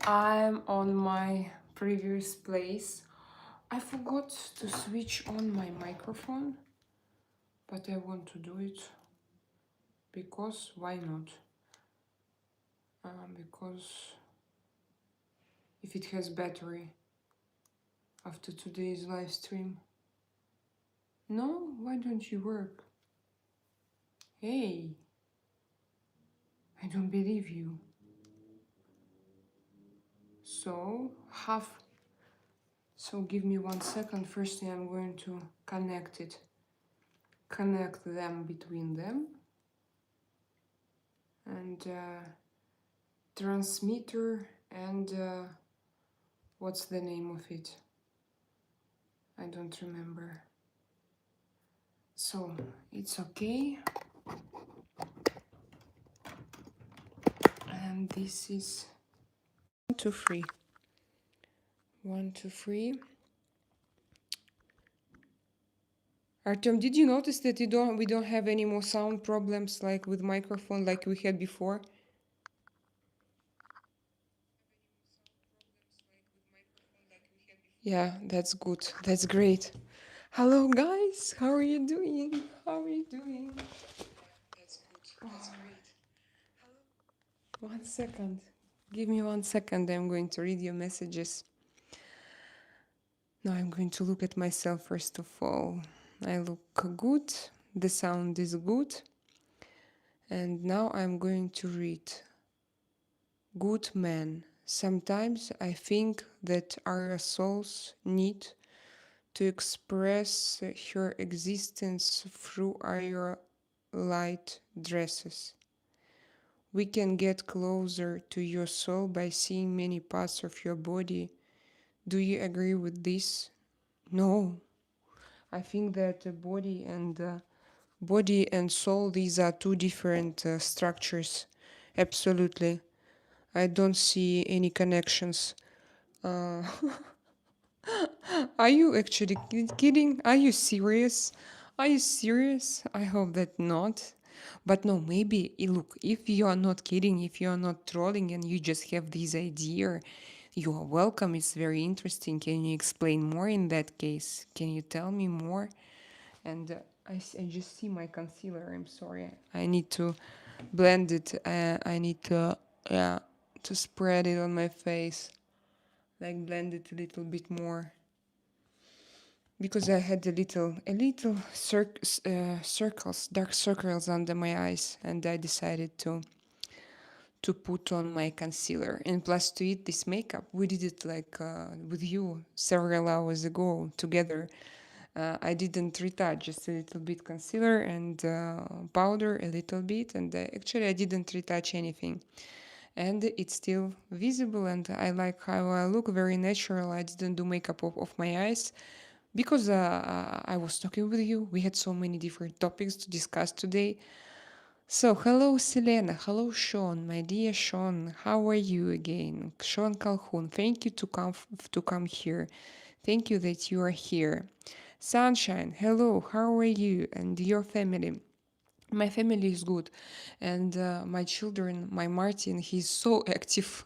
I'm on my previous place. I forgot to switch on my microphone, but I want to do it because why not? Because if it has battery after today's live stream. No, why don't you work? Hey, I don't believe you. So give me 1 second. Firstly, I'm going to connect them between them, and transmitter and what's the name of it? I don't remember. So it's okay. And this is 1, 2, 3. 1, 2, 3. Artem, did you notice that we don't have any more sound problems like with microphone like we had before? Yeah, that's good. That's great. Hello guys, how are you doing? How are you doing? That's good. That's great. 1 second. Give me 1 second. I'm going to read your messages. Now I'm going to look at myself first of all. I look good. The sound is good. And now I'm going to read. Good man. Sometimes I think that our souls need to express her existence through our light dresses. We can get closer to your soul by seeing many parts of your body. Do you agree with this? No. I think that body and soul, these are two different structures. Absolutely. I don't see any connections. Uh, are you actually kidding? Are you serious? Are you serious? I hope that not. But no, maybe, look, if you are not kidding, if you are not trolling and you just have this idea, you are welcome. It's very interesting. Can you explain more in that case? Can you tell me more? And I just see my concealer. I'm sorry. I need to blend it. I need to, yeah, to spread it on my face. Like blend it a little bit more. Because I had a little circles, dark circles under my eyes, and I decided to put on my concealer. And plus to it, this makeup, we did it like with you several hours ago together. I didn't retouch, just a little bit concealer and powder a little bit, and actually I didn't retouch anything. And it's still visible, and I like how I look, very natural. I didn't do makeup of my eyes because I was talking with you. We had so many different topics to discuss today. So, hello Selena, hello Sean, my dear Sean, how are you again? Sean Calhoun, thank you to come here. Thank you that you are here. Sunshine, hello, how are you and your family? My family is good, and my children, my Martin, he's so active.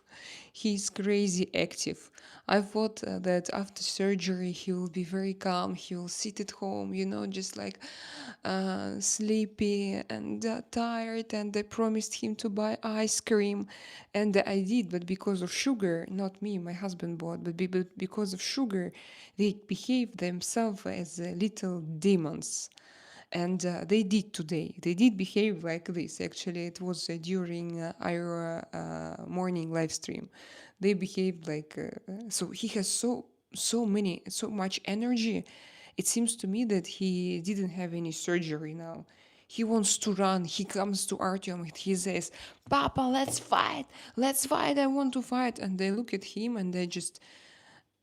He's crazy active. I thought that after surgery he will be very calm. He will sit at home, just like sleepy and tired. And I promised him to buy ice cream, and I did. But because of sugar, not me, my husband bought, but because of sugar, they behave themselves as little demons. And they did today. They did behave like this. Actually, it was during our morning live stream. They behaved like so. He has so much energy. It seems to me that he didn't have any surgery now. He wants to run. He comes to Artyom and he says, "Papa, let's fight! Let's fight! I want to fight!" And they look at him and they just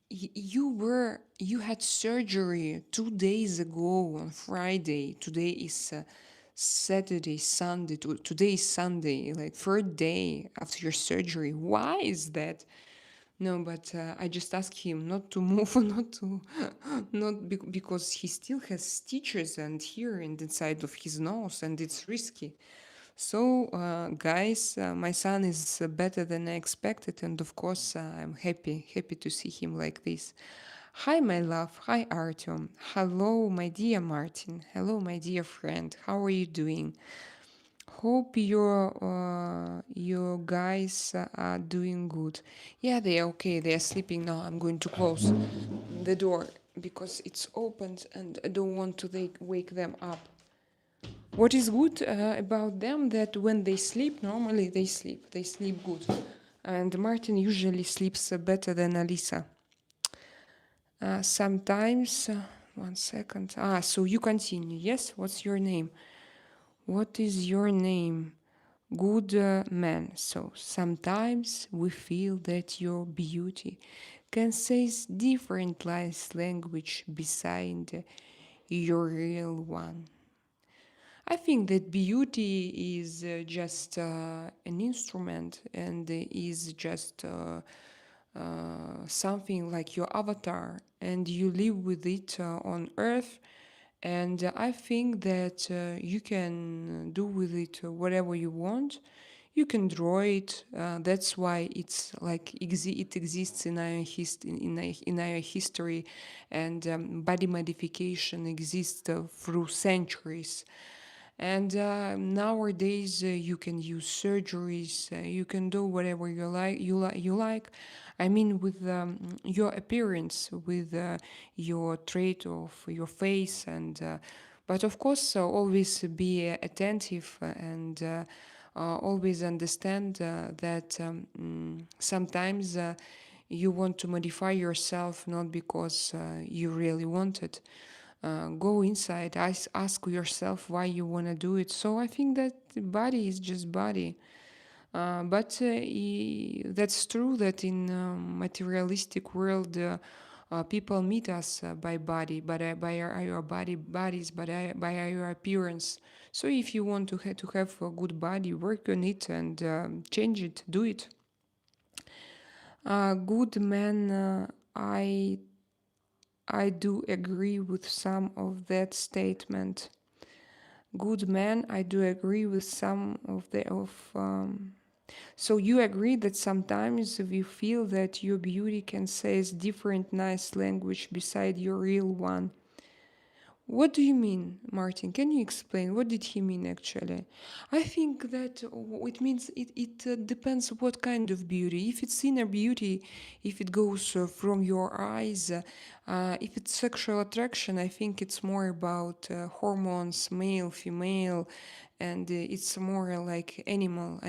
you had surgery 2 days ago on Friday. Today is Saturday, Sunday. Today is Sunday, like third day after your surgery. Why is that? No, but I just asked him not to move, not to, because he still has stitches and here and inside of his nose, and it's risky. So, guys, my son is better than I expected, and of course, I'm happy to see him like this. Hi, my love. Hi, Artyom. Hello, my dear Martin. Hello, my dear friend. How are you doing? Hope your guys are doing good. Yeah, they are okay. They are sleeping now. I'm going to close the door because it's opened, and I don't want to wake them up. What is good about them that when they sleep, normally they sleep. They sleep good. And Martin usually sleeps better than Alisa. Sometimes, one second. So you continue. Yes, what's your name? What is your name? Good man. So sometimes we feel that your beauty can say different lies language beside your real one. I think that beauty is just an instrument and is just something like your avatar, and you live with it on earth. And I think that you can do with it whatever you want. You can draw it. That's why it's like it exists in our in our history, and body modification exists through centuries. And nowadays, you can use surgeries. You can do whatever you like. You like. I mean, with your appearance, with your trait of your face, and but of course, always be attentive and always understand that sometimes you want to modify yourself not because you really want it. Go inside, ask yourself why you want to do it. So I think that the body is just body. But that's true that in materialistic world, people meet us by body, but by our bodies, but by our appearance. So if you want to have a good body, work on it and change it, do it. Good man, I do agree with some of that statement. Good man, I do agree with some of the of. So you agree that sometimes we feel that your beauty can say different nice language beside your real one. What do you mean, Martin? Can you explain? What did he mean actually? I think that it means it depends what kind of beauty. If it's inner beauty, if it goes from your eyes, if it's sexual attraction, I think it's more about hormones, male, female, and it's more like animal.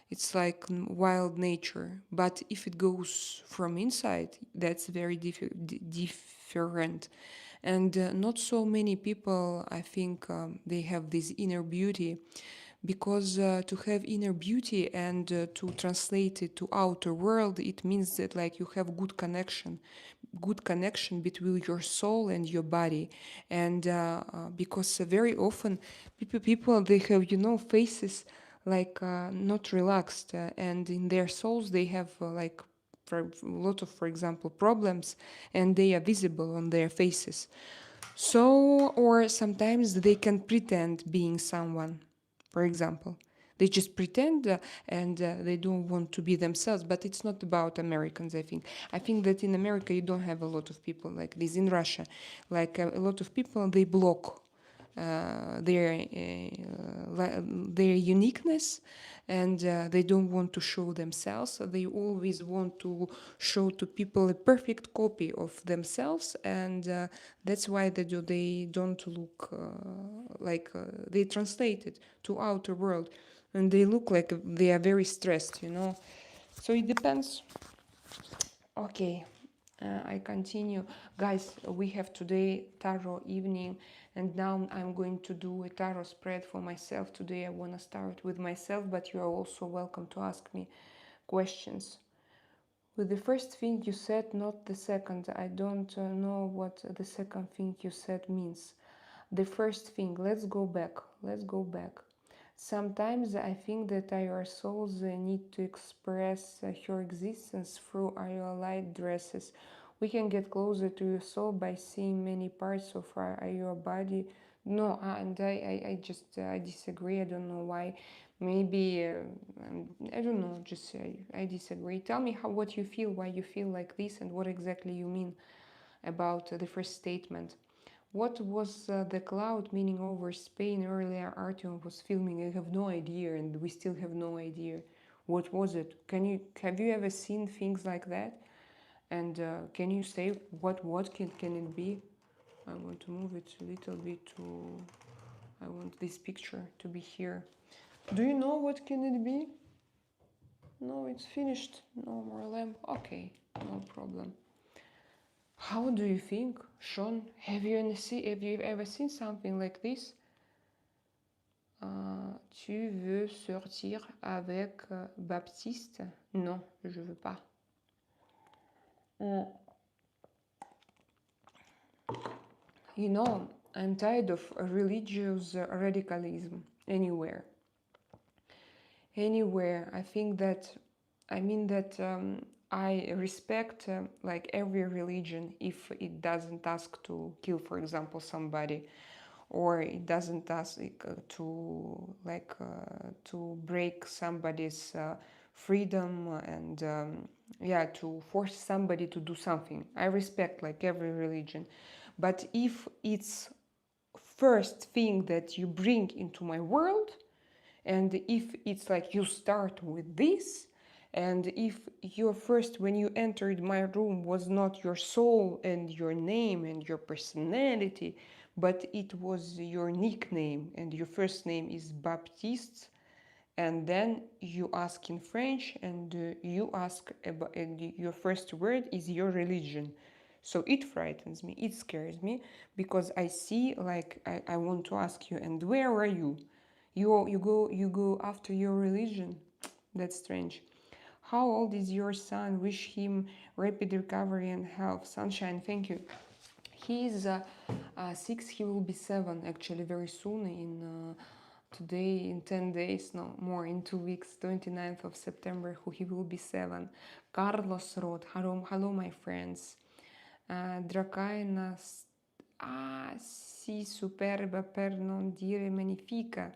It's like wild nature. But if it goes from inside, that's very different. And not so many people, I think, they have this inner beauty, because to have inner beauty and to translate it to outer world, it means that like you have good connection between your soul and your body. And because very often people they have faces like not relaxed, and in their souls they have like for a lot of, for example, problems, and they are visible on their faces. So, or sometimes they can pretend being someone, for example. They just pretend and they don't want to be themselves. But it's not about Americans, I think. I think that in America you don't have a lot of people like this. In Russia, like a lot of people, they block their uniqueness, and they don't want to show themselves. They always want to show to people a perfect copy of themselves, and that's why they don't look like they translate it to outer world, and they look like they are very stressed. So it depends. Okay, I continue. Guys, we have today tarot evening, and now I'm going to do a tarot spread for myself. Today I want to start with myself, but you are also welcome to ask me questions. With the first thing you said, not the second. I don't know what the second thing you said means. The first thing, let's go back. Let's go back. Sometimes I think that our souls need to express her existence through our light dresses. We can get closer to your soul by seeing many parts of your body No, and I just I disagree. I don't know why. Maybe I don't know. Just I disagree. Tell me how what you feel, why you feel like this, and what exactly you mean about the first statement. What was the cloud meaning over Spain earlier? Artyom was filming. I have no idea, and we still have no idea. What was it? Have you ever seen things like that? And can you say what can it be? I want to move it a little bit to. I want this picture to be here. Do you know what can it be? No, it's finished. No more lamp. Okay, no problem. How do you think, Sean? Have you ever seen something like this? Tu veux sortir avec Baptiste? Non, je veux pas. You know, I'm tired of religious radicalism anywhere. Anywhere. I mean that I respect like every religion if it doesn't ask to kill, for example, somebody, or it doesn't ask to break somebody's freedom and yeah, to force somebody to do something. I respect like every religion, but if it's first thing that you bring into my world, and if it's like you start with this, and if your first, when you entered my room, was not your soul and your name and your personality, but it was your nickname, and your first name is Baptiste, and then you ask in French, and you ask about, and your first word is your religion. So it frightens me, it scares me, because I see, like, I want to ask you, and where are you? You go after your religion? That's strange. How old is your son? Wish him rapid recovery and health. Sunshine, thank you. He is 6, he will be 7 actually very soon, in today, in 10 days, no more, in 2 weeks, 29th of September, he will be 7. Carlos wrote, hello my friends. Drakaina, sì, superba per non dire magnifica.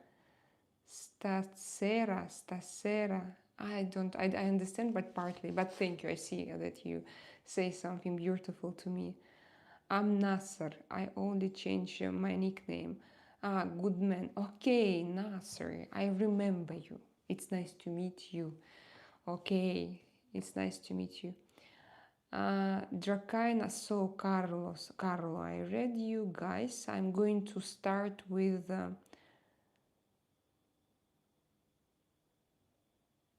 Stasera. I understand, but partly. But thank you. I see that you say something beautiful to me. I'm Nasser. I only changed my nickname. Good man. Okay, Nasser. I remember you. It's nice to meet you. Okay, it's nice to meet you. Drakaina, so Carlo, I read you guys. I'm going to start with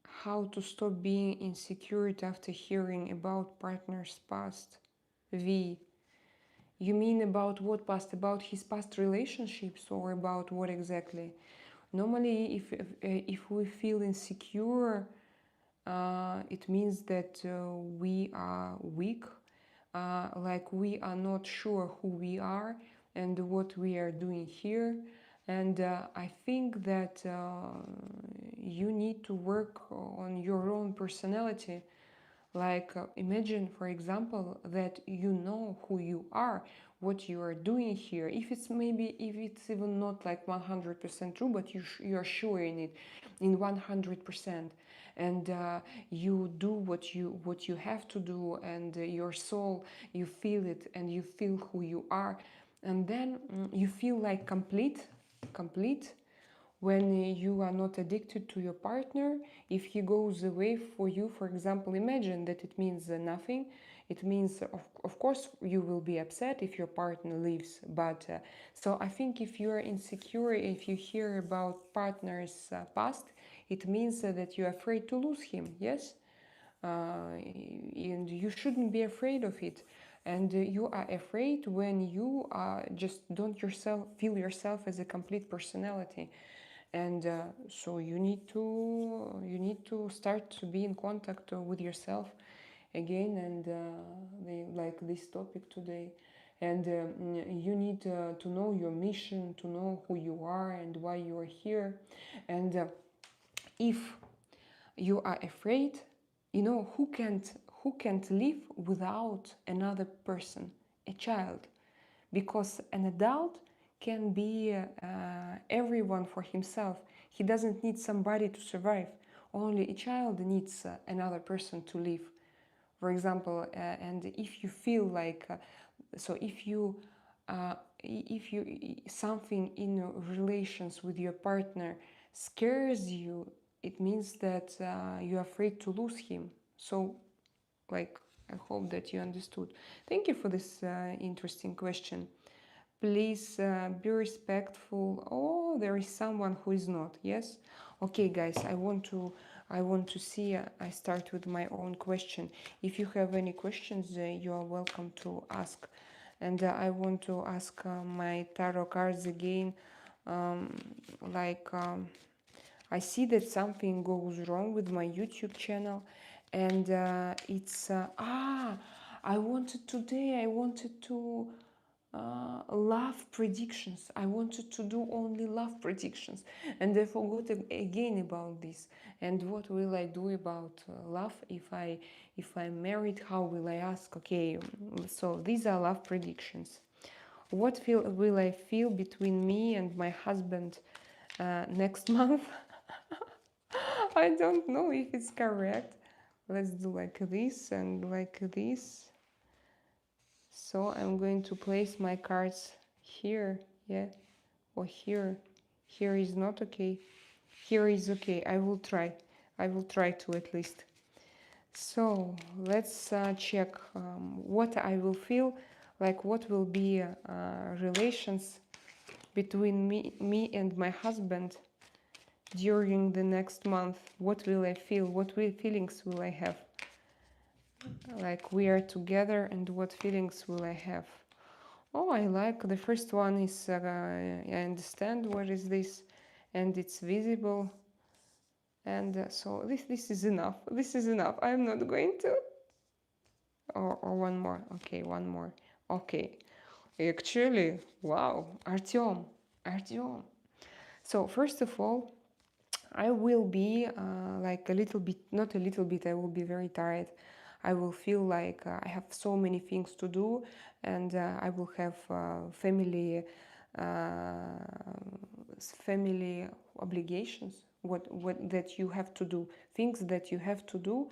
how to stop being insecure after hearing about partner's past. V. You mean about what past? About his past relationships, or about what exactly? Normally, if we feel insecure, it means that we are weak, like we are not sure who we are and what we are doing here. And I think that you need to work on your own personality. Like imagine, for example, that you know who you are, what you are doing here. If it's even not like 100% true, but you are sure in it, in 100%, and you do what you have to do, and your soul, you feel it, and you feel who you are, and then you feel like complete when you are not addicted to your partner. If he goes away for you, for example, imagine that it means nothing. It means, of course, you will be upset if your partner leaves. But so I think if you are insecure, if you hear about partner's past, it means that you're afraid to lose him. Yes. And you shouldn't be afraid of it. And you are afraid when you just don't feel yourself as a complete personality. And so you need to start to be in contact with yourself again, and like this topic today. And you need to know your mission, to know who you are and why you are here. And if you are afraid, who can't live without another person? A child. Because an adult can be everyone for himself. He doesn't need somebody to survive. Only a child needs another person to live. For example, and if you feel like, so if you something in relations with your partner scares you, it means that you're afraid to lose him. So, like, I hope that you understood. Thank you for this interesting question. Please be respectful. Oh, there is someone who is not. Yes. Okay, guys. I want to see. I start with my own question. If you have any questions, you are welcome to ask. And I want to ask my tarot cards again. Um, like I see that something goes wrong with my YouTube channel, and it's I wanted today. I wanted to love predictions. I wanted to do only love predictions, and I forgot again about this. And what will I do about love if I'm married? How will I ask? Okay, so these are love predictions. What will I feel between me and my husband next month? I don't know if it's correct. Let's do like this and like this. So I'm going to place my cards here, yeah, or here. Here is not okay. Here is okay. I will try. I will try to at least. So let's check what I will feel, like what will be relations between me and my husband during the next month. What will I feel? What feelings will I have? Like we are together, and what feelings will I have? Oh, I like the first one is I understand what is this, and it's visible, and so this is enough. This is enough. I'm not going to. Or one more. Okay, one more. Okay, actually, wow, Artyom. So first of all, I will be like a little bit, not a little bit, I will be very tired. I will feel like I have so many things to do, and I will have uh, family obligations. What that you have to do, things that you have to do,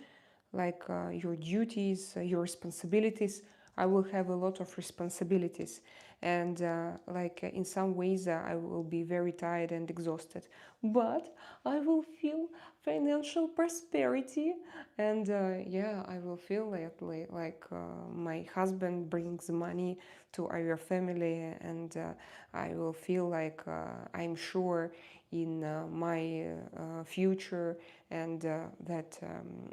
like your duties, your responsibilities. I will have a lot of responsibilities, and in some ways I will be very tired and exhausted. But I will feel financial prosperity, and yeah, I will feel like my husband brings money to our family, and I will feel like I'm sure in my future, and that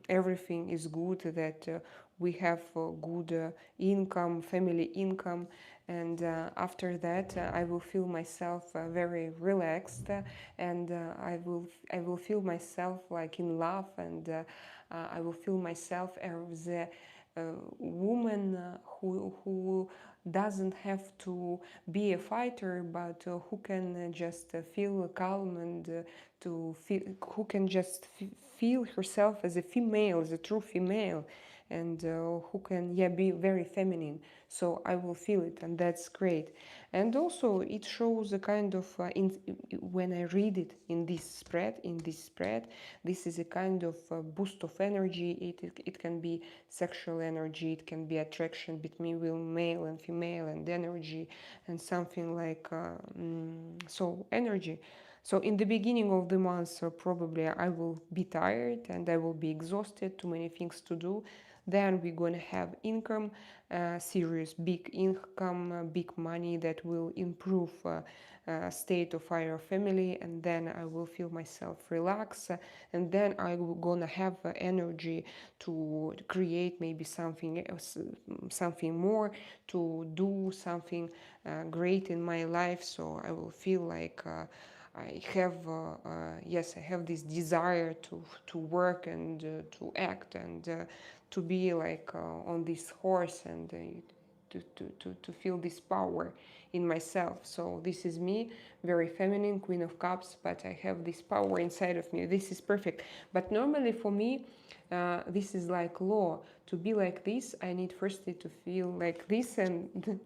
everything is good, that we have good income, family income, and after that I will feel myself very relaxed, and I will feel myself like in love, and I will feel myself as a woman who doesn't have to be a fighter, but who can just feel calm, and to feel, who can just feel herself as a female, as a true female, and who can, yeah, be very feminine. So I will feel it, and that's great. And also it shows a kind of when I read it in this spread, this is a kind of boost of energy. It can be sexual energy, it can be attraction between male and female, and energy, and something like so energy. So in the beginning of the month, probably I will be tired and I will be exhausted, too many things to do. Then we're gonna have income, serious big income, big money that will improve state of our family, and then I will feel myself relax, and then I'm gonna have energy to create maybe something else, something more, to do something great in my life. So I will feel like I have yes, I have this desire to work, and to act, and to be like on this horse, and to feel this power in myself. So this is me, very feminine, Queen of Cups, but I have this power inside of me. This is perfect. But normally for me, this is like law. To be like this, I need firstly to feel like this, and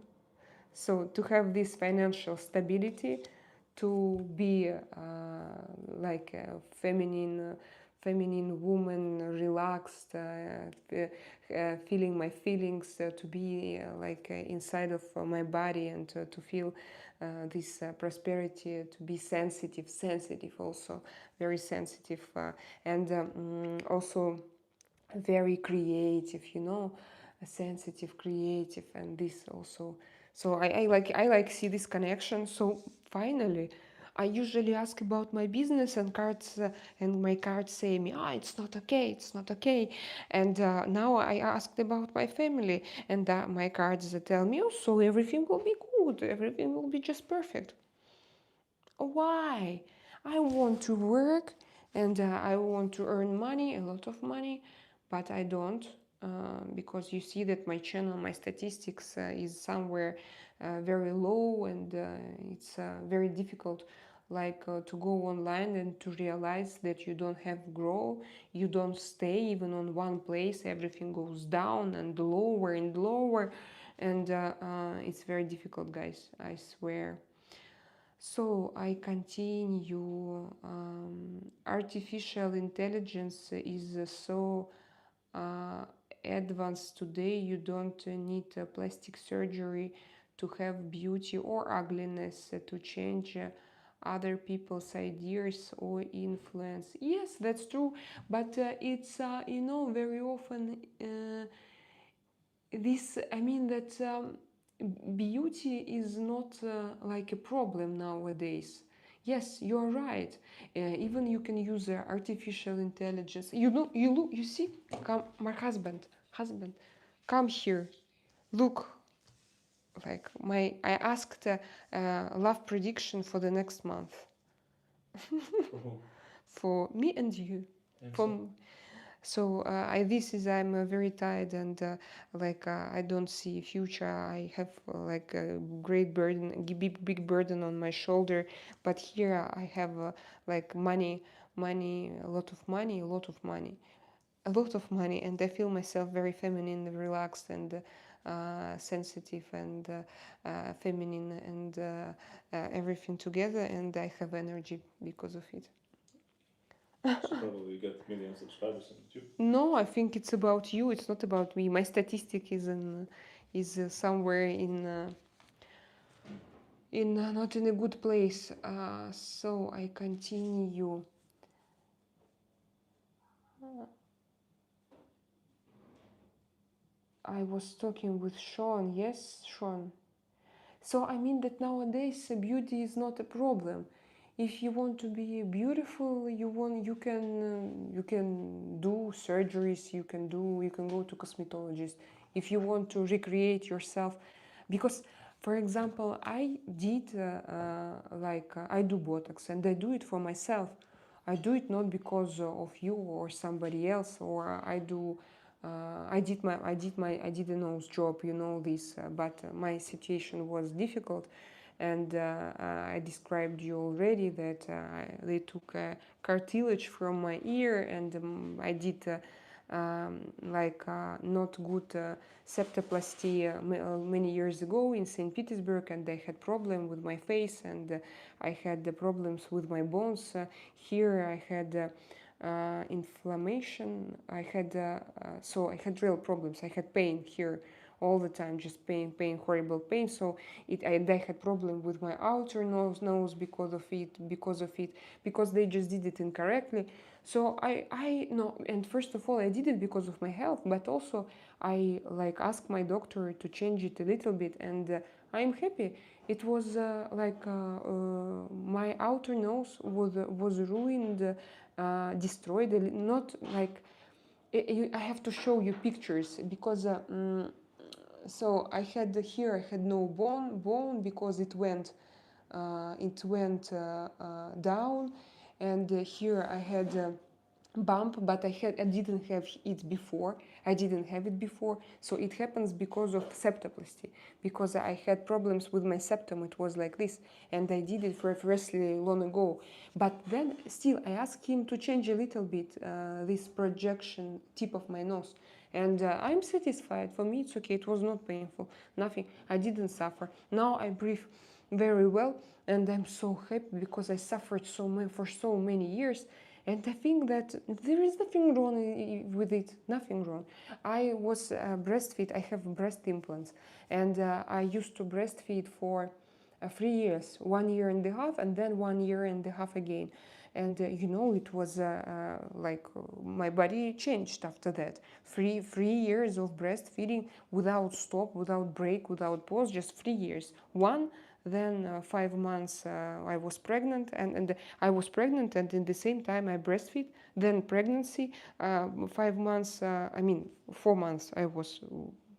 So to have this financial stability, to be like a feminine woman, relaxed, feeling my feelings, to be like inside of my body, and to feel this prosperity, to be sensitive also, very sensitive, and also very creative, sensitive, creative, and this also. So I like see this connection. So finally, I usually ask about my business, and cards and my cards say me, it's not okay, it's not okay. And now I asked about my family, and my cards tell me, so everything will be good, everything will be just perfect. Why? I want to work, and I want to earn money, a lot of money, but I don't, because you see that my channel, my statistics is somewhere very low, and it's very difficult, like to go online and to realize that you don't have grow, you don't stay even on one place, everything goes down and lower, and it's very difficult, guys, I swear. So I continue. Artificial intelligence is so uh, advanced today. You don't need plastic surgery to have beauty or ugliness, to change other people's ideas or influence. Yes, that's true, but it's very often this. I mean that. Beauty is not like a problem nowadays. Yes, you are right. Even you can use artificial intelligence. You know, you look, you see, come, my husband, come here, look. Like I asked love prediction for the next month for me and you. From so this is I'm very tired, and I don't see future. I have like a great burden, big burden on my shoulder. But here I have like money, a lot of money, and I feel myself very feminine, relaxed, and sensitive, and feminine, and everything together, and I have energy because of it. So probably you get million subscribers on YouTube. No, I think it's about you. It's not about me. My statistic is somewhere in not in a good place. So I continue. I was talking with Sean. Yes, Sean. So I mean that nowadays beauty is not a problem. If you want to be beautiful, you can do surgeries. You can go to cosmetologist. If you want to recreate yourself, because for example, I did I do Botox, and I do it for myself. I do it not because of you or somebody else, or I did a nose job, this, but my situation was difficult, and I described you already that they took cartilage from my ear, and I did not good septoplasty many years ago in St. Petersburg, and I had problem with my face, and I had the problems with my bones. Here I had inflammation. I had real problems. I had pain here all the time, just pain, horrible pain. So I had problem with my outer nose because they just did it incorrectly. So I no, and first of all, I did it because of my health, but also I asked my doctor to change it a little bit, and I'm happy. It was my outer nose was ruined, destroyed. Not like I have to show you pictures, because so I had no bone because it went down, and here I had bump, but I didn't have it before. I didn't have it before, so it happens because of septoplasty. Because I had problems with my septum, it was like this, and I did it previously long ago. But then still, I asked him to change a little bit this projection tip of my nose, and I'm satisfied. For me, it's okay. It was not painful, nothing. I didn't suffer. Now I breathe very well, and I'm so happy because I suffered for so many years. And I think that there is nothing wrong with it, nothing wrong. I was breastfeed, I have breast implants, and I used to breastfeed for 3 years, 1 year and a half, and then 1 year and a half again. And it was like my body changed after that. Three years of breastfeeding without stop, without break, without pause, just 3 years. Then 5 months I was pregnant, and I was pregnant, and in the same time I breastfeed. Then pregnancy, 5 months, 4 months I was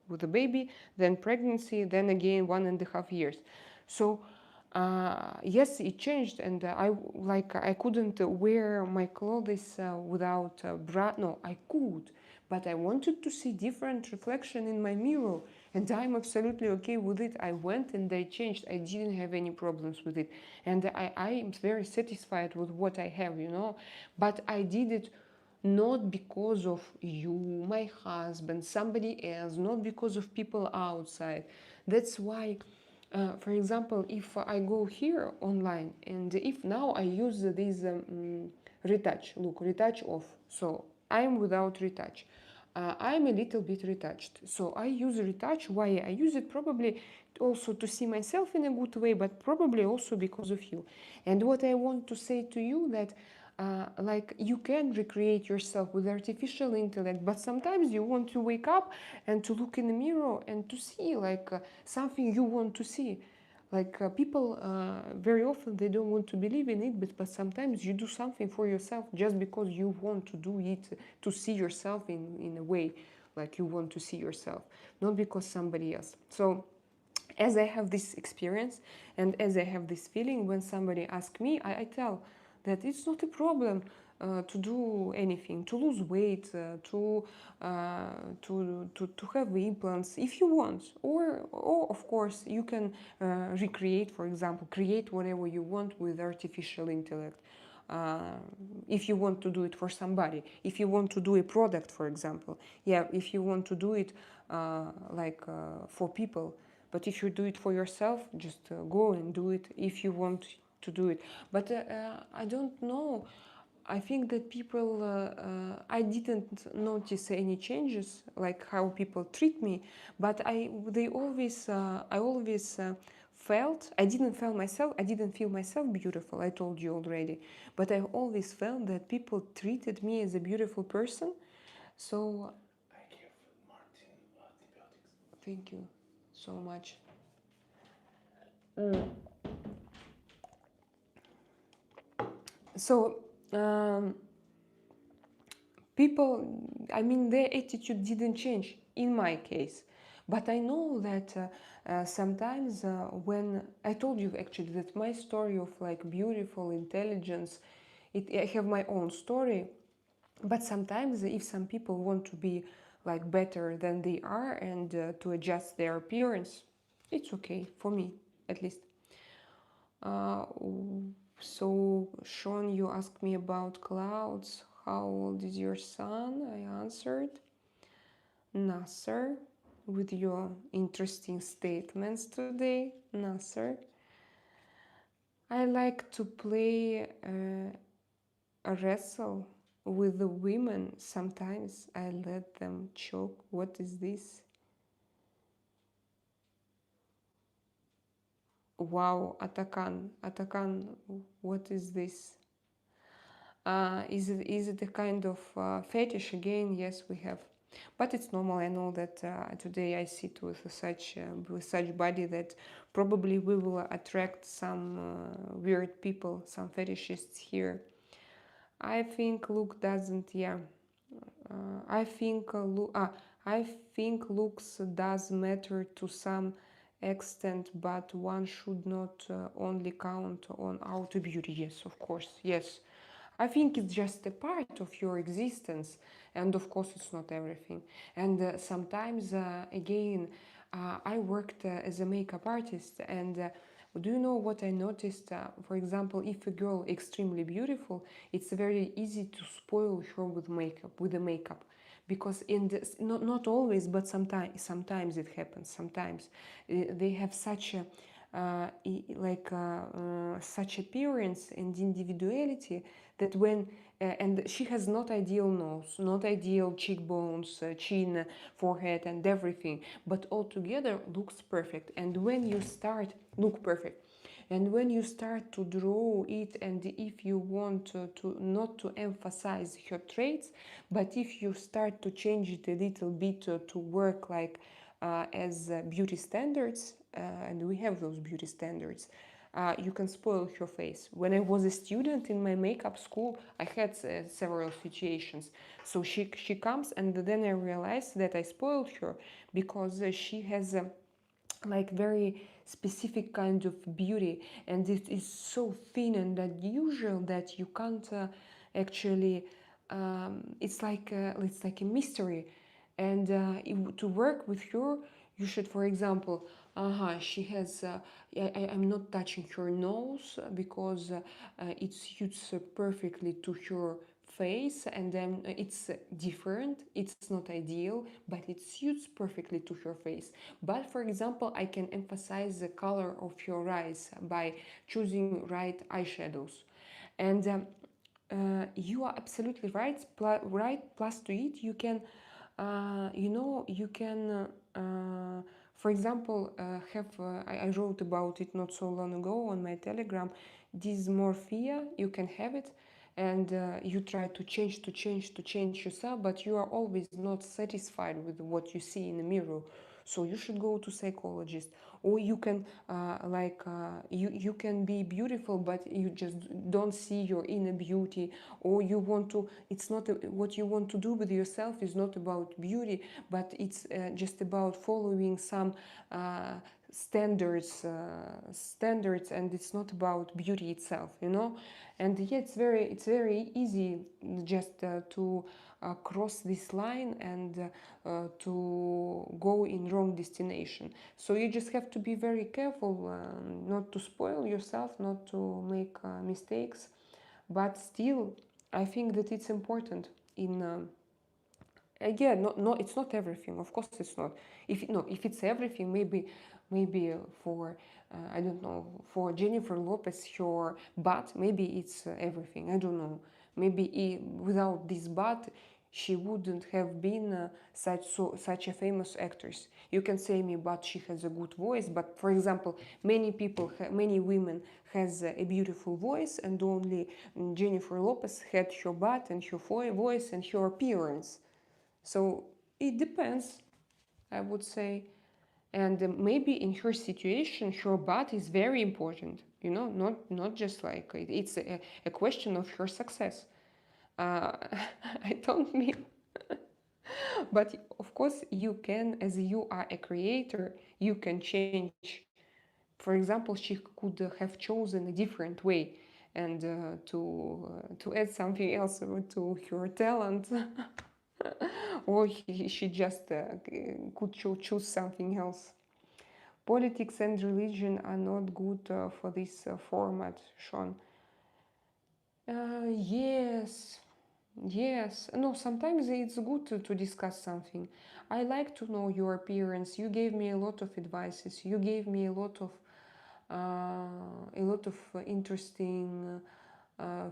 with the baby, then pregnancy, then again 1.5 years. So yes, it changed, and I couldn't wear my clothes without bra. No, I could, but I wanted to see different reflection in my mirror, and I'm absolutely okay with it. I went and I changed. I didn't have any problems with it, and I am very satisfied with what I have, But I did it not because of you, my husband, somebody else, not because of people outside. That's why, for example, if I go here online, and if now I use this retouch, look, retouch off, so I'm without retouch. I'm a little bit retouched, so I use retouch. Why I use it? Probably also to see myself in a good way, but probably also because of you. And what I want to say to you that like you can recreate yourself with artificial intellect, but sometimes you want to wake up and to look in the mirror and to see like something you want to see. Like people very often they don't want to believe in it, but sometimes you do something for yourself just because you want to do it, to see yourself in a way like you want to see yourself, not because somebody else. So as I have this experience and as I have this feeling, when somebody asks me, I tell that it's not a problem to do anything, to lose weight, to have implants if you want, or of course you can recreate, for example, create whatever you want with artificial intellect. Uh, if you want to do it for somebody, if you want to do a product, for example, yeah, if you want to do it for people, but if you do it for yourself, just go and do it if you want to do it. But I don't know. I think that people, I didn't notice any changes, like how people treat me, but I always felt, I didn't feel myself beautiful, I told you already, but I always felt that people treated me as a beautiful person. So, I give Martin antibiotics. thank you so much. So, people, their attitude didn't change in my case. But I know that sometimes when I told you actually that my story of like beautiful intelligence, I have my own story. But sometimes if some people want to be like better than they are and to adjust their appearance, it's okay for me, at least. Uh, so, Sean, you asked me about clouds. How old is your son? I answered. Nasser, with your interesting statements today, Nasser. I like to play a wrestle with the women. Sometimes I let them choke. What is this? Wow, Atakan. Atakan, what is this? Is it a kind of fetish again? Yes, we have, but it's normal. I know that today I sit with such body that probably we will attract some weird people, some fetishists here. I think look doesn't. Yeah, I think I think looks does matter to some extent, but one should not only count on outer beauty. Yes, of course. Yes, I think it's just a part of your existence, and of course, it's not everything. And sometimes, again, I worked as a makeup artist, and do you know what I noticed? For example, if a girl extremely beautiful, it's very easy to spoil her with makeup, with the makeup, because in this, not always, but sometimes it happens. Sometimes they have such a such appearance and individuality that when and she has not ideal nose, not ideal cheekbones, chin, forehead, and everything, but altogether looks perfect. And when you start look perfect, and when you start to draw it, and if you want to not to emphasize her traits, but if you start to change it a little bit to work like as beauty standards, and we have those beauty standards, you can spoil her face. When I was a student in my makeup school, I had several situations. So she comes, and then I realized that I spoiled her because she has a like very specific kind of beauty, and it is so thin and unusual that you can't actually it's like a mystery. And to work with her, you should, for example, she has I'm not touching her nose because it suits perfectly to her face, and then it's different, it's not ideal, but it suits perfectly to her face. But for example, I can emphasize the color of your eyes by choosing right eyeshadows. And you are absolutely right. Right. Plus to it, you can, you can, for example, have. I wrote about it not so long ago on my Telegram. Dismorphia. You can have it, and you try to change yourself, but you are always not satisfied with what you see in the mirror. So you should go to psychologist, or you can you can be beautiful, but you just don't see your inner beauty, or you want to. It's not what you want to do with yourself is not about beauty, but it's just about following some standards, and it's not about beauty itself, you know. And yeah, it's very easy just to cross this line and to go in wrong destination. So you just have to be very careful not to spoil yourself, not to make mistakes. But still, I think that it's important in again, no, it's not everything. Of course, it's not. If no, if it's everything, maybe for I don't know, for Jennifer Lopez, her butt, maybe it's everything. I don't know. Maybe without this butt, she wouldn't have been such a famous actress. You can say me, but she has a good voice. But for example, many women has a beautiful voice, and only Jennifer Lopez had her butt and her voice and her appearance. So it depends, I would say. And maybe in her situation, her butt is very important. You know, not just like it's a question of her success. Uh, I don't mean, but of course you can, as you are a creator, you can change. For example, she could have chosen a different way, and to add something else to her talent. Or she just could choose something else. Politics and religion are not good for this format, Sean. Yes, yes. No, sometimes it's good to discuss something. I like to know your appearance. You gave me a lot of advices. You gave me a lot of interesting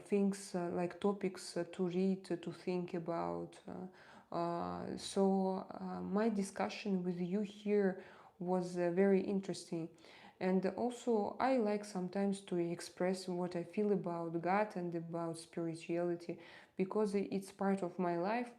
things like topics to read, to think about. So my discussion with you here was very interesting. And also, I like sometimes to express what I feel about God and about spirituality because it's part of my life.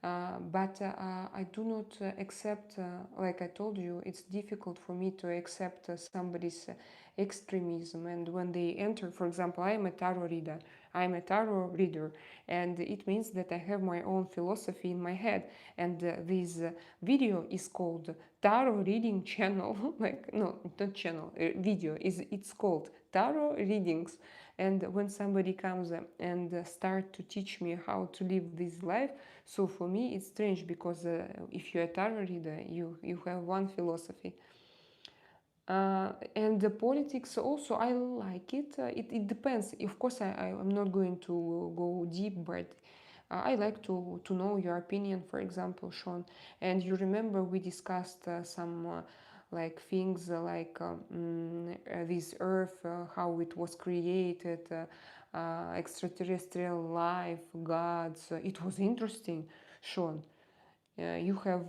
But I do not accept, like I told you, it's difficult for me to accept somebody's extremism. And when they enter, for example, I am a tarot reader. I'm a tarot reader, and it means that I have my own philosophy in my head. And this video is called Tarot Reading Channel. Like no, not channel. Video is it's called Tarot Readings, And when somebody comes and start to teach me how to live this life, so for me it's strange, because if you're a tarot reader, you have one philosophy. And the politics also, I like it. It depends. Of course, I'm not going to go deep, but I like to know your opinion, for example, Sean. And you remember we discussed some like things like this Earth, how it was created, extraterrestrial life, gods. It was interesting, Sean. You have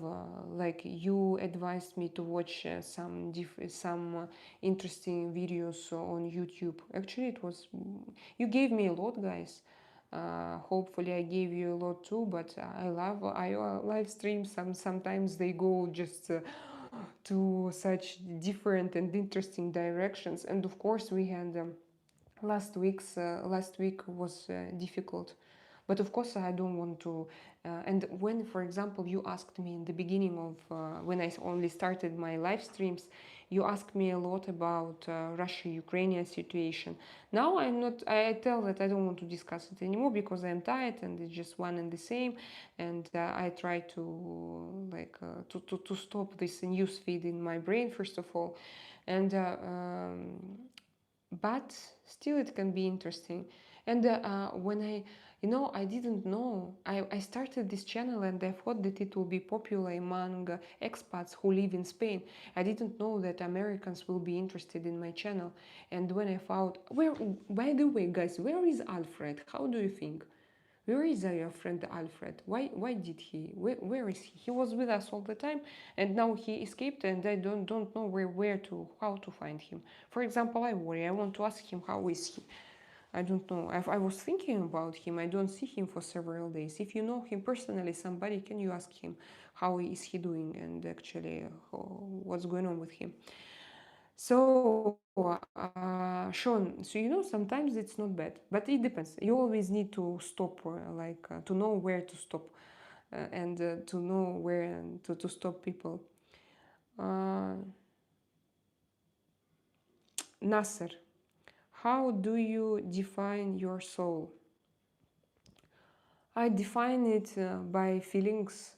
like you advised me to watch some interesting videos on YouTube. Actually, it was you gave me a lot, guys. Hopefully, I gave you a lot too. But I love live streams. Sometimes they go just to such different and interesting directions. And of course, we had. Last week was difficult, but of course I don't want to and when, for example, you asked me in the beginning of when I only started my live streams, you asked me a lot about Russia-Ukrainian situation. Now I tell that I don't want to discuss it anymore because I'm tired and it's just one and the same. And I try to to stop this news feed in my brain, first of all. And but still it can be interesting. And when I didn't know, I started this channel and I thought that it will be popular among expats who live in Spain. I didn't know that Americans will be interested in my channel. And when I found, where, by the way, guys, where is Alfred? How do you think? Where is your friend Alfred? Why did he? Where is he? He was with us all the time, and now he escaped, and I don't know where to how to find him. For example, I worry. I want to ask him how is he. I don't know. I was thinking about him. I don't see him for several days. If you know him personally, somebody, can you ask him how is he doing and actually what's going on with him? So, Sean, so sometimes it's not bad, but it depends. You always need to stop, to know where to stop, and to know where to stop people. Uh, Nasser, how do you define your soul? I define it by feelings,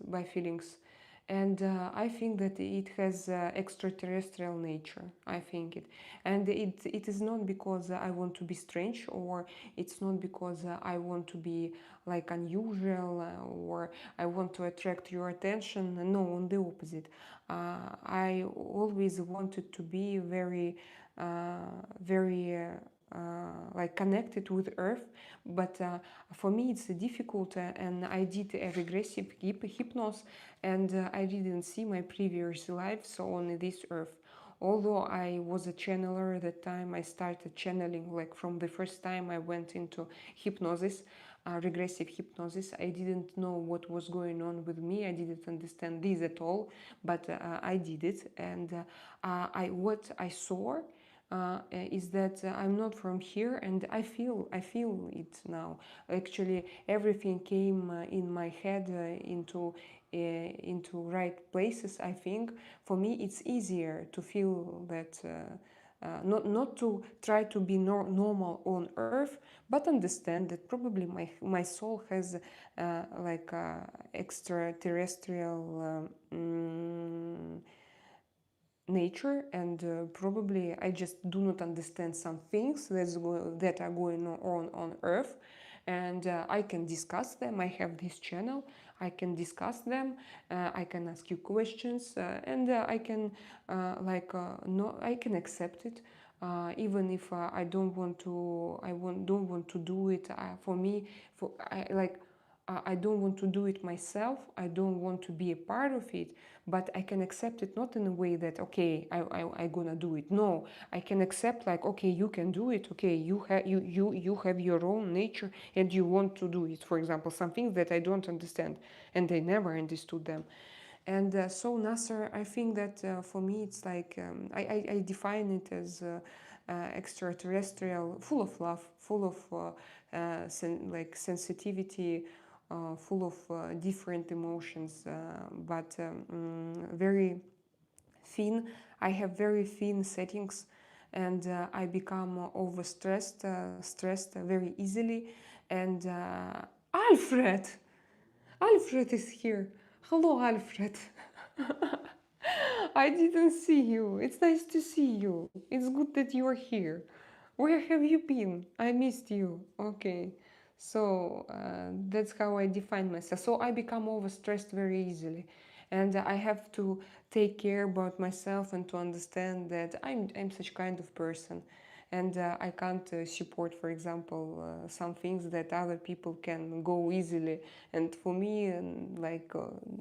and I think that it has extraterrestrial nature. I think it, and it is not because I want to be strange, or it's not because I want to be like unusual, or I want to attract your attention. No, on the opposite. I always wanted to be very. Like connected with Earth, but for me it's difficult, and I did a regressive hypnosis, and I didn't see my previous lives on this Earth. Although I was a channeler at the time, I started channeling like from the first time I went into hypnosis, regressive hypnosis. I didn't know what was going on with me. I didn't understand this at all, but I did it, and what I saw is that I'm not from here, and I feel it now. Actually, everything came in my head into right places. I think for me it's easier to feel that. Not to try to be normal on Earth, but understand that probably my soul has extraterrestrial nature, and probably I just do not understand some things that are going on Earth, and I can discuss them. I have this channel. I can discuss them. I can ask you questions, and I can no, I can accept it. Even if I don't want to, don't want to do it. For me, I don't want to do it myself. I don't want to be a part of it, but I can accept it not in a way that, okay, I gonna do it. No, I can accept like, okay, you can do it. Okay, you have your own nature and you want to do it. For example, some things that I don't understand and I never understood them. And so Nasser, I think that for me it's like I define it as extraterrestrial, full of love, full of sensitivity, full of different emotions, but very thin. I have very thin settings, and I become overstressed, stressed very easily. And Alfred! Alfred is here. Hello, Alfred. I didn't see you. It's nice to see you. It's good that you are here. Where have you been? I missed you. Okay. So that's how I define myself. So I become overstressed very easily. And I have to take care about myself and to understand that I'm such kind of person. And I can't support, for example, some things that other people can go easily. And for me,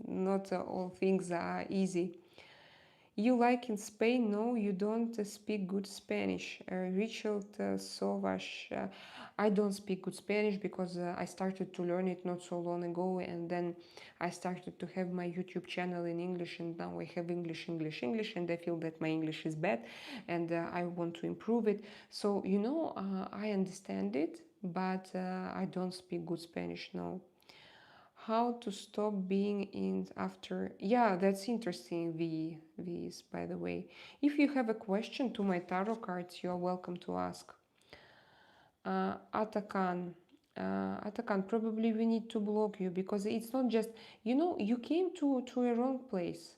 not all things are easy. You like in Spain? No, you don't speak good Spanish. Richard Sovas. I don't speak good Spanish because I started to learn it not so long ago, and then I started to have my YouTube channel in English, and now I have English, English, English, and I feel that my English is bad, and I want to improve it. So I understand it, but I don't speak good Spanish now. How to stop being in after. Yeah, that's interesting, V's, by the way. If you have a question to my tarot cards, you are welcome to ask. Atakan. Atakan, probably we need to block you because it's not just, you came to a wrong place.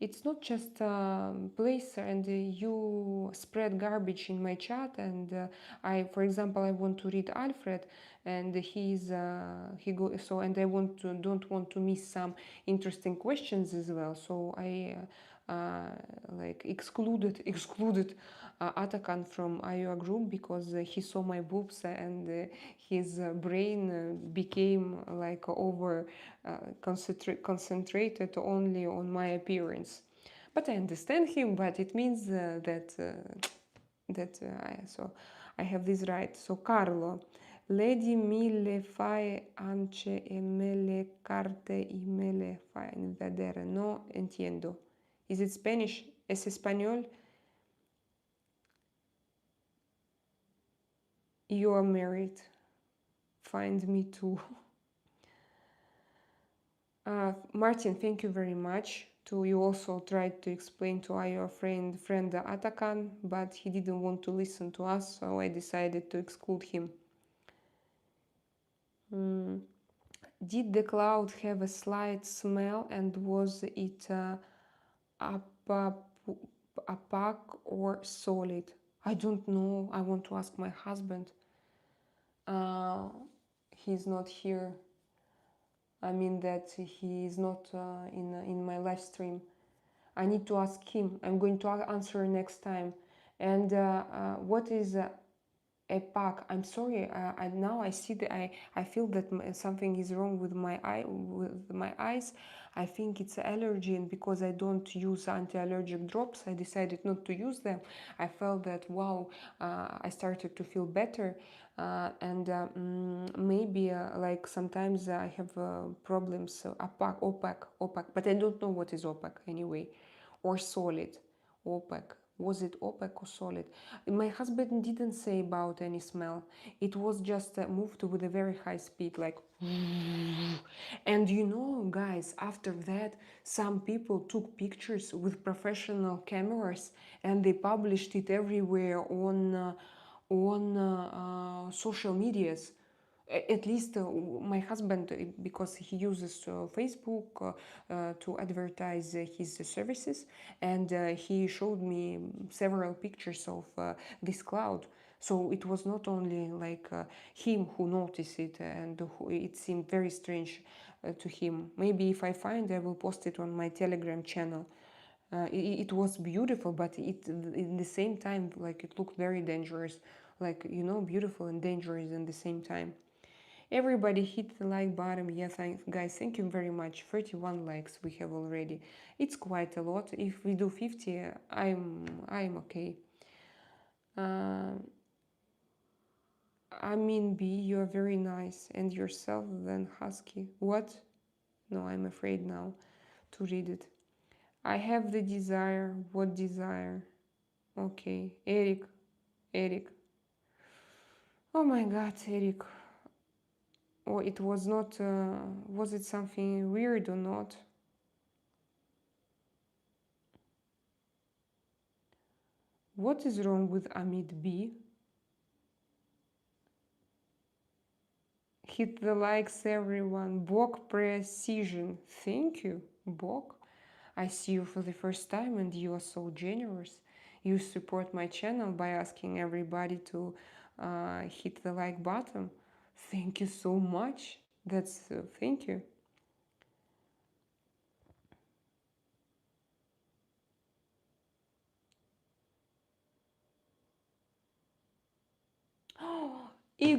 It's not just a place and you spread garbage in my chat, and for example, I want to read Alfred, and and I don't want to miss some interesting questions as well, so I excluded Atakan from IOA group because he saw my boobs, and his brain became like over concentrated only on my appearance. But I understand him, but it means I have this right. So Carlo, Lady mille fai ance e me le carte y me le fai vedere. No entiendo. Is it Spanish? ¿Es español? You are married. Find me too. Martin, thank you very much. You also tried to explain to our friend Atakan, but he didn't want to listen to us, so I decided to exclude him. Did the cloud have a slight smell, and was it opaque or solid? I don't know. I want to ask my husband. He's not here. I mean that he is not in my live stream. I need to ask him. I'm going to answer next time. And what is a pack? I'm sorry. Now I see that I feel that something is wrong with my eyes. I think it's allergy, and because I don't use anti-allergic drops, I decided not to use them. I felt that wow, I started to feel better, and maybe like sometimes I have problems. Opaque, but I don't know what is opaque anyway, or solid, opaque. Was it opaque or solid? My husband didn't say about any smell. It was just moved with a very high speed, like. And guys, after that, some people took pictures with professional cameras and they published it everywhere on social medias. At least my husband, because he uses Facebook to advertise his services, and he showed me several pictures of this cloud. So it was not only like him who noticed it, and it seemed very strange to him. Maybe if I find, I will post it on my Telegram channel. It was beautiful, but in the same time, like, it looked very dangerous, like, beautiful and dangerous in the same time. Everybody hit the like button. Yes, guys, thank you very much. 31 likes we have already. It's quite a lot. If we do 50, I'm okay. I mean, B, you are very nice, and yourself then husky. What? No, I'm afraid now to read it. I have the desire. What desire? Okay, Eric. Oh my God, Eric. Or it was not. Was it something weird or not? What is wrong with Amit B? Hit the likes, everyone. Bok precision. Thank you, Bok. I see you for the first time and you are so generous. You support my channel by asking everybody to hit the like button. Thank you so much. That's thank you.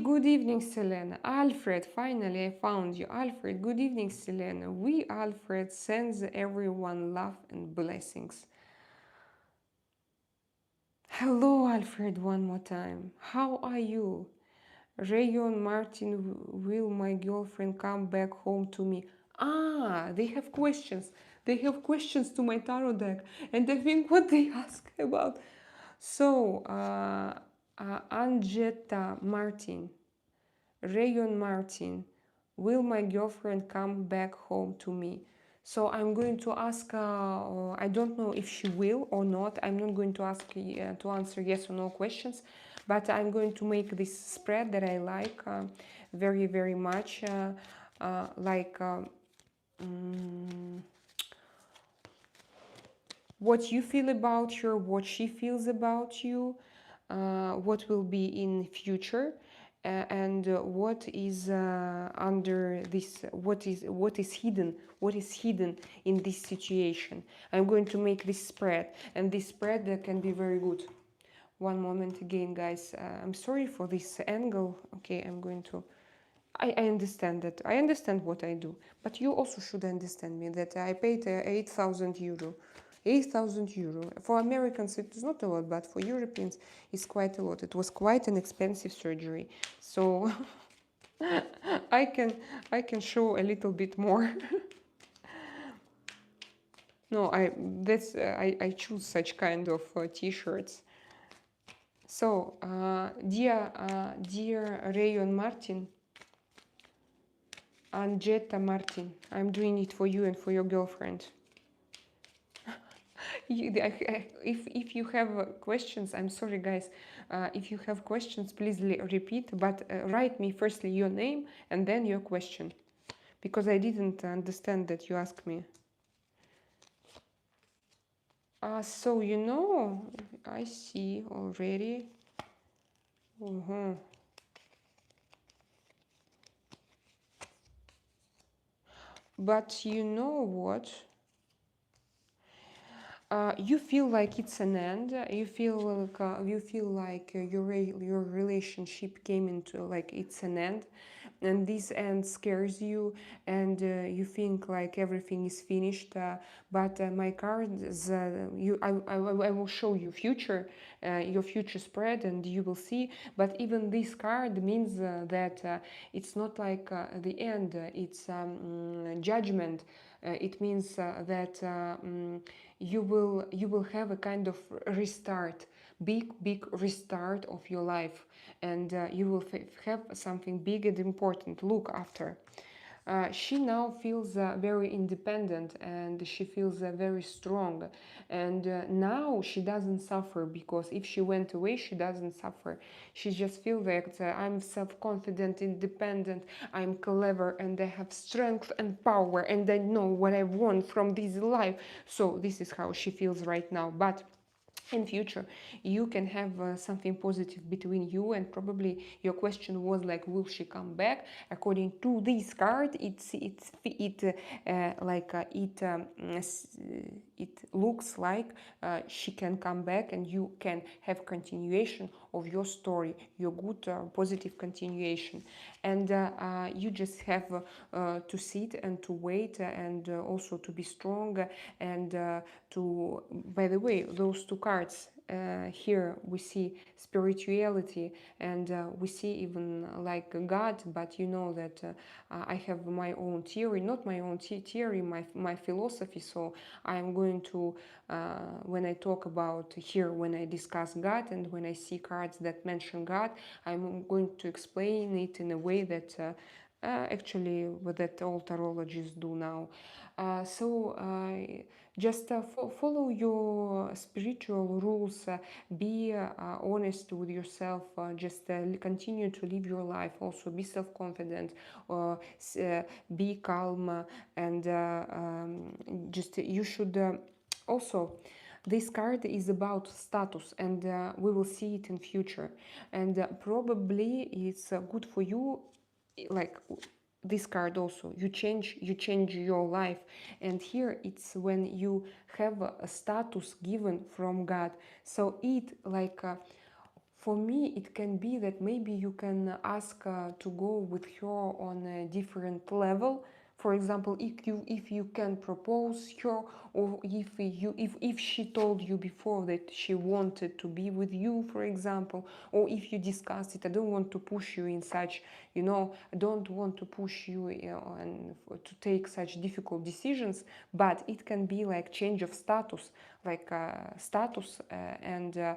Good evening, Selena. Alfred, finally I found you. Alfred, good evening, Selena. We, Alfred, sends everyone love and blessings. Hello, Alfred, one more time. How are you? Rayon Martin, will my girlfriend come back home to me? Ah, they have questions. They have questions to my tarot deck. And I think what they ask about. So, Angetta Martin, Rayon Martin, will my girlfriend come back home to me? So I'm going to ask, I don't know if she will or not. I'm not going to ask to answer yes or no questions, but I'm going to make this spread that I like very, very much. What you feel about her, what she feels about you, what will be in future, and what is under this, what is hidden in this situation. I'm going to make this spread, and this spread can be very good. One moment again, guys. I'm sorry for this angle. Okay, I'm going to. I understand that. I understand what I do, but you also should understand me that I paid 8,000 euro. 8,000 euro. For Americans, it is not a lot, but for Europeans, it's quite a lot. It was quite an expensive surgery. So I can I can show a little bit more. No, I choose such kind of t-shirts. So, dear Rayon Martin, Angetta Martin, I'm doing it for you and for your girlfriend. If you have questions, I'm sorry, guys. If you have questions, please repeat, but write me firstly your name and then your question, because I didn't understand that you asked me. So I see already. But you know what? You feel like it's an end. You feel like your relationship came into like it's an end, and this end scares you, and you think like everything is finished. But my cards, I will show you your future spread, and you will see. But even this card means that it's not like the end. It's judgment. It means that you will have a kind of restart, big restart of your life, and you will have something big and important look after. She now feels very independent, and she feels very strong, and now she doesn't suffer, because if she went away she doesn't suffer. She just feels that I'm self-confident, independent, I'm clever, and I have strength and power, and I know what I want from this life. So this is how she feels right now. But in future you can have something positive between you, and probably your question was like, will she come back? According to this card, it looks like she can come back, and you can have continuation of your story, your good positive continuation. And you just have to sit and to wait, and also to be strong, and by the way, those two cards, here we see spirituality, and we see even like God. But you know that I have my own theory, not my own theory, my philosophy. So I'm going to, when I talk about here, when I discuss God, and when I see cards that mention God, I'm going to explain it in a way that actually what that all tarologists do now. Just follow your spiritual rules, be honest with yourself, just continue to live your life, also be self-confident, be calm, and just you should also, this card is about status, and we will see it in future, and probably it's good for you, like this card also, you change your life. And here it's when you have a status given from God. So it like for me it can be that maybe you can ask to go with her on a different level. For example, if you can propose her, or if she told you before that she wanted to be with you, for example, or if you discuss it. I don't want to push you in such, I don't want to push you and to take such difficult decisions, but it can be like change of status, like status and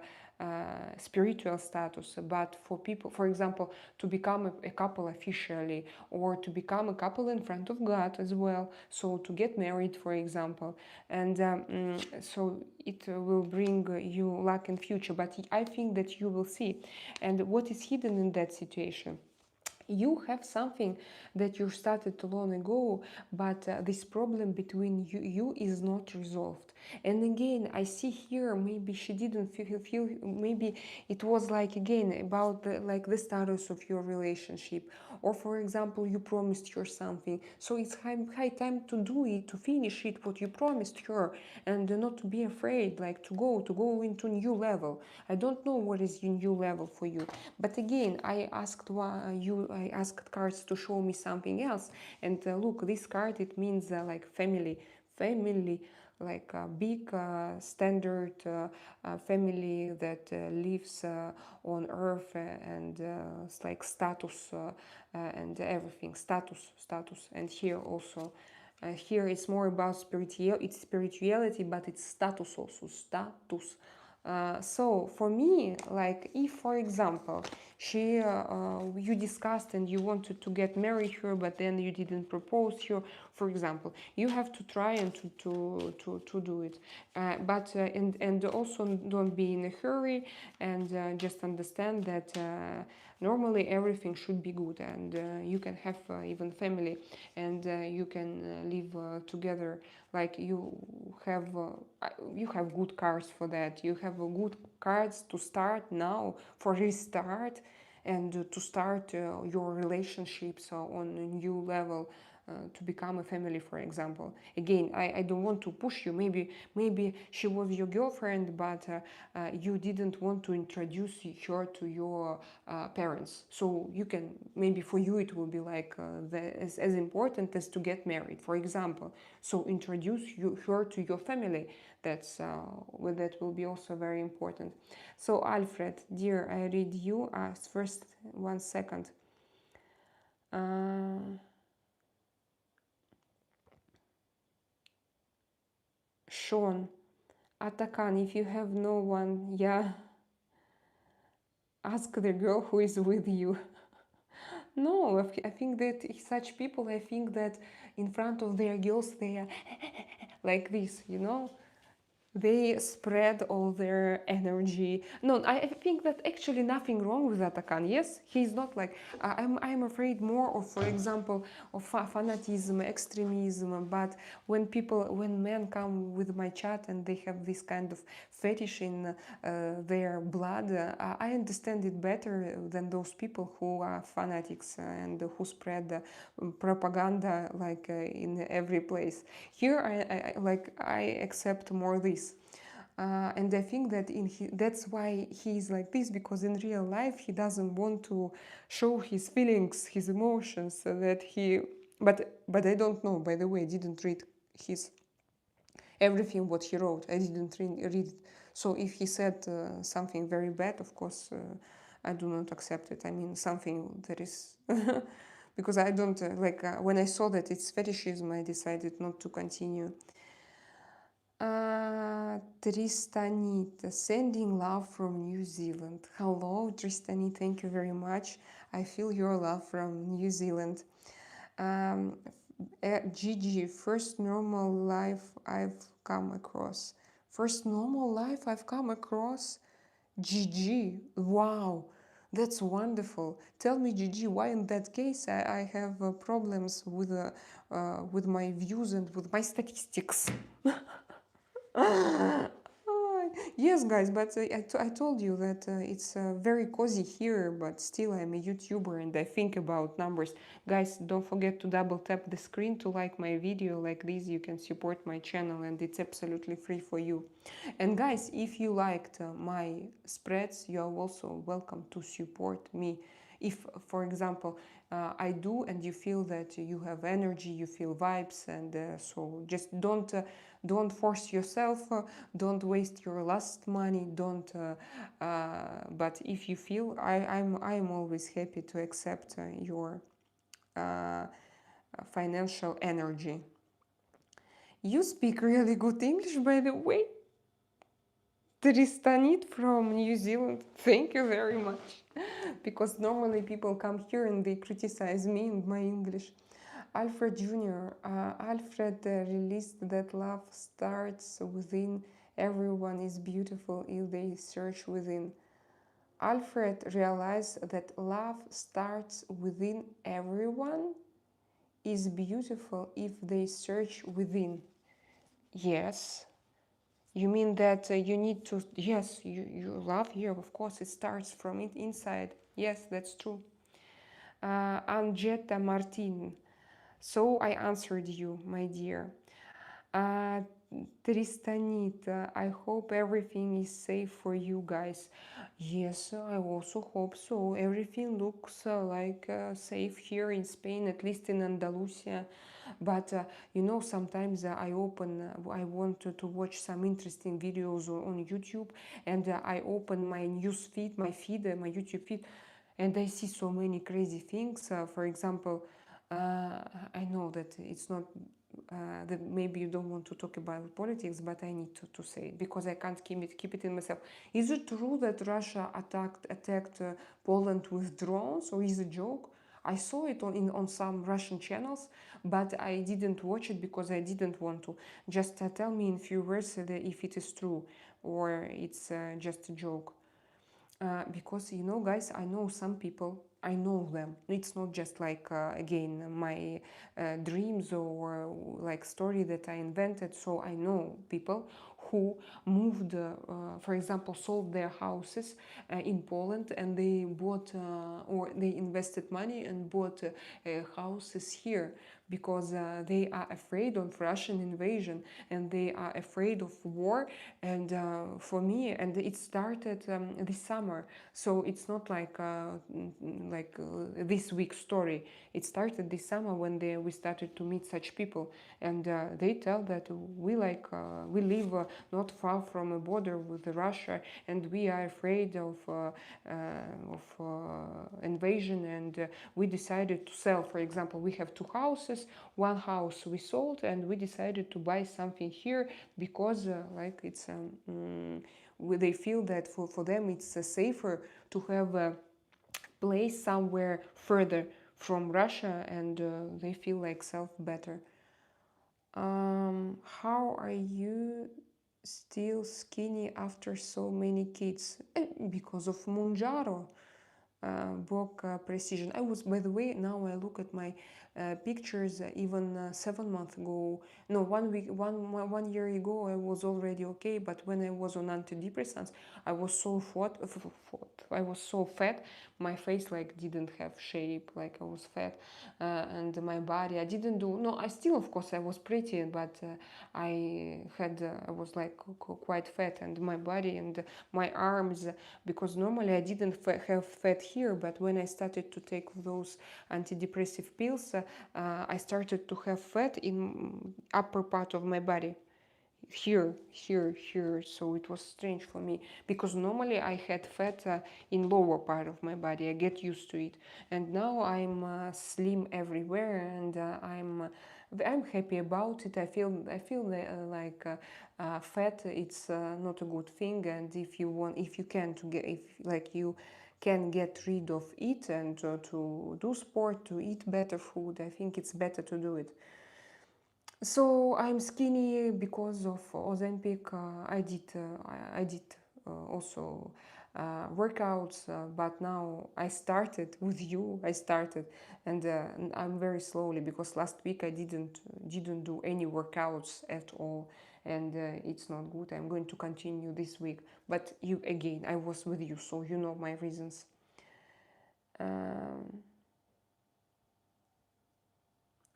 spiritual status. But for people, for example, to become a couple officially, or to become a couple in front of God as well, so to get married, for example. And so it will bring you luck in future, but I think that you will see. And what is hidden in that situation? You have something that you started long ago, but this problem between you is not resolved. And again, I see here, maybe she didn't feel maybe it was like, again, about like the status of your relationship. Or for example, you promised her something, so it's high time to do it, to finish it, what you promised her, and not to be afraid, like to go into new level. I don't know what is your new level for you, but again, I asked cards to show me something else. And look, this card, it means like family, like a big standard family that lives on earth, and it's like status and everything, status. And here also, here it's more about spirituality, but it's status also, status. So for me, like if, for example, you discussed and you wanted to get married her, but then you didn't propose her, for example, you have to try and to do it, and also don't be in a hurry, and just understand that normally everything should be good, and you can have even family, and you can live together, like you have good cards for that. You have good cards to start now, for restart, and to start your relationships on a new level, to become a family, for example. Again, I don't want to push you. Maybe she was your girlfriend, but you didn't want to introduce her to your parents. So you can, maybe for you it will be like as important as to get married, for example. So introduce her to your family. That will be also very important. So Alfred, dear, I read you. First, 1 second. Sean, Atakan, if you have no one, yeah, ask the girl who is with you. No, I think that such people, I think that in front of their girls, they are like this, they spread all their energy. No, I think that actually nothing wrong with Atakan. Yes, he's not like I'm afraid more of, for example, of fanatism, extremism. But when men come with my chat and they have this kind of fetish in their blood, I understand it better than those people who are fanatics and who spread propaganda like in every place. Here, I accept more this. And I think that that's why he's like this, because in real life he doesn't want to show his feelings, his emotions, that he. But I don't know. By the way, I didn't read his everything what he wrote. I didn't read it. So if he said something very bad, of course, I do not accept it. I mean, something that is. Because I don't when I saw that it's fetishism, I decided not to continue. Tristanita, sending love from New Zealand. Hello, Tristanita, thank you very much. I feel your love from New Zealand. Gigi, first normal life I've come across. First normal life I've come across. Gigi, wow, that's wonderful. Tell me, Gigi, why in that case I have problems with my views and with my statistics. Yes, guys, but I told you that it's very cozy here, but still I'm a YouTuber and I think about numbers. Guys, don't forget to double tap the screen to like my video. Like this, you can support my channel and it's absolutely free for you. And guys, if you liked my spreads, you are also welcome to support me. If, for example, I do and you feel that you have energy, you feel vibes, and so just don't force yourself, don't waste your last money, don't but if you feel, I'm always happy to accept your uh, financial energy. You speak really good English, by the way. Tristanit from New Zealand, thank you very much. Because normally people come here and they criticize me and my English. Alfred Jr. Alfred released that love starts within. Everyone is beautiful if they search within. Alfred realized that love starts within. Everyone is beautiful if they search within. Yes. You mean that you need to, yes, you love here, of course, it starts from it inside. Yes, that's true. Angetta Martin. So I answered you, my dear. Uh, Tristanita, I hope everything is safe for you guys. Yes, I also hope so. Everything looks like safe here in Spain, at least in Andalusia. But you know, sometimes I want to watch some interesting videos on YouTube, and I open my news feed, my YouTube feed, and I see so many crazy things. For example, I know that it's not that maybe you don't want to talk about politics, but I need to say it because I can't keep it in myself. Is it true that Russia attacked Poland with drones, or is it a joke? I saw it on some Russian channels, but I didn't watch it because I didn't want to. Just tell me in few words if it is true or it's just a joke. Because you know, guys, I know some people, I know them. It's not just like again my dreams or like story that I invented. So I know people who moved, for example, sold their houses in Poland, and they bought or they invested money and bought houses here because they are afraid of Russian invasion and they are afraid of war. And for me, and it started this summer, so it's not like this week's story. It started this summer when we started to meet such people, and they tell that we live not far from a border with Russia, and we are afraid of invasion, and we decided to sell. For example, we have two houses. One house we sold, and we decided to buy something here because like it's they feel that for them it's safer to have a place somewhere further from Russia, and they feel like self better. How are you still skinny after so many kids? Because of Munjaro. Book precision. I was, by the way, now I look at my pictures. Even 7 months ago, no, 1 week, 1 year ago, I was already okay. But when I was on antidepressants, I was so I was so fat. My face like didn't have shape. Like I was fat, and my body. I didn't do. No, I still, of course, I was pretty, but I was like quite fat, and my body and my arms, because normally I didn't have fat here, but when I started to take those antidepressive pills, I started to have fat in upper part of my body. Here. So it was strange for me because normally I had fat in lower part of my body. I get used to it, and now I'm slim everywhere, and I'm happy about it. I feel like fat. It's not a good thing, and if you can to get if like you can get rid of it and to do sport, to eat better food. I think it's better to do it. So I'm skinny because of Ozempic. I did also workouts, but now I started with you. I started, and I'm very slowly because last week I didn't do any workouts at all, and it's not good. I'm going to continue this week, but you again. I was with you, so you know my reasons. Um,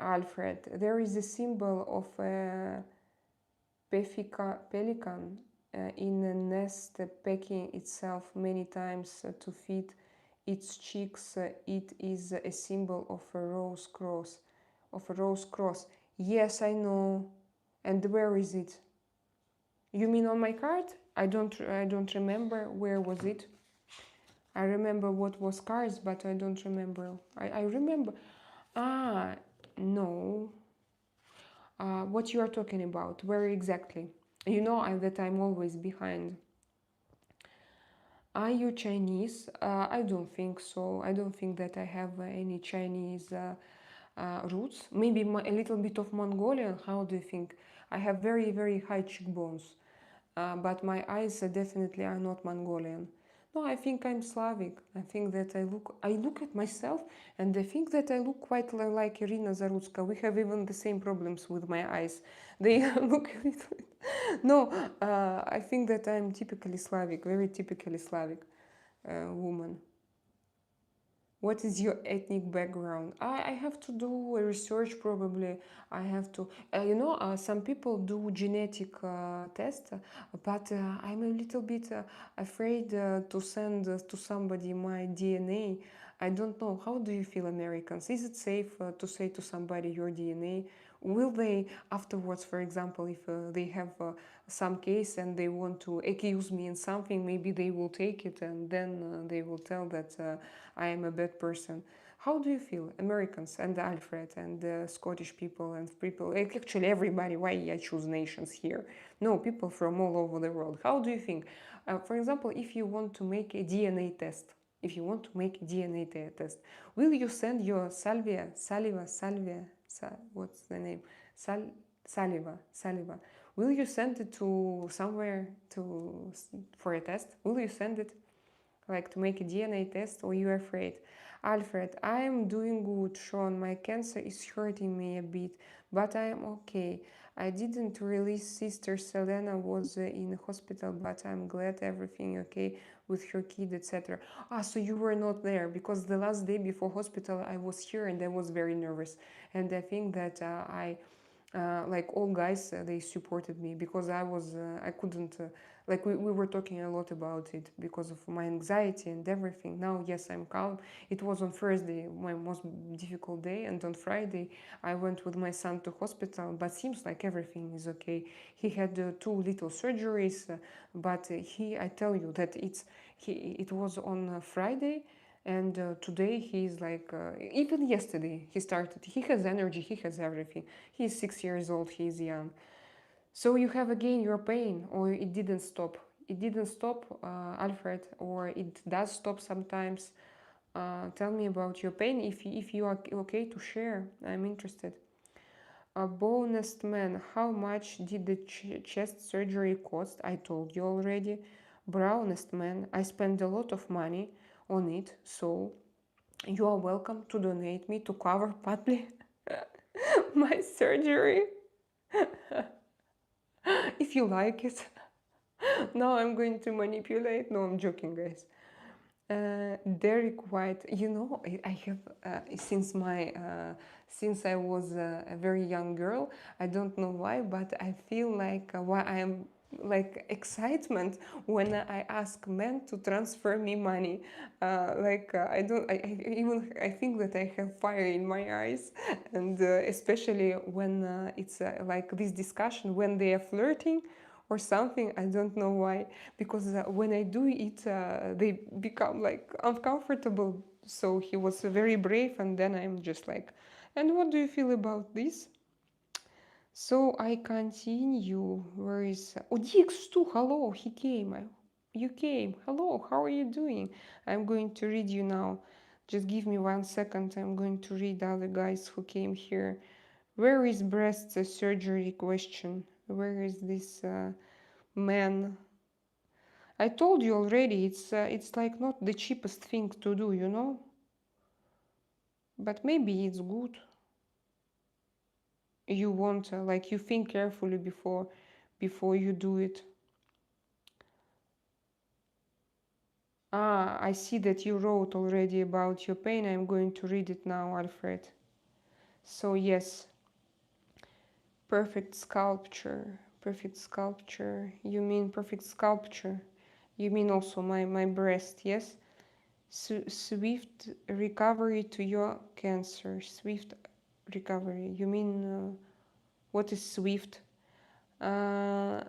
Alfred, there is a symbol of a pelican in a nest pecking itself many times to feed its chicks. It is a symbol of a rose cross. Of a rose cross. Yes, I know. And where is it? You mean on my card? I don't remember where was it. I remember what was cards, but I don't remember. I remember. Ah, no. What you are talking about? Where exactly? You know that I'm always behind. Are you Chinese? I don't think so. I don't think that I have any Chinese roots. Maybe a little bit of Mongolian. How do you think? I have very, very high cheekbones, but my eyes definitely are not Mongolian. No, I think I'm Slavic. I think that I look at myself and I think that I look quite like Irina Zarutska. We have even the same problems with my eyes. They look a little bit. No, I think that I'm typically Slavic, very typically Slavic woman. What is your ethnic background? I have to do a research probably. I have to, some people do genetic test, but I'm a little bit afraid to send to somebody my DNA. I don't know. How do you feel, Americans? Is it safe to say to somebody your DNA? Will they afterwards, for example, if they have some case and they want to accuse me in something, maybe they will take it and then they will tell that I am a bad person. How do you feel, Americans and Alfred and Scottish people and people, actually everybody, why I choose nations here? No, people from all over the world. How do you think? For example, if you want to make a DNA test, if you want to make a DNA test, will you send your what's the name? Saliva. Will you send it to somewhere for a test? Will you send it like to make a DNA test, or you're afraid? Alfred, I am doing good, Sean. My cancer is hurting me a bit, but I am okay. I didn't release Sister Selena was in hospital, but I'm glad everything okay with her kid, etc. So you were not there because the last day before hospital I was here and I was very nervous, and I think that like all guys they supported me because I couldn't like we were talking a lot about it because of my anxiety and everything. Now yes, I'm calm. It was on Thursday my most difficult day, and on Friday I went with my son to hospital, but seems like everything is okay. He had two little surgeries, but I tell you that it was on Friday, and today he's like even yesterday he started, he has energy, he has everything. He's 6 years old, he's young. So you have again your pain, or it didn't stop? It didn't stop, Alfred, or it does stop sometimes? Tell me about your pain if you are okay to share. I'm interested. A bonest man, how much did the chest surgery cost? I told you already. Brownest man, I spent a lot of money on it, so you are welcome to donate me to cover partly my surgery if you like it. Now I'm going to manipulate. No, I'm joking, guys. Derek White, I have since I was a very young girl. I don't know why, but I feel like why I am like excitement when I ask men to transfer me money. I don't. I think that I have fire in my eyes, and especially when it's like this discussion when they are flirting or something. I don't know why, because when I do it, they become like uncomfortable. So he was very brave, and then I'm just like, and what do you feel about this? So I continue. Where is Dix too? Hello, he came. You came. Hello, how are you doing? I'm going to read you now. Just give me 1 second. I'm going to read other guys who came here. Where is breast surgery question? Where is this man? I told you already. It's like not the cheapest thing to do, you know. But maybe it's good. You want like you think carefully before you do it. Ah, I see that you wrote already about your pain. I'm going to read it now, Alfred. So yes, perfect sculpture. Perfect sculpture. You mean perfect sculpture? You mean also my breast, yes? Swift recovery to your cancer. Swift recovery. You mean what is swift? Uh,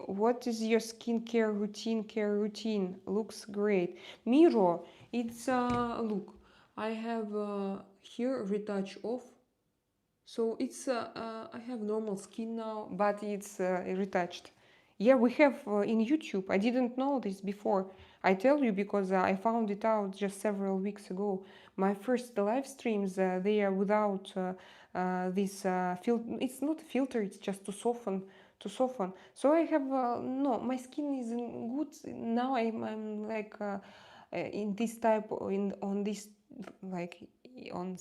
what is your skincare routine? Care routine looks great. Miro, it's look. I have here retouch off. So it's I have normal skin now, but it's retouched. Yeah, we have in YouTube. I didn't know this before. I tell you because I found it out just several weeks ago. My first live streams they are without this It's not a filter. It's just to soften. To soften. So I have no. My skin is in good now. I'm like in this type in on this like on.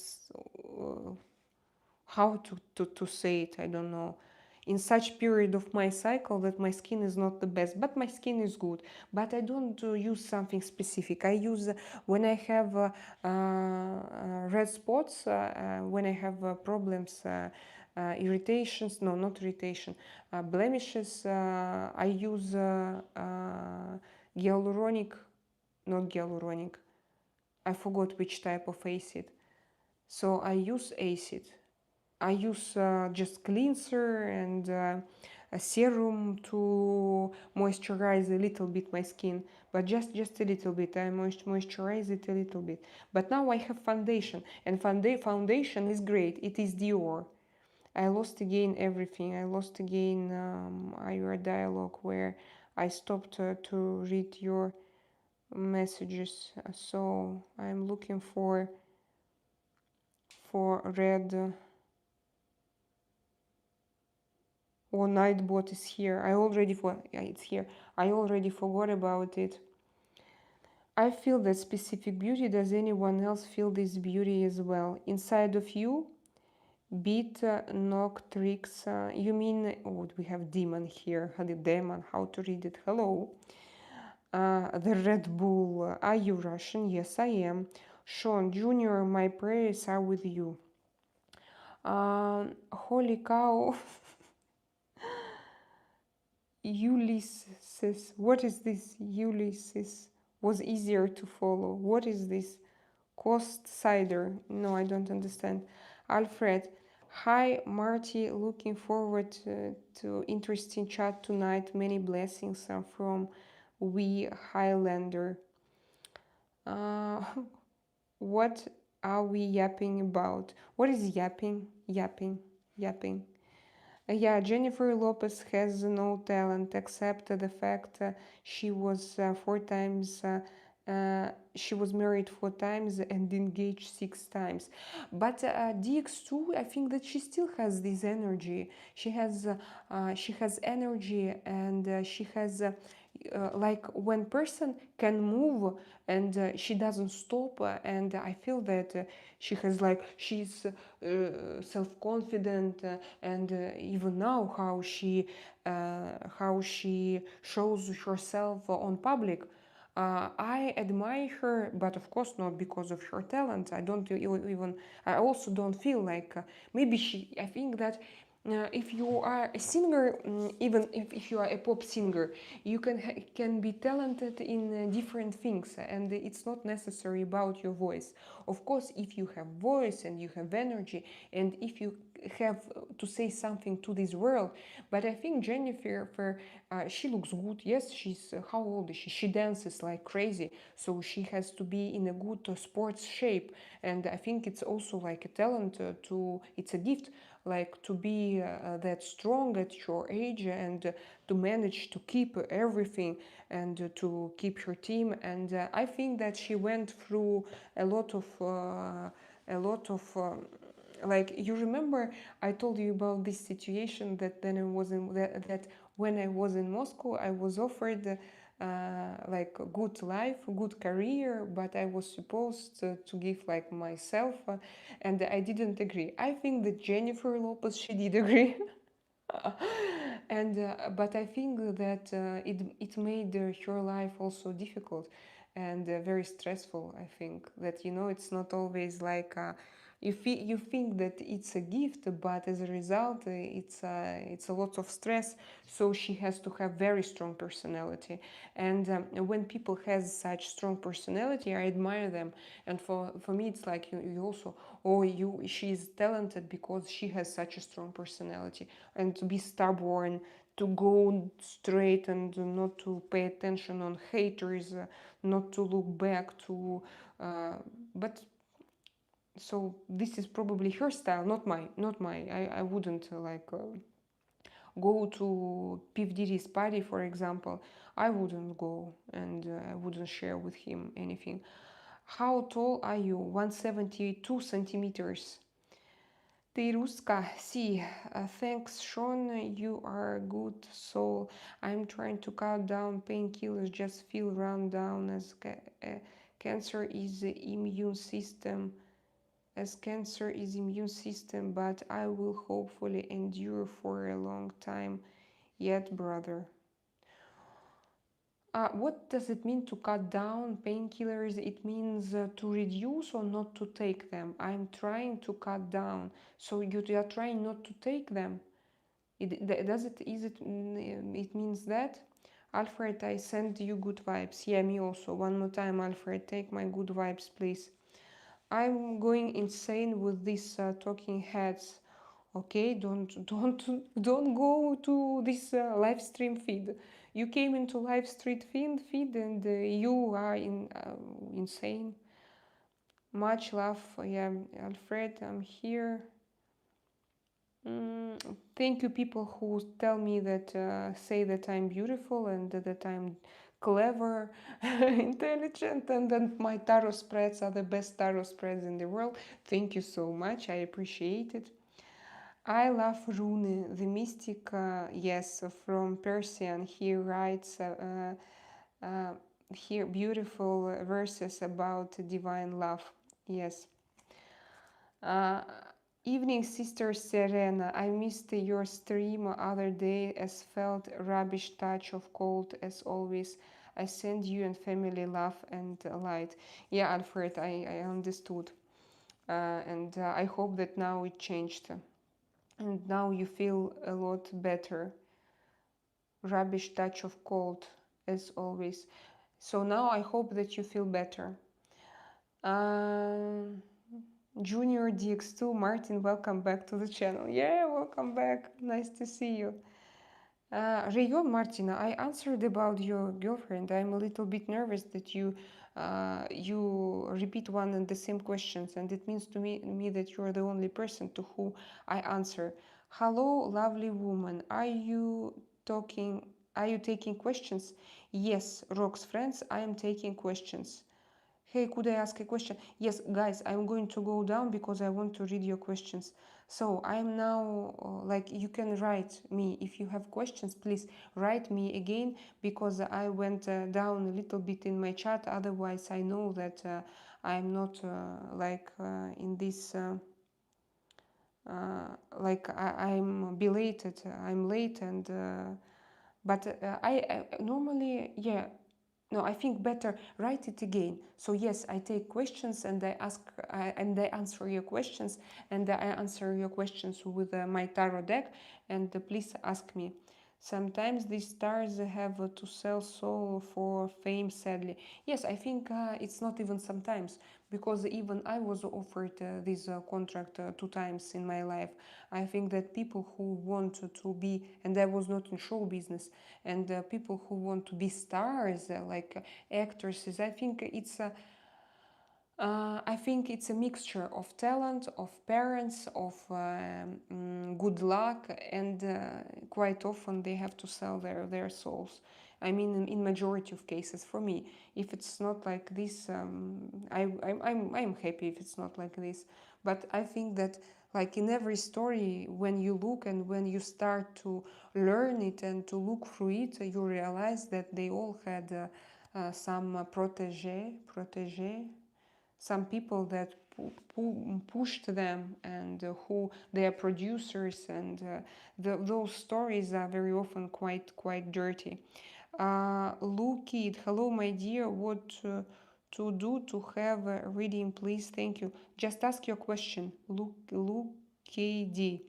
How to say it, I don't know, in such period of my cycle that my skin is not the best, but my skin is good. But I don't use something specific. I use when I have red spots, when I have problems, irritations, no, not irritation, blemishes, I use hyaluronic, not hyaluronic, I forgot which type of acid. So I use acid. I use just cleanser and a serum to moisturize a little bit my skin, but just a little bit. I moisturize it a little bit. But now I have foundation, and foundation is great. It is Dior. I lost again everything. I lost again your dialogue where I stopped to read your messages. So I'm looking for red. Oh, Nightbot is here. Yeah, it's here. I already forgot about it. I feel that specific beauty. Does anyone else feel this beauty as well? Inside of you, beat, knock, tricks. You mean, oh, we have demon here. The demon, how to read it? Hello. The Red Bull. Are you Russian? Yes, I am. Sean Jr., my prayers are with you. Holy cow. Ulysses. What is this? Ulysses was easier to follow. What is this? Coast cider. No, I don't understand. Alfred. Hi, Marty. Looking forward to interesting chat tonight. Many blessings from we Highlander. Uh, what are we yapping about? What is yapping? Yapping. Yeah, Jennifer Lopez has no talent except the fact she was she was married 4 times and engaged 6 times. But DX2, I think that she still has this energy. She has energy, and she has like when person can move and she doesn't stop, and I feel that she's self-confident, and even now how she shows herself on public. I admire her, but of course not because of her talent. I don't even. I also don't feel like maybe she. I think that if you are a singer, even if you are a pop singer, you can be talented in different things, and it's not necessary about your voice. Of course, if you have voice and you have energy, and if you have to say something to this world. But I think Jennifer, she looks good. Yes, she's how old is she? She dances like crazy, so she has to be in a good sports shape. And I think it's also like a talent it's a gift like to be that strong at your age and to manage to keep everything and to keep her team. And I think that she went through a lot of like, you remember I told you about this situation that then I was in that when I was in Moscow I was offered like a good life, good career, but I was supposed to give like myself, and I didn't agree. I think that Jennifer Lopez, she did agree. And but I think that it made her life also difficult and very stressful. I think that, you know, it's not always like you think that it's a gift, but as a result it's a lot of stress. So she has to have very strong personality, and when people has such strong personality, I admire them. And for me it's like you also, oh, she's talented because she has such a strong personality, and to be stubborn, to go straight and not to pay attention on haters, not to look back to but so this is probably her style, not my. I wouldn't go to P. Diddy's party, for example. I wouldn't go, and I wouldn't share with him anything. How tall are you? 172 centimeters. Tiruska, see, thanks, Sean. You are a good soul. I'm trying to cut down painkillers, just feel run down as cancer is the immune system. As cancer is immune system, but I will hopefully endure for a long time yet, brother. What does it mean to cut down painkillers? It means to reduce or not to take them. I'm trying to cut down. So you are trying not to take them. Does it? Is it? It means that. Alfred, I send you good vibes. Yeah, me also. One more time, Alfred. Take my good vibes, please. I'm going insane with these talking heads. Okay, don't go to this live stream feed. You came into live stream feed and you are insane. Much love. Yeah, Alfred, I'm here. Thank you, people who tell me that say that I'm beautiful and that I'm clever, intelligent, and that my tarot spreads are the best tarot spreads in the world. Thank you so much. I appreciate it. I love Rune, the mystic, yes, from Persian. He writes here beautiful verses about divine love. Yes. Uh, Evening, Sister Serena. I missed your stream other day as felt rubbish touch of cold as always. I send you and family love and light. Yeah, Alfred, I understood. And I hope that now it changed. And now you feel a lot better. Rubbish touch of cold as always. So now I hope that you feel better. Junior DX2 Martin, welcome back to the channel. Yeah, welcome back. Nice to see you. Rayon Martina, I answered about your girlfriend. I'm a little bit nervous that you repeat one and the same questions, and it means to me that you are the only person to who I answer. Hello, lovely woman. Are you talking? Are you taking questions? Yes, Rox friends, I am taking questions. Hey, could I ask a question? Yes, guys, I'm going to go down because I want to read your questions. So I'm now like, you can write me if you have questions. Please write me again because I went down a little bit in my chat. Otherwise, I know that I'm not in this. I'm belated. I'm late, and but I normally, yeah. No, I think better write it again. So yes, I take questions and and I answer your questions, and I answer your questions with my tarot deck. And please ask me. Sometimes these stars have to sell soul for fame, sadly. Yes, I think it's not even sometimes, because even I was offered this contract 2 times in my life. I think that people who want to be, and I was not in show business, and people who want to be stars, like actresses, I think it's I think it's a mixture of talent, of parents, of good luck, and quite often they have to sell their souls. I mean, in majority of cases, for me, if it's not like this, I'm happy if it's not like this. But I think that, like in every story, when you look and when you start to learn it and to look through it, you realize that they all had some protege, some people that pushed them, and who they are producers, and those stories are very often quite dirty. Lou Kid, hello my dear, what to do to have a reading, please? Thank you. Just ask your question. Lou KD.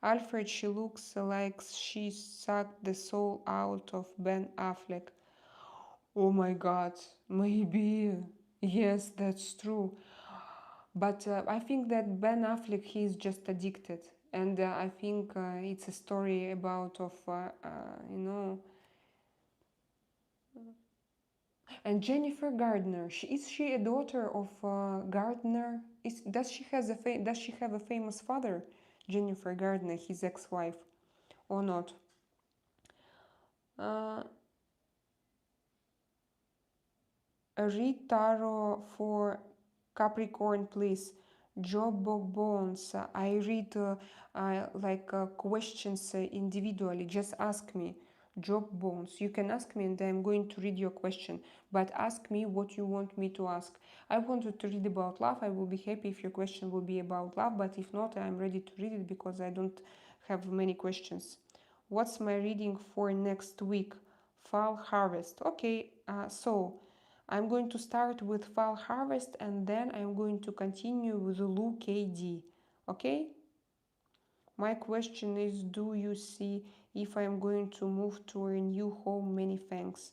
Alfred, she looks like she sucked the soul out of Ben Affleck. Oh my god, maybe. Yes, that's true. But I think that Ben Affleck, he is just addicted. And I think it's a story about of, you know. And Jennifer Gardner, is she a daughter of Gardner? Does she have a famous father? Jennifer Gardner, his ex-wife, or not? Uh, Read tarot for Capricorn, please. Job bones. I read questions individually. Just ask me. Job bones. You can ask me and I'm going to read your question. But ask me what you want me to ask. I wanted to read about love. I will be happy if your question will be about love. But if not, I'm ready to read it because I don't have many questions. What's my reading for next week? Fall harvest. Okay, so I'm going to start with fall harvest and then I'm going to continue with Lu KD. Okay? My question is, do you see if I'm going to move to a new home? Many thanks.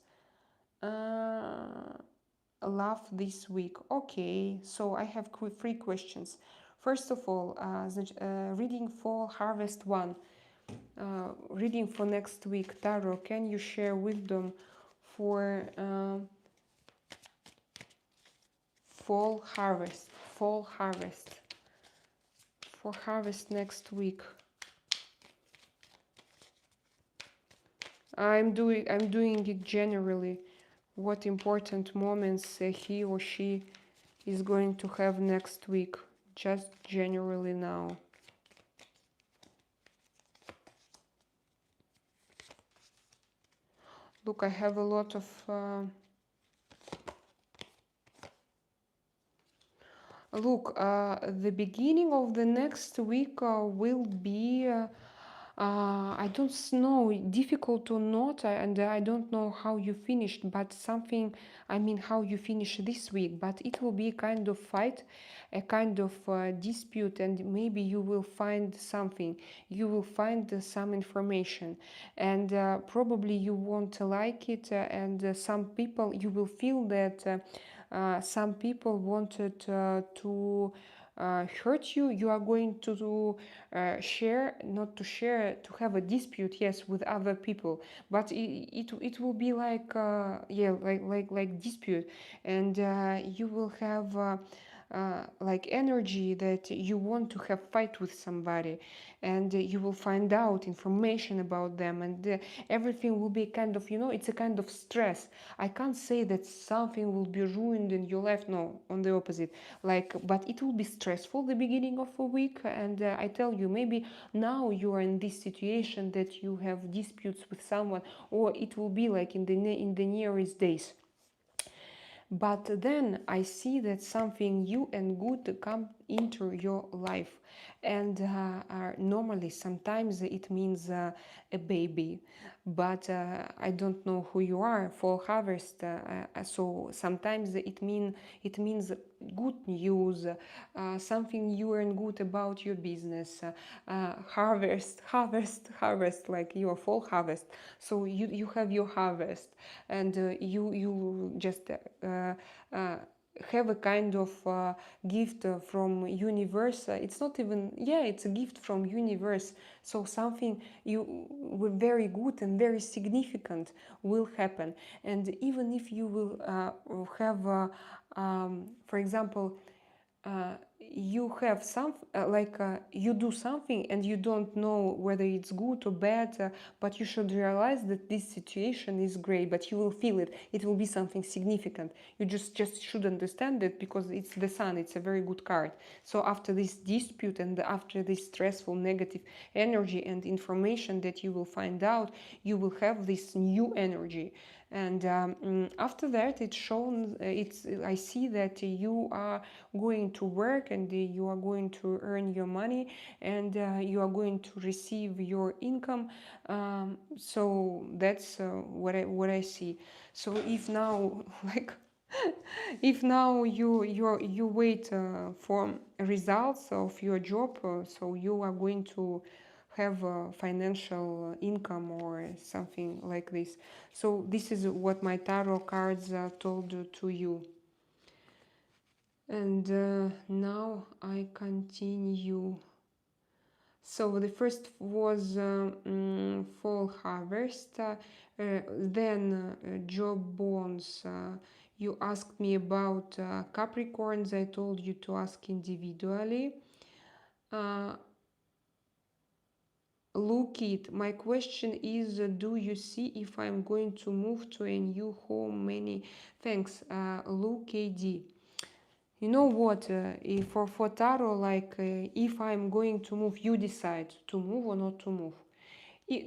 Love this week. Okay, so I have three questions. First of all, reading fall harvest 1. Reading for next week. Tarot, can you share wisdom for fall harvest? For harvest next week. I'm doing it generally. What important moments he or she is going to have next week, just generally now. Look, I have a lot of the beginning of the next week will be I don't know, difficult to note, and I don't know how you finished, but something, I mean, how you finish this week, but it will be a kind of fight, a kind of dispute, and maybe you will find something, you will find some information, and probably you won't like it, and some people, you will feel that some people wanted to hurt you. You are going to share, not to share, to have a dispute, yes, with other people, but it will be like yeah, like dispute, and you will have like energy that you want to have fight with somebody, and you will find out information about them, and everything will be kind of, you know, it's a kind of stress. I can't say that something will be ruined in your life, no, on the opposite, like, but it will be stressful the beginning of a week, and I tell you, maybe now you are in this situation that you have disputes with someone, or it will be like in the nearest days. But then I see that something new and good come into your life, and normally sometimes it means a baby, but I don't know who you are for harvest. So sometimes it means good news, something new and good about your business. Harvest, like your fall harvest. So you have your harvest, and you just have a kind of gift from universe. It's not even, yeah, it's a gift from universe. So something very good and very significant will happen. And even if you will have for example, you have some you do something and you don't know whether it's good or bad, but you should realize that this situation is great, but you will feel it. It will be something significant. You just should understand it, because it's the sun. It's a very good card. So after this dispute and after this stressful negative energy and information that you will find out, you will have this new energy. And after that, it's shown, I see that you are going to work, and you are going to earn your money, and you are going to receive your income. So that's what I see. So if now like if now you wait for results of your job, so you are going to have financial income or something like this. So this is what my tarot cards told to you. And now I continue. So the first was fall harvest, then job bonds. You asked me about Capricorns. I told you to ask individually. Look it. My question is, do you see if I'm going to move to a new home? Many thanks. Luke AD. You know what? For tarot, like if I'm going to move, you decide to move or not to move.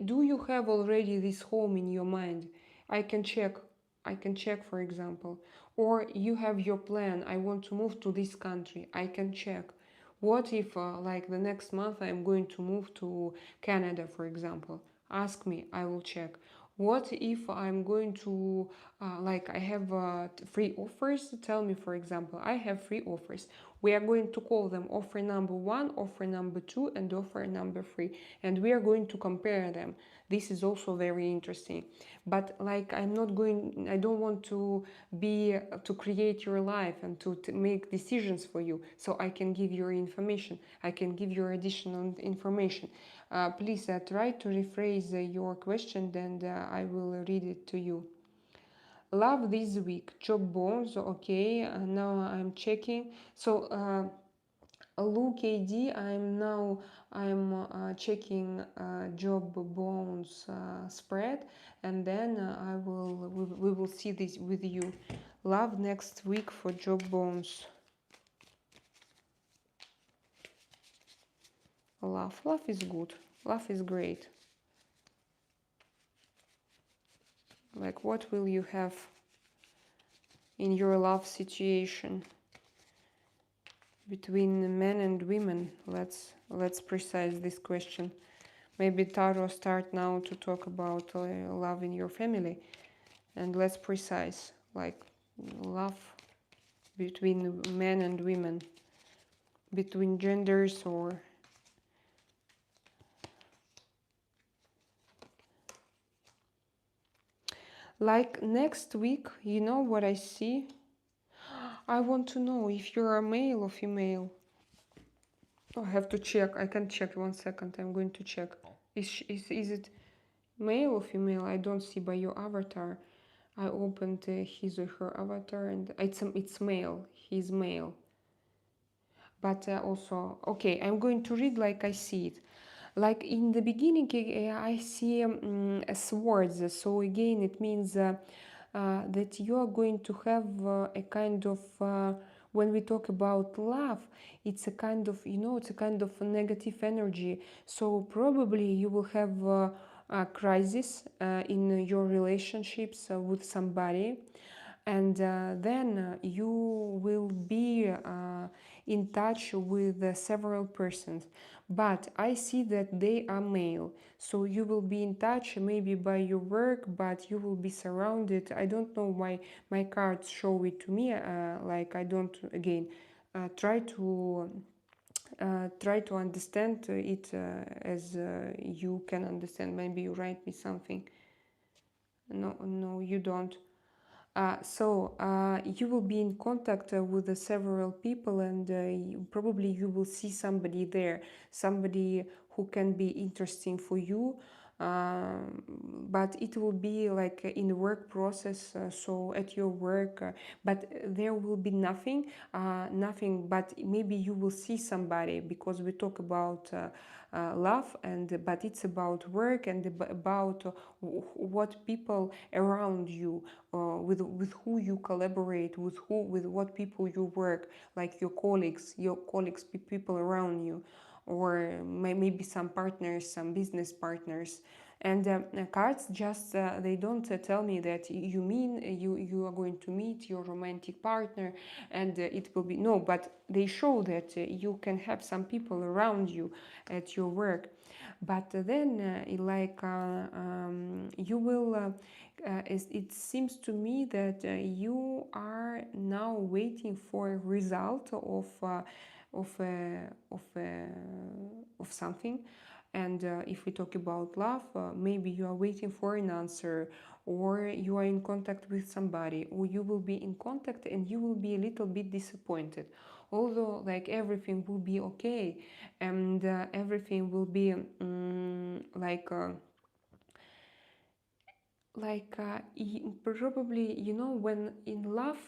Do you have already this home in your mind? I can check. I can check, for example. Or you have your plan. I want to move to this country. I can check. What if, like the next month, I'm going to move to Canada, for example? Ask me. I will check. What if I'm going to, like I have free offers? Tell me, for example, I have free offers. We are going to call them offer number 1, offer number 2, and offer number 3. And we are going to compare them. This is also very interesting. But like I don't want to to create your life and to make decisions for you. So I can give you information. I can give you additional information. Please try to rephrase your question, and I will read it to you. Love this week. Job bonds. Okay, now I'm checking. So Luke AD, I'm checking job bonds spread, and then we will see this with you. Love next week for job bonds. Love is good. Love is great. Like, what will you have in your love situation between men and women? Let's precise this question. Maybe tarot start now to talk about love in your family, and let's precise, like, love between men and women, between genders, or like next week. You know what I see? I want to know if you're a male or female. Oh, I have to check. I can check. 1 second. I'm going to check. Is it male or female? I don't see by your avatar. I opened his or her avatar, and it's male. He's male. But also, okay, I'm going to read like I see it. Like in the beginning, I see swords. So again, it means that you are going to have a kind of, when we talk about love, it's a kind of, it's a kind of a negative energy. So probably you will have a crisis in your relationships with somebody. And then you will be in touch with several persons, but I see that they are male. So you will be in touch maybe by your work, but you will be surrounded. I don't know why my cards show it to me. Like I don't, again, try to understand it as you can understand. Maybe you write me something. No, you don't. You will be in contact with several people, and probably you will see somebody there, somebody who can be interesting for you. But it will be like in the work process, so at your work, but there will be nothing. But maybe you will see somebody, because we talk about love, and but it's about work and about what people around you, with who you collaborate, with what people you work, like your colleagues, people around you, or maybe some partners, some business partners. And cards just they don't tell me that you mean you are going to meet your romantic partner, and it will be no, but they show that you can have some people around you at your work. But then you will it seems to me that you are now waiting for a result of of something. And if we talk about love, maybe you are waiting for an answer, or you are in contact with somebody, or you will be in contact and you will be a little bit disappointed, although like everything will be okay, and everything will be probably, when in love,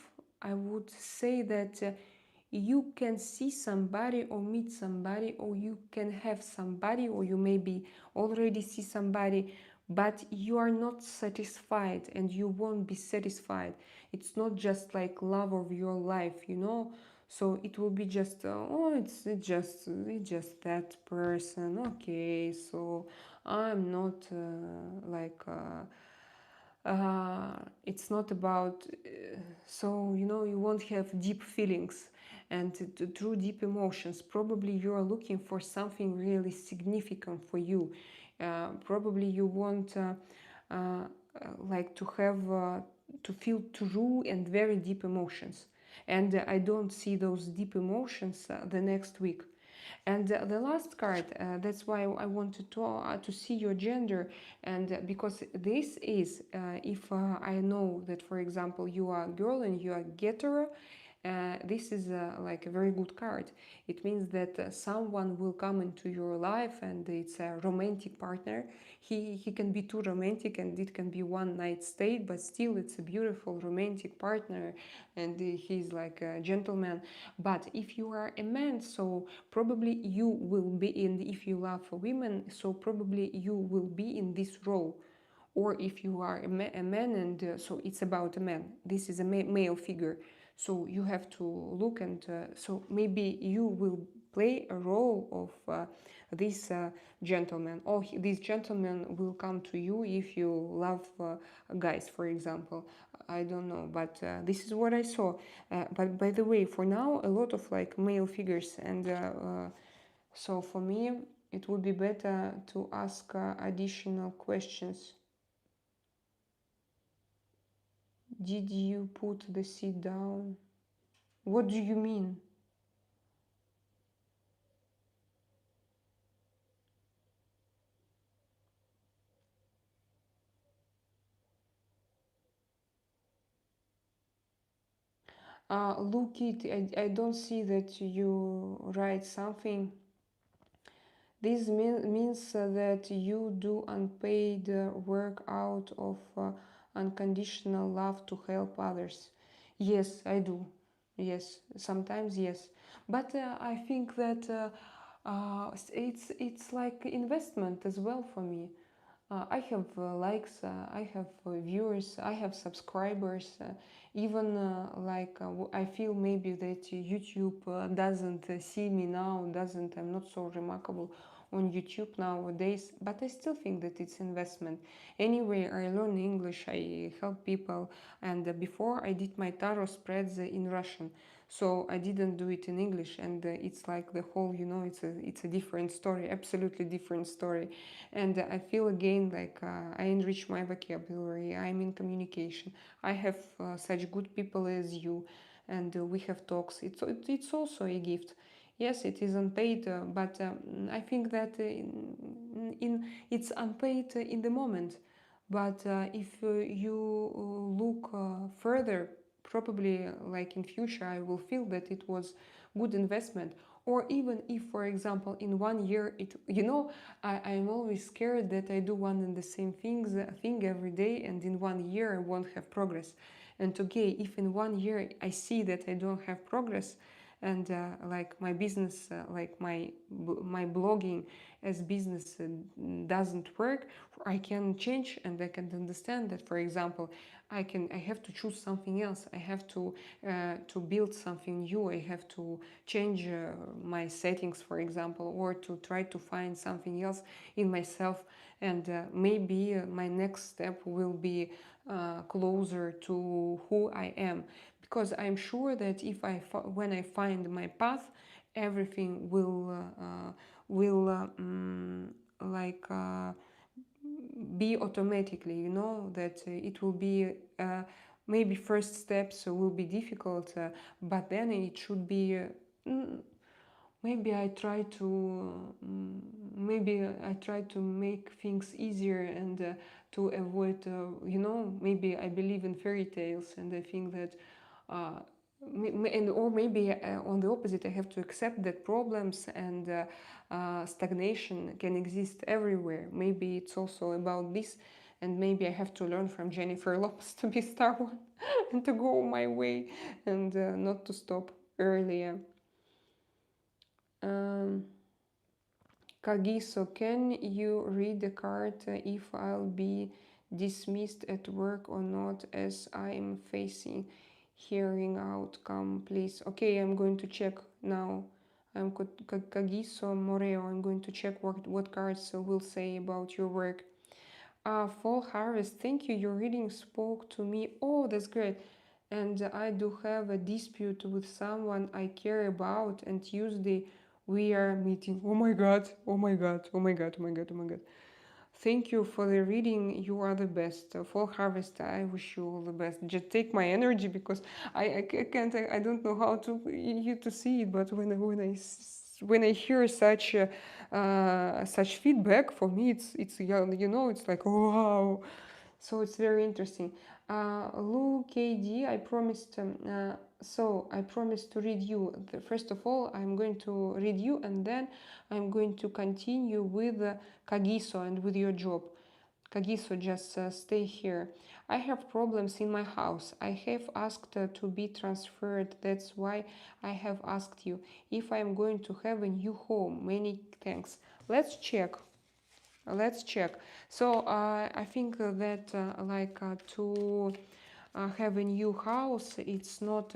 I would say that you can see somebody or meet somebody, or you can have somebody, or you maybe already see somebody, but you are not satisfied and you won't be satisfied. It's not just like love of your life. So it will be just it's just that person. Okay, so I'm not it's not about so you won't have deep feelings and true deep emotions. Probably you are looking for something really significant for you. Probably you want like to have to feel true and very deep emotions, and I don't see those deep emotions the next week. And the last card, that's why I wanted to see your gender, and because this is, if I know that, for example, you are a girl and you are getter, this is like a very good card. It means that someone will come into your life, and it's a romantic partner. He can be too romantic, and it can be one night stay, but still it's a beautiful romantic partner, and he's like a gentleman. But if you are a man, so probably you will be in, if you love women, so probably you will be in this role. Or if you are a man, and so it's about a man, this is a male figure, so you have to look, and so maybe you will play a role of this gentleman, or this gentleman will come to you if you love guys, for example. I don't know, but this is what I saw. But by the way, for now, a lot of like male figures, and so for me it would be better to ask additional questions. Did you put the seat down? What do you mean? Look it, I don't see that you write something. This means that you do unpaid work out of unconditional love to help others. Yes, I do. Yes, sometimes yes. But I think that it's like investment as well for me. I have likes, I have viewers, I have subscribers. Even I feel maybe that YouTube doesn't see me now, doesn't. I'm not so remarkable on YouTube nowadays, but I still think that it's investment. Anyway, I learn English, I help people, and before I did my tarot spreads in Russian. So I didn't do it in English, and it's like the whole, it's a different story, absolutely different story. And I feel again like I enrich my vocabulary, I'm in communication, I have such good people as you, and we have talks. It's also a gift. Yes, it is unpaid, but I think that it's unpaid in the moment. But if you look further, probably like in future, I will feel that it was good investment. Or even if, for example, in 1 year, I'm always scared that I do one and the same thing every day, and in 1 year I won't have progress. And okay, if in 1 year I see that I don't have progress, and like my business, like my blogging as business doesn't work, I can change and I can understand that, for example, I have to choose something else. I have to build something new. I have to change my settings, for example, or to try to find something else in myself. And maybe my next step will be closer to who I am, because I'm sure that if when I find my path, everything will like be automatically, that it will be maybe first steps will be difficult, but then it should be mm, maybe I try to make things easier, and to avoid, maybe I believe in fairy tales, and I think that uh, or maybe on the opposite, I have to accept that problems and stagnation can exist everywhere. Maybe it's also about this, and maybe I have to learn from Jennifer Lopez to be star one and to go my way, and not to stop earlier. um, Kagiso, can you read the card if I'll be dismissed at work or not, as I'm facing hearing outcome, please? Okay, I'm going to check now. I'm Kagiso Moreo. I'm going to check what cards will say about your work. Fall harvest. Thank you. Your reading spoke to me. Oh, that's great. And I do have a dispute with someone I care about, and Tuesday we are meeting. Oh my god. Oh my god. Oh my god. Oh my god. Oh my god. Thank you for the reading. You are the best. Fall harvest. I wish you all the best. Just take my energy, because I can't. I don't know how to you to see it. But when I hear such feedback, for me it's it's like, oh, wow. So it's very interesting. Lou KD, I promised to read you. First of all, I'm going to read you, and then I'm going to continue with Kagiso and with your job. Kagiso, just stay here. I have problems in my house. I have asked to be transferred. That's why I have asked you if I'm going to have a new home. Many thanks. Let's check. So I think that to have a new house, it's not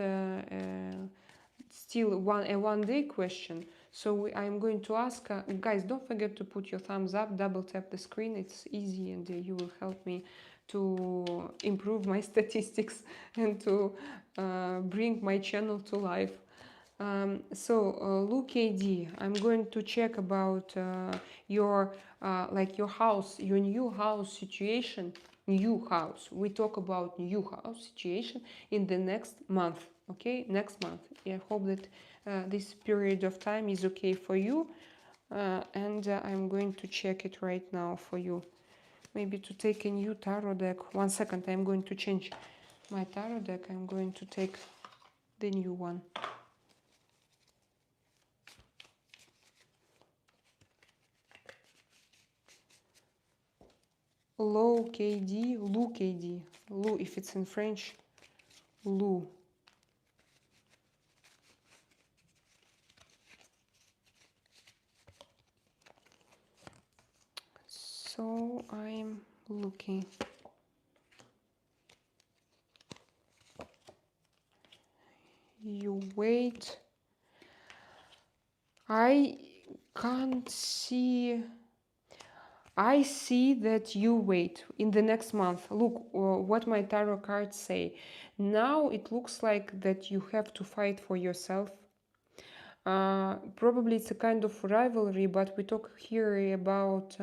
still a one-day question. So I'm going to ask, guys, don't forget to put your thumbs up, double tap the screen. It's easy, and you will help me to improve my statistics and to bring my channel to life. Luke AD, I'm going to check about your your house, your new house situation. New house. We talk about new house situation in the next month. Okay, next month. I hope that this period of time is okay for you, and I'm going to check it right now for you. Maybe to take a new tarot deck. 1 second. I'm going to change my tarot deck. I'm going to take the new one. Low KD, Lou KD, Lou if it's in French, Lou. So I'm looking. You wait. I can't see. I see that you wait in the next month. Look what my tarot cards say. Now it looks like that you have to fight for yourself. Probably it's a kind of rivalry, but we talk here about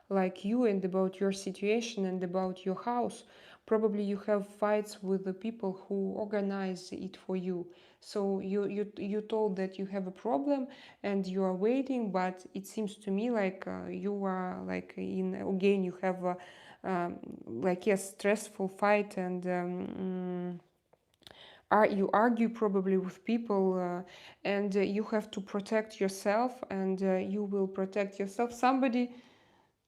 like you and about your situation and about your house. probably you have fights with the people who organize it for you. So you told that you have a problem and you are waiting, but it seems to me like you are like in again you have a like yes stressful fight, and you argue probably with people, and you have to protect yourself, and you will protect yourself.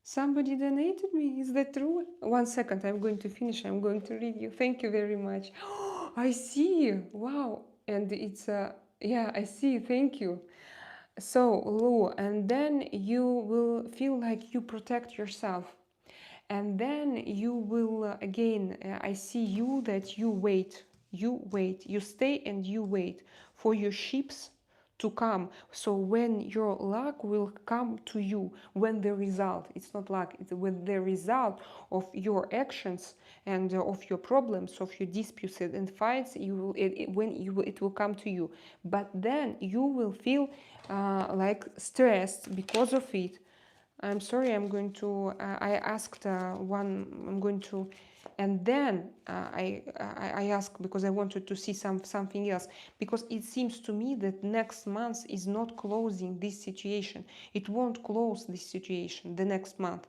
Somebody donated me. Is that true? 1 second. I'm going to finish. I'm going to read you. Thank you very much. I see. Wow. And it's yeah, I see. Thank you. So, Lou, and then you will feel like you protect yourself. And then you will again, I see you that you wait, you stay and you wait for your ships to come. So when your luck will come to you, when the result, it's not luck, it's when the result of your actions and of your problems, of your disputes and fights, you will, it will come to you. But then you will feel like stressed because of it. I'm sorry, I'm going to, I asked one, I'm going to, and then I asked because I wanted to see something else, because it seems to me that next month is not closing this situation. It won't close this situation the next month.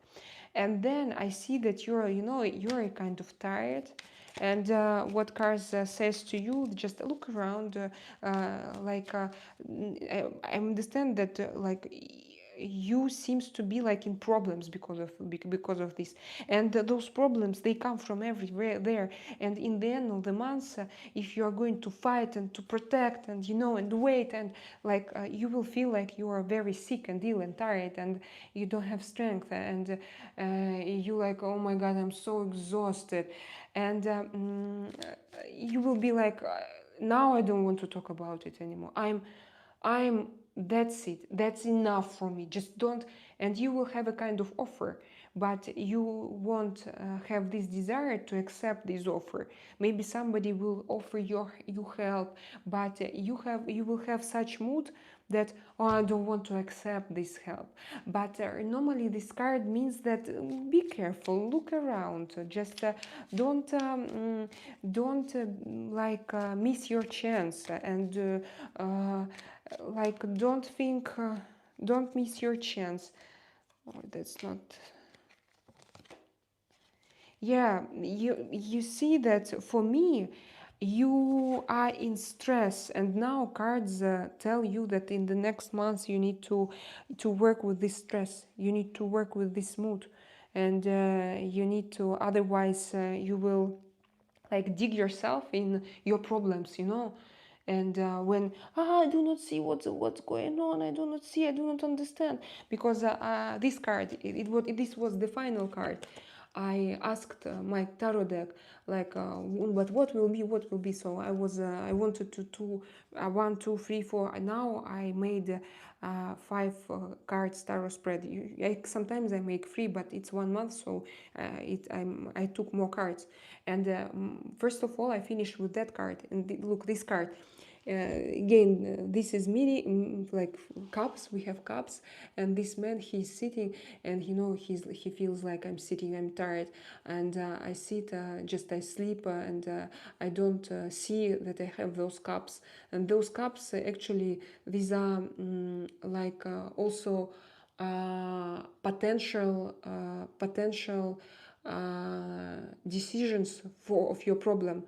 And then I see that you're, you know, you're kind of tired. And what Cars says to you, just look around, I understand that like you seems to be like in problems because of this, and those problems, they come from everywhere there. And in the end of the month, if you are going to fight and to protect and you know and wait, and like you will feel like you are very sick and ill and tired, and you don't have strength, and you like, oh my god, I'm so exhausted. And you will be like, now I don't want to talk about it anymore. I'm that's it, that's enough for me, just don't. And you will have a kind of offer, but you won't have this desire to accept this offer. Maybe somebody will offer you help, but you will have such mood that, oh, I don't want to accept this help. But normally this card means that be careful, look around, just don't miss your chance, and like don't think, don't miss your chance. Oh, that's not. Yeah, you see that for me, you are in stress, and now cards tell you that in the next month you need to work with this stress. You need to work with this mood, and you need to. Otherwise, you will like dig yourself in your problems, you know. And when I do not see what's going on, I do not see, I do not understand, because this card, this was the final card. I asked my tarot deck, like, what will be. So I wanted to 1, 2, 3, 4. Now I made 5 cards tarot spread. Sometimes I make 3, but it's 1 month, so I took more cards. And first of all, I finished with that card. And look, this card. Again, this is mini, like cups. We have cups, and this man, he's sitting, and you know he feels like I'm sitting, I'm tired, and I sit, just I sleep, and I don't see that I have those cups. And those cups, actually, these are like also potential decisions of your problem,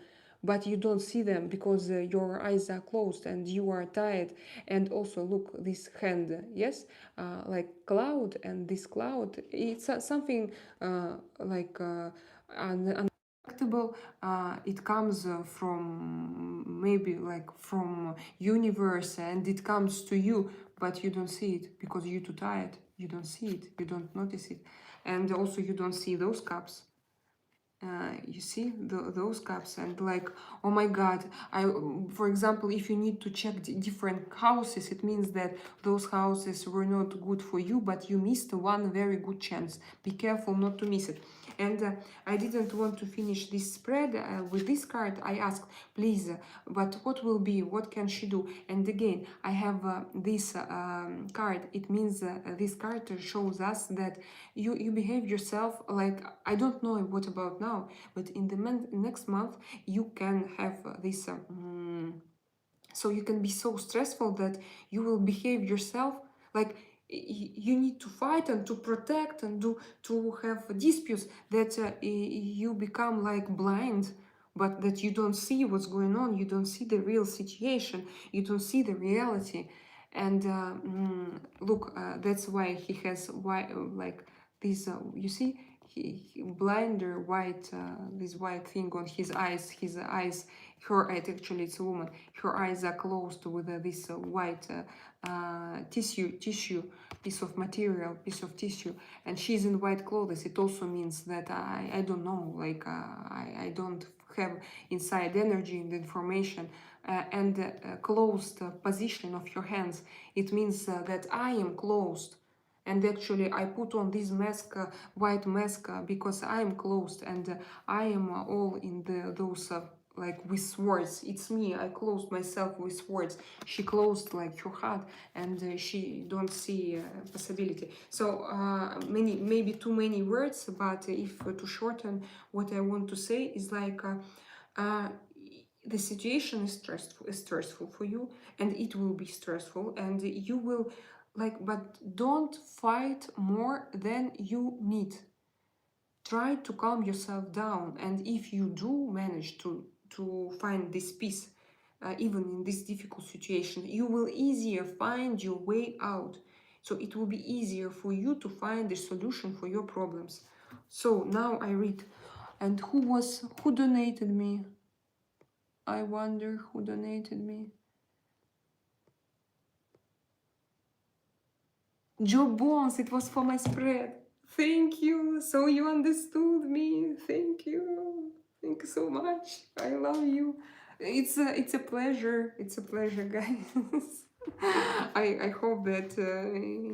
but you don't see them because your eyes are closed and you are tired. And also look, this hand, yes, like cloud, and this cloud, it's something like unpredictable. It comes from maybe like from universe, and it comes to you, but you don't see it because you're too tired. You don't see it, you don't notice it. And also you don't see those cups. You see those cups, and like, oh my god, for example, if you need to check different houses, it means that those houses were not good for you, but you missed one very good chance. Be careful not to miss it. And I didn't want to finish this spread with this card. I asked, please, but what will be? What can she do? And again, I have this card. It means this card shows us that you behave yourself like, I don't know what about now, but in the next month you can have this. So you can be so stressful that you will behave yourself like you need to fight and to protect and to have disputes, that you become like blind, but that you don't see what's going on, you don't see the real situation, you don't see the reality. And look, that's why he has like this, you see, he blinder white, this white thing on his eyes. His eyes, her eyes, actually it's a woman, her eyes are closed with this white tissue piece of material, piece of tissue, and she's in white clothes. It also means that I don't know, like I don't have inside energy and information. And closed position of your hands, it means that I am closed. And actually I put on this mask, white mask, because I am closed, and I am all in those like with swords. It's me, I closed myself with swords. She closed like her heart, and she don't see possibility. So maybe too many words, but if to shorten, what I want to say is like uh, the situation is stressful for you, and it will be stressful, and you will like, but don't fight more than you need. Try to calm yourself down, and if you do manage to find this peace, even in this difficult situation, you will easier find your way out. So it will be easier for you to find the solution for your problems. So now I read, and who donated me? I wonder who donated me. Joe Bones, it was for my spread. Thank you. So you understood me. Thank you. Thank you so much. I love you. It's a pleasure. It's a pleasure, guys. I hope that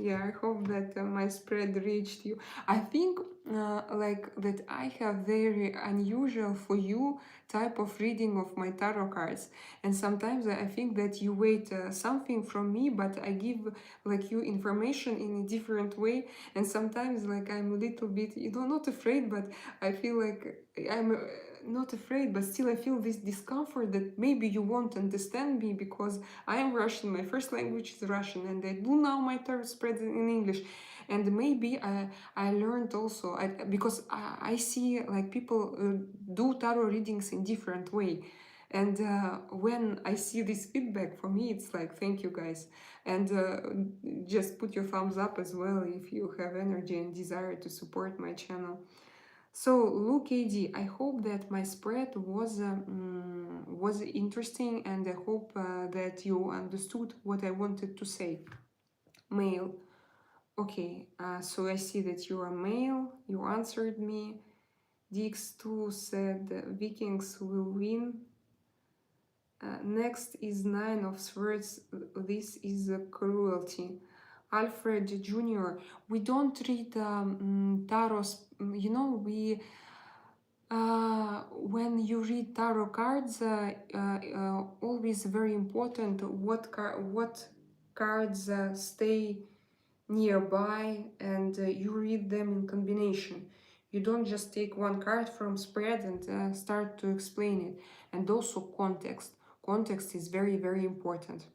yeah, I hope that my spread reached you. I think like that I have very unusual for you type of reading of my tarot cards, and sometimes I think that you wait something from me, but I give like you information in a different way, and sometimes like I'm a little bit, you know, not afraid, but I feel like I'm not afraid, but still I feel this discomfort that maybe you won't understand me because I am Russian, my first language is Russian, and I do now my tarot spread in English. And maybe I learned also, because I see like people do tarot readings in different way. And when I see this feedback, for me, it's like, thank you guys. And just put your thumbs up as well if you have energy and desire to support my channel. So, look, AD, I hope that my spread was interesting, and I hope that you understood what I wanted to say. Male. Okay, so I see that you are male. You answered me. DX2 said Vikings will win. Next is Nine of Swords. This is cruelty. Alfred Jr. We don't read tarot. You know, we when you read tarot cards, always very important what cards stay nearby, and you read them in combination. You don't just take one card from spread and start to explain it. And also context. Context is very, very important.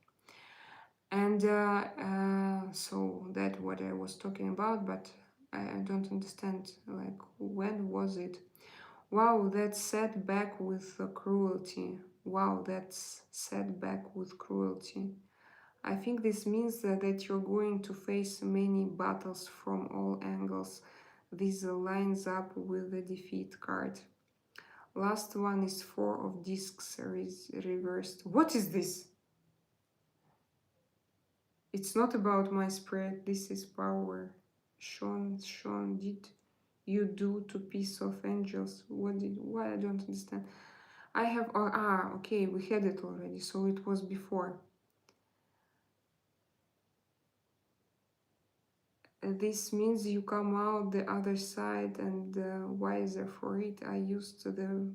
And so that's what I was talking about, but I don't understand, like, when was it? Wow, that's setback with cruelty. Wow, that's setback with cruelty. I think this means that you're going to face many battles from all angles. This lines up with the defeat card. Last one is Four of Discs reversed. What is this? It's not about my spread. This is power. Sean, did you do to Piece of Angels? Why? I don't understand. I have, okay, we had it already, so it was before. This means you come out the other side and wiser for it. I used to the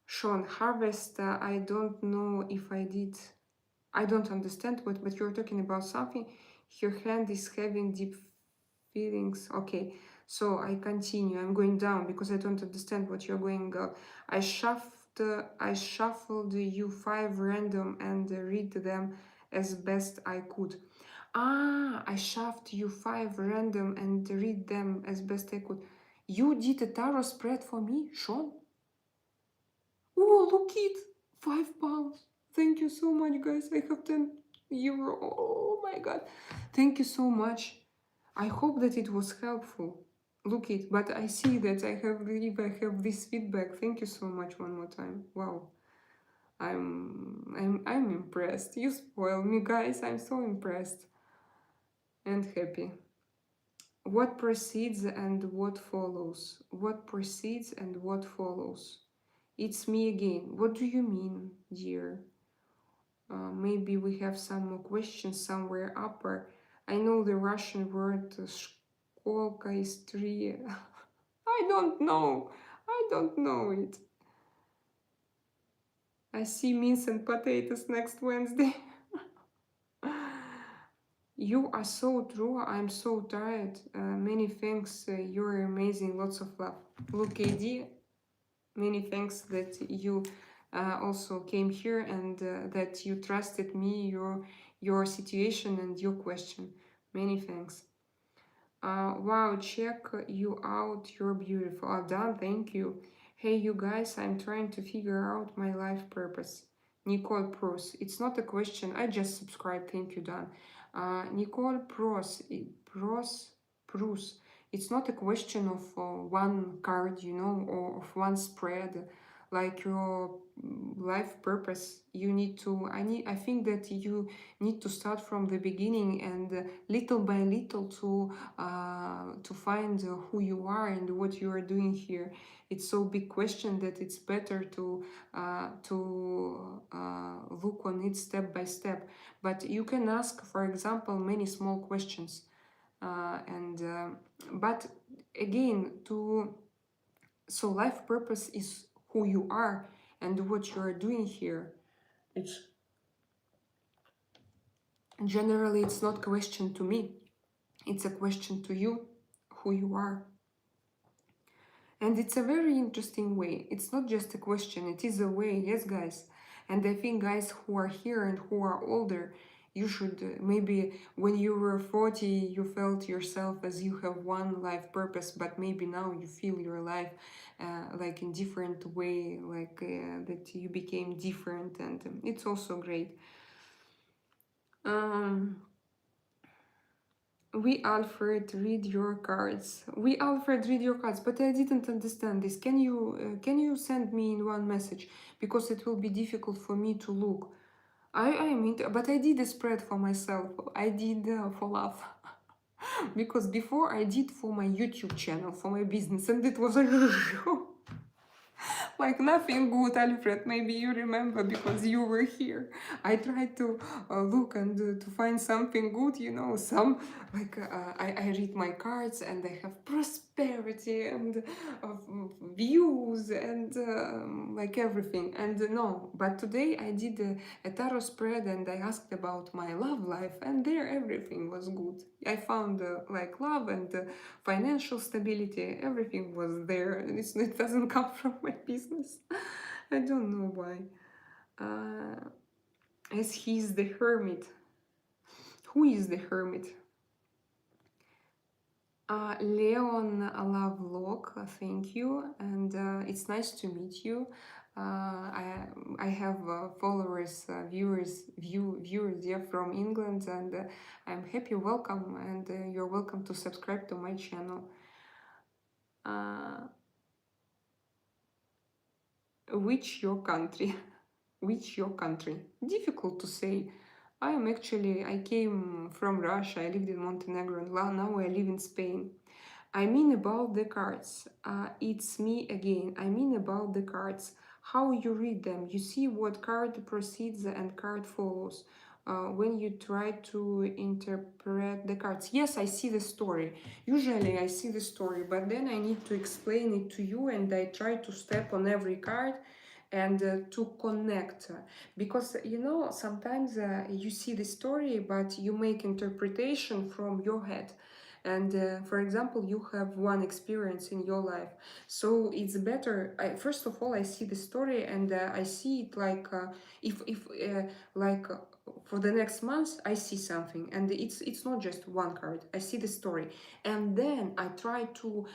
Sean harvest. I don't know if I did. I don't understand what, but you're talking about something. Your hand is having deep feelings. Okay, so I continue. I'm going down because I don't understand what you're going. I shuffled you 5 random and read them as best I could. Ah, I shoved you 5 random and read them as best I could. You did a tarot spread for me, Sean? Oh, look it! £5. Thank you so much, guys. I have €10. Oh my god. Thank you so much. I hope that it was helpful. Look it, but I see that I have this feedback. Thank you so much one more time. Wow. I'm impressed. You spoil me, guys. I'm so impressed and happy. What precedes and what follows? What precedes and what follows? It's me again. What do you mean, dear? Maybe we have some more questions somewhere upper. I know the Russian word shkolka is 3. I don't know. I don't know it. I see mince and potatoes next Wednesday. You are so true. I'm so tired. Many thanks. You're amazing. Lots of love. Look, AD, many thanks that you also came here and that you trusted me, your situation and your question. Many thanks. Wow, check you out. You're beautiful. Done. Thank you. Hey, you guys, I'm trying to figure out my life purpose. Nicole Pros. It's not a question. I just subscribed. Thank you, Dan. Nicole Pros. It's not a question of one card, or of one spread. Like your life purpose, you need to. I think that you need to start from the beginning and little by little to find who you are and what you are doing here. It's so big question that it's better to look on it step by step. But you can ask, for example, many small questions, but again, so life purpose is who you are and what you are doing here. It's generally it's not question to me. It's a question to you, who you are. And it's a very interesting way. It's not just a question, it is a way, yes, guys. And I think, guys who are here and who are older, you should maybe when you were 40, you felt yourself as you have one life purpose, but maybe now you feel your life like in different way, like that you became different, and it's also great. We Alfred read your cards. We Alfred read your cards, but I didn't understand this. Can you send me in one message, because it will be difficult for me to look. I mean, but I did a spread for myself. I did for love. Because before I did for my YouTube channel, for my business, and it was like nothing good, Alfred. Maybe you remember because you were here. I tried to look and to find something good, some like I read my cards and I have prosperity and views and like everything. And no, but today I did a tarot spread and I asked about my love life, and there everything was good. I found like love and financial stability, everything was there. It doesn't come from my business. I don't know why. As he's the hermit. Who is the hermit? Leon Lovelock, thank you, and it's nice to meet you. I have followers, viewers yeah, from England, and I'm happy. Welcome, and you're welcome to subscribe to my channel. Which your country? Which your country? Difficult to say. I came from Russia, I lived in Montenegro, and now I live in Spain. I mean about the cards. It's me again. I mean about the cards. How you read them. You see what card precedes and card follows. when you try to interpret the cards. Yes, I see the story. Usually I see the story, but then I need to explain it to you, and I try to step on every card and to connect, because you know sometimes you see the story but you make interpretation from your head, and for example you have one experience in your life, so it's better. First of all, I see the story, and I see it like if like for the next month I see something, and it's not just one card. I see the story, and then I try to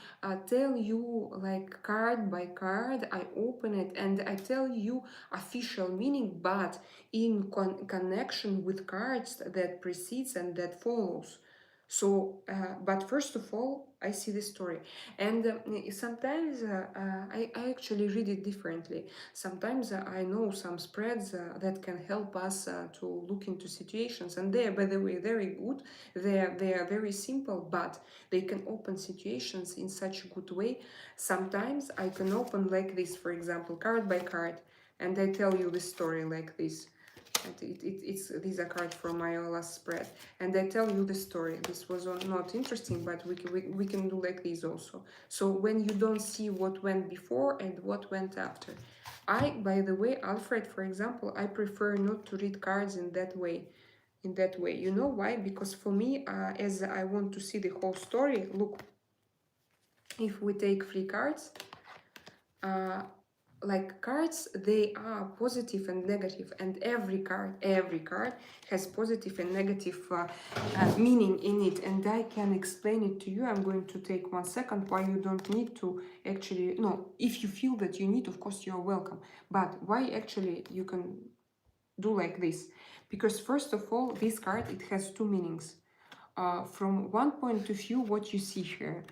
tell you like card by card. I open it and I tell you official meaning, but in connection with cards that precedes and that follows. So, but first of all, I see the story, and sometimes I actually read it differently. Sometimes I know some spreads that can help us to look into situations, and they are, by the way, very good. They are very simple, but they can open situations in such a good way. Sometimes I can open like this, for example, card by card, and I tell you the story like this. And it's these are cards from my last spread, and I tell you the story. This was not interesting, but we can do like this also. So when you don't see what went before and what went after. By the way, Alfred, for example, I prefer not to read cards in that way. You know why? Because for me, as I want to see the whole story, look, if we take 3 cards, uh, like cards, they are positive and negative, and every card has positive and negative meaning in it, and I can explain it to you. I'm going to take 1 second why you don't need to actually, no, if you feel that you need, of course you're welcome, but why actually you can do like this. Because first of all, this card, it has 2 meanings. From one point of view, what you see here,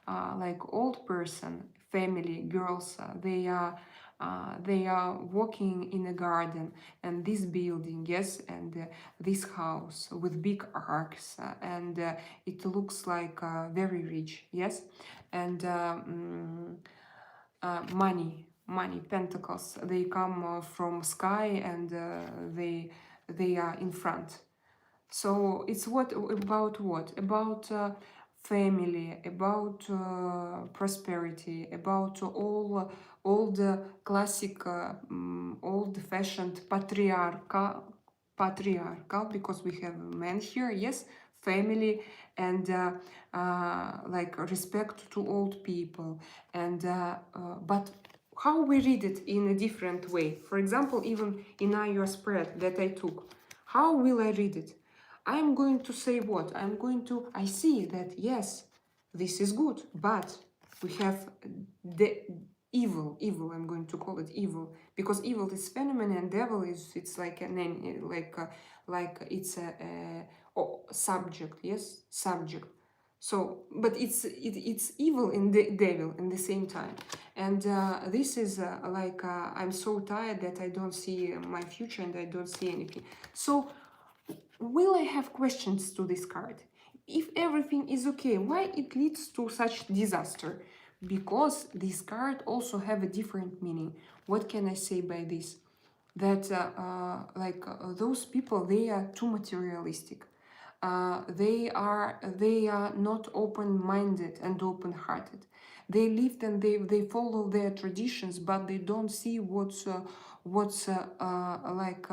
like old person, family, girls, they are walking in a garden, and this building, yes, and this house with big arcs, and it looks like very rich, yes, and money, pentacles, they come from sky, and they are in front. So it's what about family, about prosperity, about all the classic old-fashioned patriarchal, because we have men here, yes, family, and like respect to old people, and but how we read it in a different way. For example, even in your spread that I took, how will I read it? I'm going to say what? I see that, yes, this is good, but we have the evil, I'm going to call it evil, because evil is phenomenon, and devil it's like a name, like it's a subject, yes, subject. So, but it's evil and the devil in the same time, and this is like I'm so tired that I don't see my future and I don't see anything. So will I have questions to this card? If everything is okay, why it leads to such disaster? Because this card also have a different meaning. What can I say by this? That those people, they are too materialistic. They are not open-minded and open-hearted. They lived and they follow their traditions, but they don't see what's like.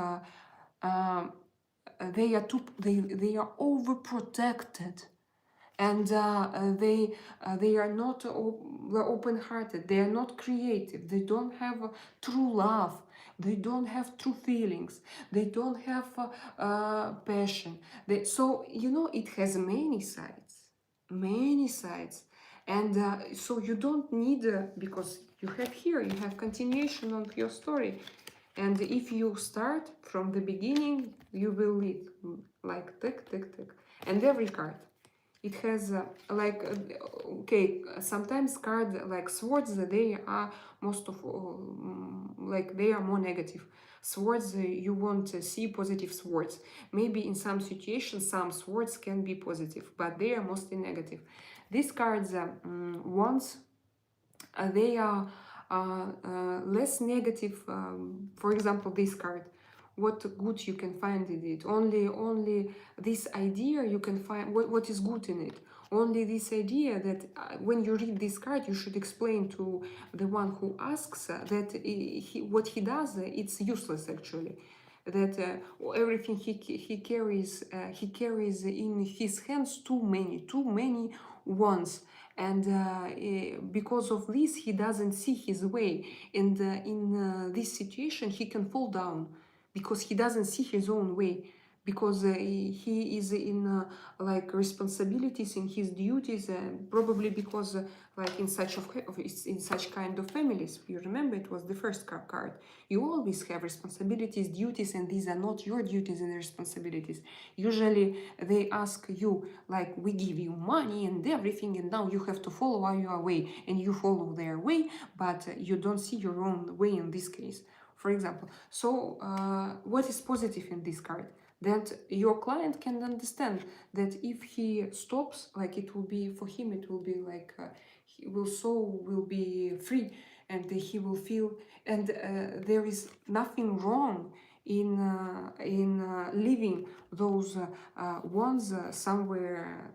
They are overprotected, and they are not open-hearted. They are not creative. They don't have true love. They don't have true feelings. They don't have passion. So you know, it has many sides, and so you don't need because you have continuation of your story. And if you start from the beginning, you will lead like tick, tick, tick. And every card, it has okay, sometimes card like swords, they are most of like they are more negative. Swords, you won't see positive swords. Maybe in some situations, some swords can be positive, but they are mostly negative. These cards, wands, they are less negative. For example, this card, what good you can find in it. Only this idea you can find what is good in it. Only this idea that when you read this card, you should explain to the one who asks that what he does, it's useless actually. That everything he carries in his hands too many wands, and because of this he doesn't see his way, and in this situation he can fall down because he doesn't see his own way, because he is in like responsibilities in his duties, probably because like in such kind of families, you remember it was the first card, you always have responsibilities, duties, and these are not your duties and responsibilities. Usually they ask you like, we give you money and everything, and now you have to follow our way, and you follow their way, but you don't see your own way in this case, for example. So what is positive in this card? That your client can understand that if he stops, like it will be for him, it will be like he will soul will be free, and he will feel, and there is nothing wrong in leaving those wands somewhere,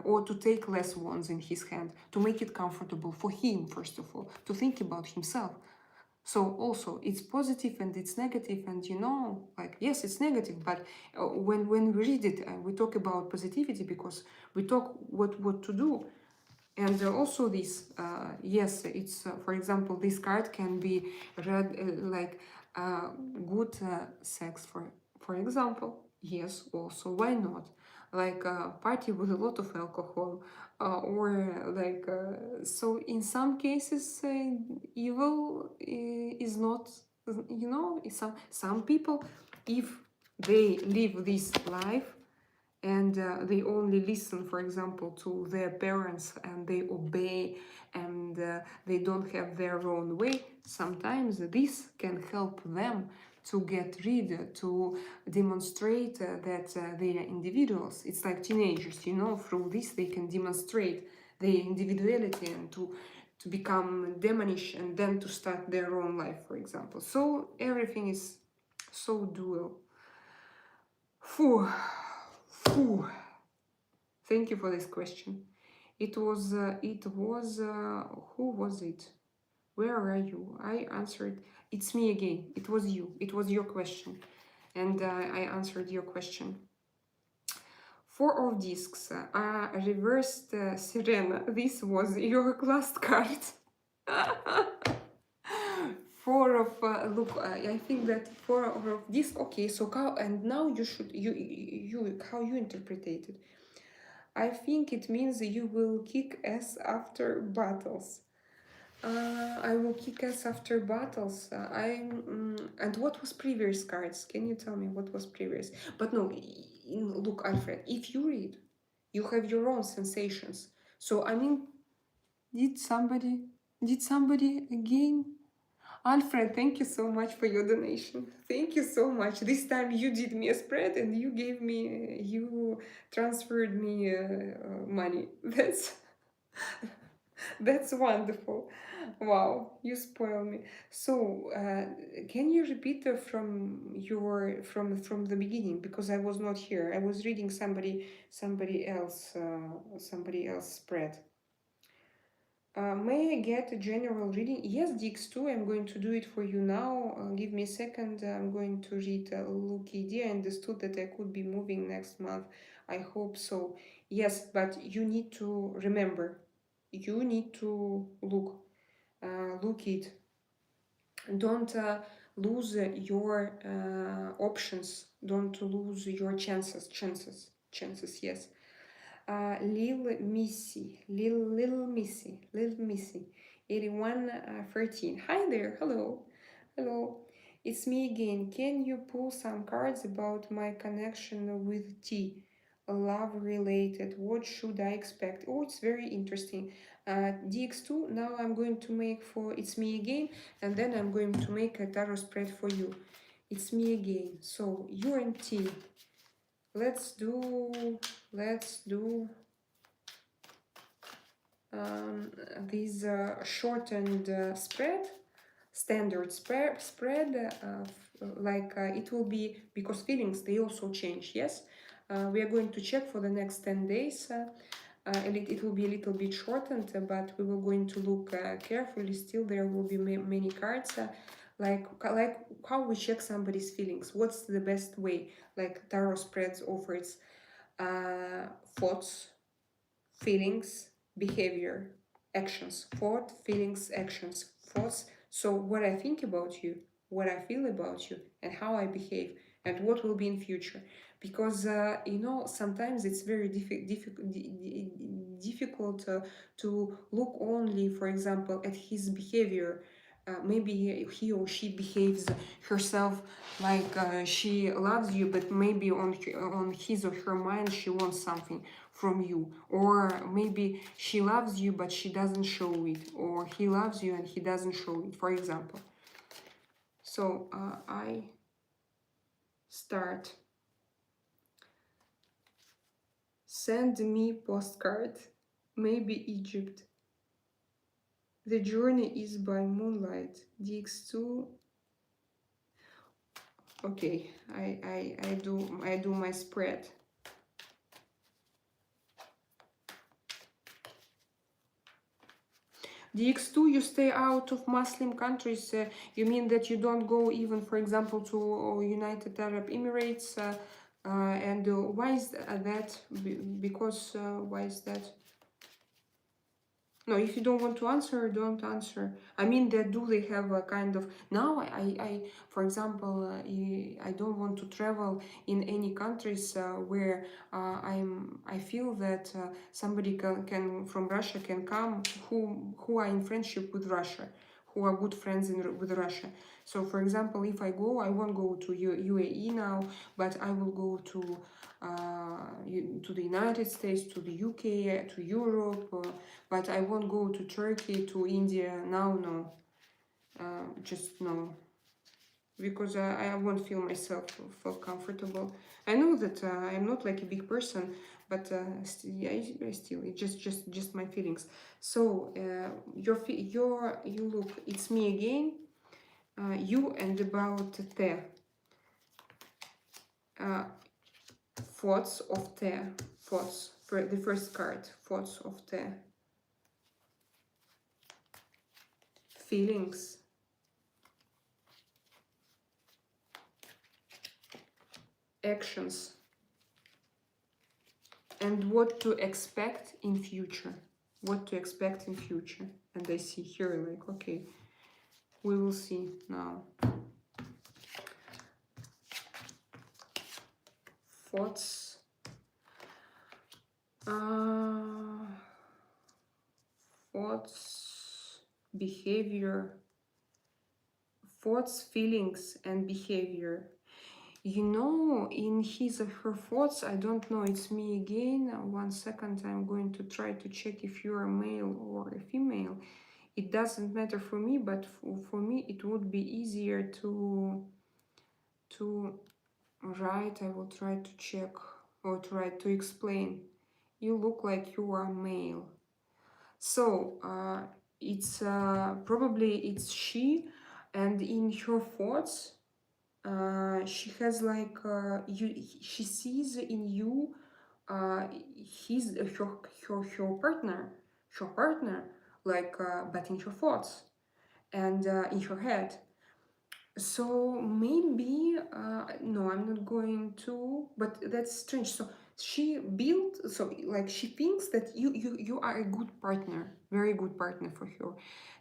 or to take less wands in his hand, to make it comfortable for him, first of all, to think about himself. So also it's positive and it's negative, and like, yes, it's negative, but when we read it, we talk about positivity because we talk what to do. And also this, yes, it's for example, this card can be read like good sex, for example. Yes, also, why not? Like party with a lot of alcohol, or like so in some cases evil is not, some people, if they live this life and they only listen, for example, to their parents, and they obey, and they don't have their own way, sometimes this can help them to get rid, to demonstrate that they are individuals. It's like teenagers, through this they can demonstrate their individuality and to become demonish, and then to start their own life, for example. So everything is so dual. Phew. Phew. Thank you for this question. Who was it? Where are you? I answered, it's me again. It was you. It was your question. And I answered your question. Four of discs, reversed Sirena. This was your last card. Four of, look, I think that four of discs, okay, so how, and now you should, how you interpret it. I think it means you will kick ass after battles. I will kick ass after battles. And what was previous cards? Can you tell me what was previous? But no, look, Alfred, if you read, you have your own sensations. So I mean, did somebody again? Alfred, thank you so much for your donation. Thank you so much. This time you did me a spread and you gave me, you transferred me money. That's wonderful. Wow, you spoil me. So, can you repeat from the beginning, because I was not here. I was reading somebody else spread. May I get a general reading? Yes, Dix2, I'm going to do it for you now. Give me a second. I'm going to read Lucky D. I understood that I could be moving next month. I hope so. Yes, but you need to remember. You need to look it. Don't lose your options. Don't lose your chances. Yes. Lil Missy, 8113. Hi there, hello. It's me again. Can you pull some cards about my connection with T? Love related. What should I expect? Oh, it's very interesting. DX2. Now I'm going to make for It's Me Again, and then I'm going to make a tarot spread for you. It's me again. So you're in T. Let's do this shortened spread. standard spread, it will be, because feelings, they also change, yes. We are going to check for the next 10 days, and it will be a little bit shortened, but we will going to look carefully. Still, there will be many cards, like how we check somebody's feelings. What's the best way? Like tarot spreads offers thoughts, feelings, behavior, actions. Thought, feelings, actions, thoughts. So what I think about you, what I feel about you, and how I behave, and what will be in future. Because sometimes it's very difficult to look only, for example, at his behavior. Maybe he or she behaves herself like she loves you, but maybe on his or her mind she wants something from you. Or maybe she loves you but she doesn't show it, or he loves you and he doesn't show it, for example. So I start. Send me postcard, maybe Egypt. The journey is by moonlight. DX2. Okay, I do my spread. DX2, you stay out of Muslim countries. You mean that you don't go even, for example, to United Arab Emirates? And why is that? Because why is that? No, if you don't want to answer, don't answer. I mean, that do they have a kind of now? For example, I don't want to travel in any countries where I feel that somebody can from Russia can come who are in friendship with Russia, who are good friends with Russia. So, for example, if I go, I won't go to UAE now, but I will go to the United States, to the UK, to Europe. But I won't go to Turkey, to India now, no. Just no. Because I won't feel myself feel comfortable. I know that I'm not like a big person, but still, it's just my feelings. So you look, it's me again. You and about the thoughts of the thoughts. For the first card, thoughts of the feelings, actions, and what to expect in future. What to expect in future. And I see here, like, okay, we will see now. Thoughts, thoughts, behavior, thoughts, feelings, and behavior. You know, in his or her thoughts, I don't know, it's me again. 1 second, I'm going to try to check if you're a male or a female. It doesn't matter for me, but for me it would be easier to write. I will try to check or try to explain. You look like you are male. So it's probably it's she, and in her thoughts, she has like she sees in you his her partner, like but in her thoughts and in her head. So maybe no, I'm not going to, but that's strange. So she built, so like she thinks that you are a good partner, very good partner for her.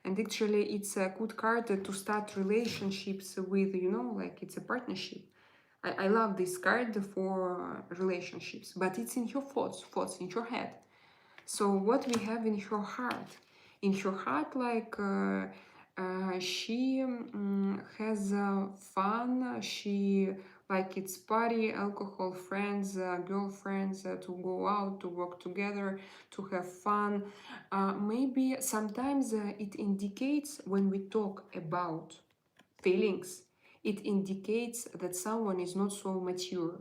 And actually it's a good card to start relationships with, like it's a partnership. I love this card for relationships, but it's in her thoughts in her head. So what we have in her heart? In her heart, like she has fun. She like it's party, alcohol, friends, girlfriends, to go out, to work together, to have fun. Maybe sometimes it indicates when we talk about feelings, it indicates that someone is not so mature,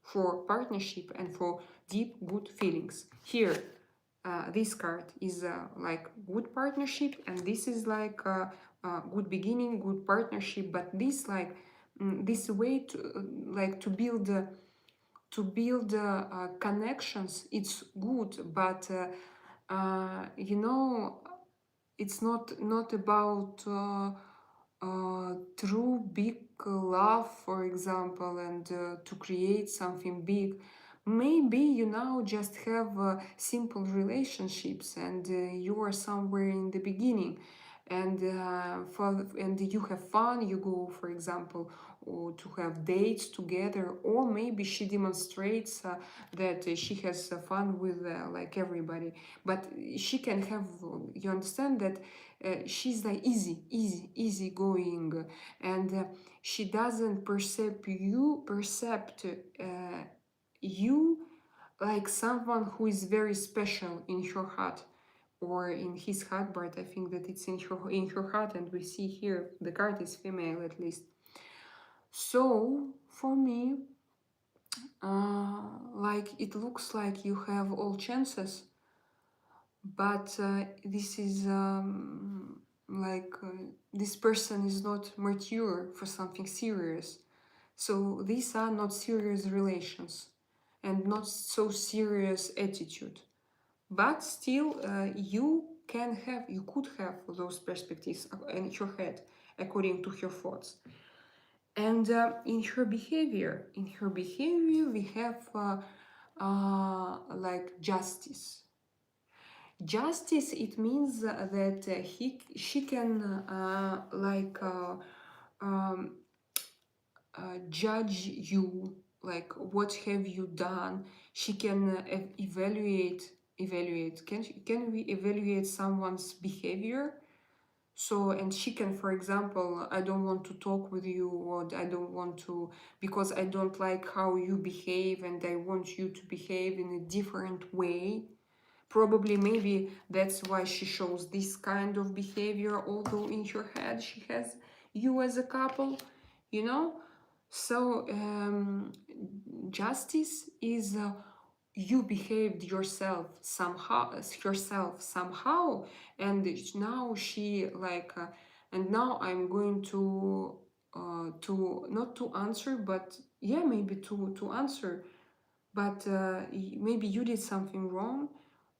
for partnership and for deep, good feelings. Here, this card is like good partnership, and this is like good beginning, good partnership, but this like this way to like to build connections, it's good, but you know, it's not about true big love, for example, and to create something big. Maybe you now just have simple relationships, and you are somewhere in the beginning, and and you have fun. You go, for example, or to have dates together, or maybe she demonstrates that she has fun with like everybody, but she can have, you understand that she's like easy going, and she doesn't percept you like someone who is very special in her heart or in his heart, but I think that it's in her heart, and we see here the card is female at least. So for me, like it looks like you have all chances, but this is like this person is not mature for something serious. So these are not serious relations and not so serious attitude. But still, you could have those perspectives in your head according to your thoughts. And in her behavior, we have like justice. Justice, it means that she can um, judge you, like what have you done. She can evaluate. Can we evaluate someone's behavior? So, and she can, for example, I don't want to talk with you, or I don't want to, because I don't like how you behave, and I want you to behave in a different way. Probably, maybe that's why she shows this kind of behavior, although in her head she has you as a couple, you know? So, justice is you behaved yourself somehow, and now she like, and now I'm going to not to answer, but yeah, maybe to answer, but maybe you did something wrong,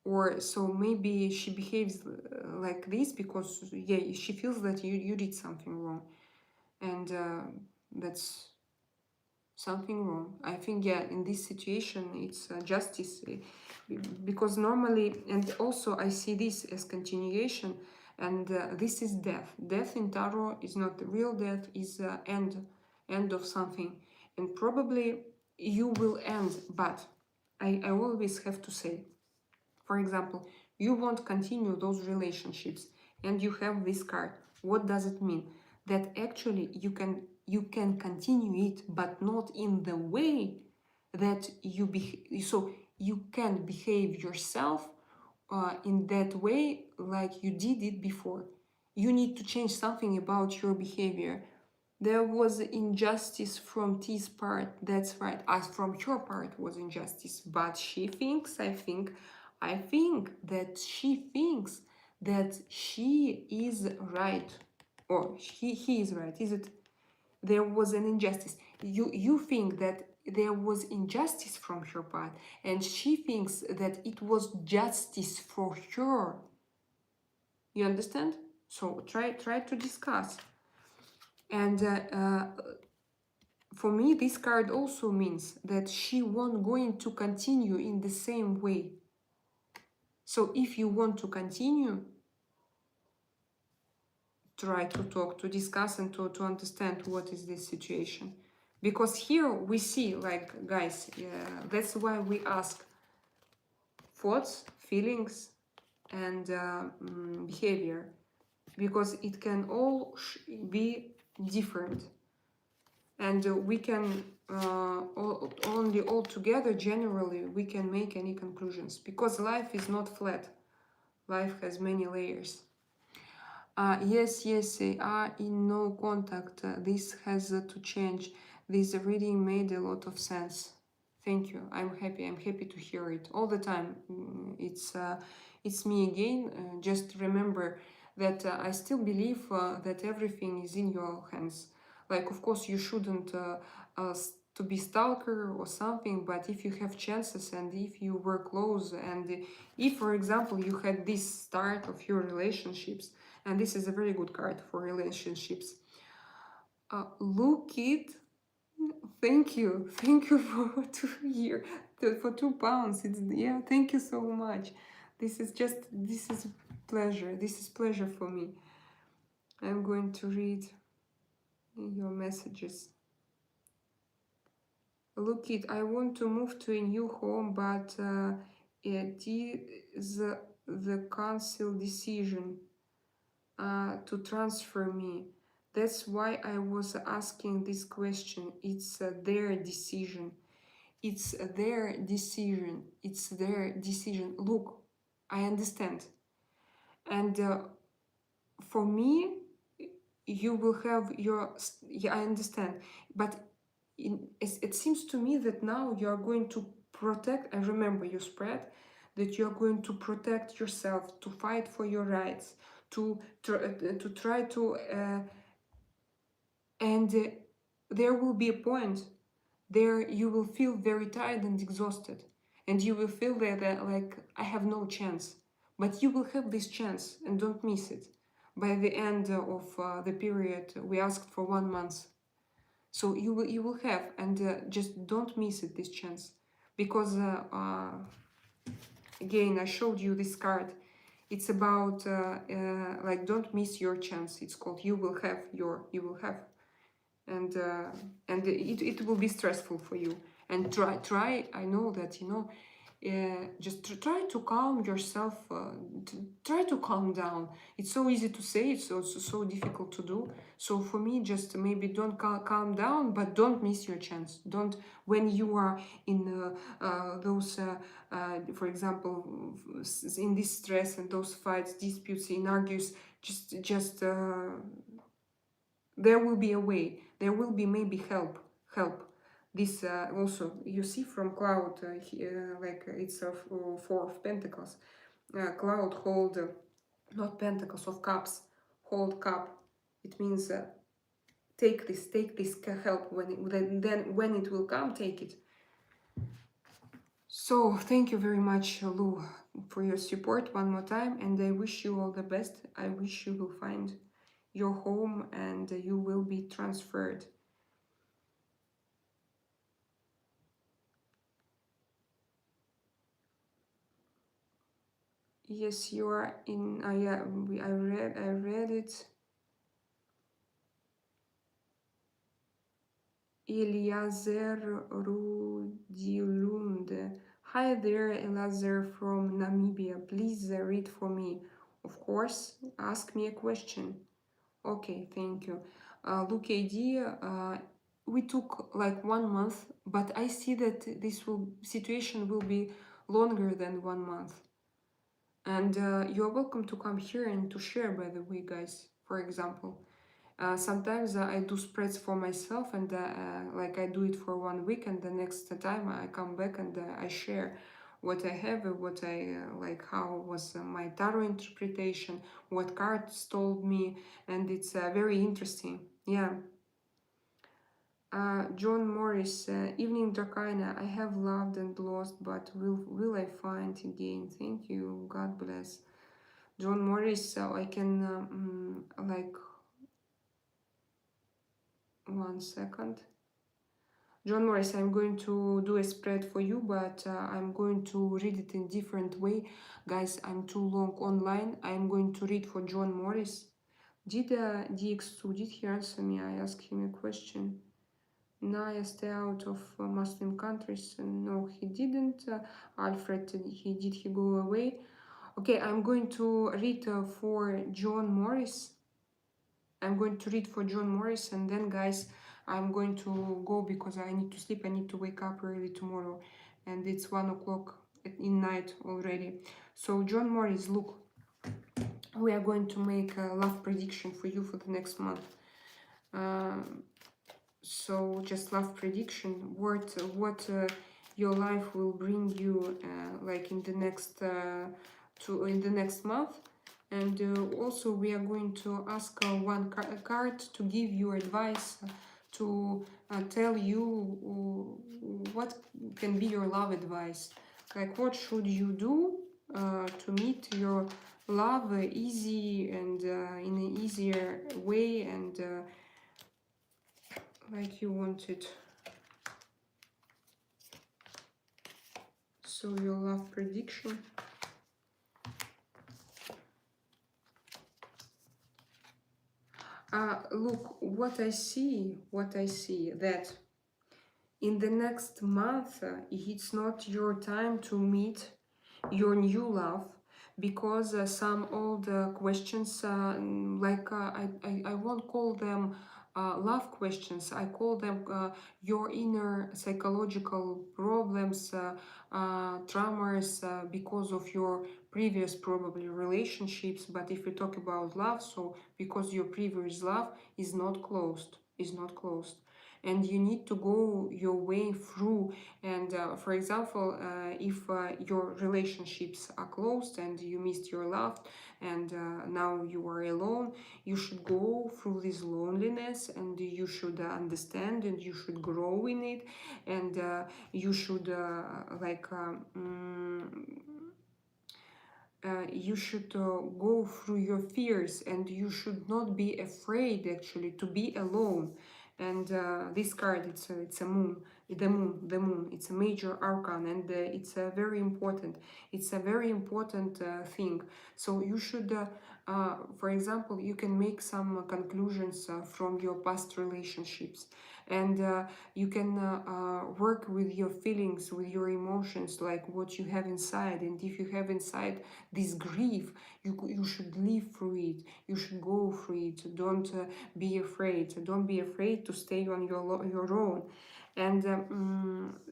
or so maybe she behaves like this because yeah, she feels that you did something wrong, and that's something wrong. I think yeah, in this situation it's justice, because normally, and also I see this as continuation, and this is death. Death in tarot is not the real death, is end of something, and probably you will end, but I always have to say, for example, you won't continue those relationships, and you have this card. What does it mean? That actually you can continue it, but not in the way that so you can behave yourself in that way like you did it before. You need to change something about your behavior. There was injustice from T's part, that's right, as from your part was injustice, but she thinks, I think that she thinks that she is right, or he is right, is it? There was an injustice. You think that there was injustice from her part, and she thinks that it was justice for her. You understand? So try to discuss. And for me, this card also means that she won't going to continue in the same way. So if you want to continue, try to talk, to discuss, and to understand what is this situation. Because here we see, like, guys, that's why we ask thoughts, feelings, and behavior. Because it can all be different. And we can only all together, generally, we can make any conclusions. Because life is not flat. Life has many layers. Yes, they are in no contact. This has to change. This reading made a lot of sense. Thank you. I'm happy to hear it all the time. It's me again. Just remember that I still believe that everything is in your hands. Like, of course, you shouldn't to be stalker or something, but if you have chances and if you were close, and if, for example, you had this start of your relationships, and this is a very good card for relationships. Look it. Thank you for 2 years, for £2. It's, yeah, thank you so much. This is pleasure. This is pleasure for me. I'm going to read your messages. Look it, I want to move to a new home, but it is the council decision to transfer me. That's why I was asking this question. It's their decision. It's their decision. It's their decision. Look, I understand. And for me, you will have your... Yeah, I understand. But it seems to me that now you are going to protect... I remember you spread that you are going to protect yourself, to fight for your rights, to try to... and there will be a point there you will feel very tired and exhausted, and you will feel that like, I have no chance. But you will have this chance, and don't miss it. By the end of the period, we asked for 1 month, so you will have, and just don't miss it, this chance, because again, I showed you this card. It's about like, don't miss your chance. It's called you will have. And it will be stressful for you. And try. I know that, you know, just try to calm yourself, try to calm down. It's so easy to say, it's also so difficult to do. So for me, just maybe don't calm down, but don't miss your chance. Don't, when you are in those for example, in this stress and those fights, disputes, in argues, just there will be a way. There will be maybe help. This also, you see from cloud, like it's a 4 of pentacles. Cloud hold, not pentacles, of cups, hold cup. It means take this help. Then when it will come, take it. So thank you very much, Lou, for your support one more time, and I wish you all the best. I wish you will find your home and you will be transferred. Yes, you are in. Yeah, I read it. Eliezer Rudilunde. Hi there, Eliezer from Namibia. Please read for me. Of course, ask me a question. Okay, thank you. Look, idea. We took like 1 month, but I see that this situation will be longer than 1 month. And you're welcome to come here and to share, by the way, guys. For example, sometimes I do spreads for myself, and like I do it for 1 week, and the next time I come back and I share what I have, what I like, how was my tarot interpretation, what cards told me, and it's very interesting. Yeah. John Morris, evening Drakaina. I have loved and lost, but will I find again? Thank you. God bless. John Morris, so I can like 1 second. John Morris, I'm going to do a spread for you, but I'm going to read it in different way. Guys, I'm too long online. I'm going to read for John Morris. Did DX2, did he answer me? I asked him a question. Naya, stay out of Muslim countries. No, he didn't. Alfred, did he go away? Okay, I'm going to read for John Morris. I'm going to read for John Morris, and then, guys, I'm going to go because I need to sleep. I need to wake up early tomorrow, and it's 1 o'clock in night already. So, John Morris, look, we are going to make a love prediction for you for the next month. So just love prediction, what your life will bring you like in the next in the next month. And also we are going to ask one card to give you advice, to tell you what can be your love advice. Like what should you do to meet your love easy and in an easier way and like you want it. So your love prediction. Look, what I see, that in the next month, it's not your time to meet your new love, because some old questions, I won't call them love questions, I call them your inner psychological problems, traumas, because of your previous probably relationships. But if we talk about love, so because your previous love is not closed, and you need to go your way through. And for example, if your relationships are closed and you missed your love, and now you are alone, you should go through this loneliness, and you should understand, and you should grow in it, and you should you should go through your fears, and you should not be afraid actually to be alone. And this card, it's a moon, the moon, it's a major arcana, and it's a very important, thing. So you should for example, you can make some conclusions from your past relationships, and you can work with your feelings, with your emotions, like what you have inside. And if you have inside this grief, you should live through it, you should go through it. Don't be afraid, to stay on your own. And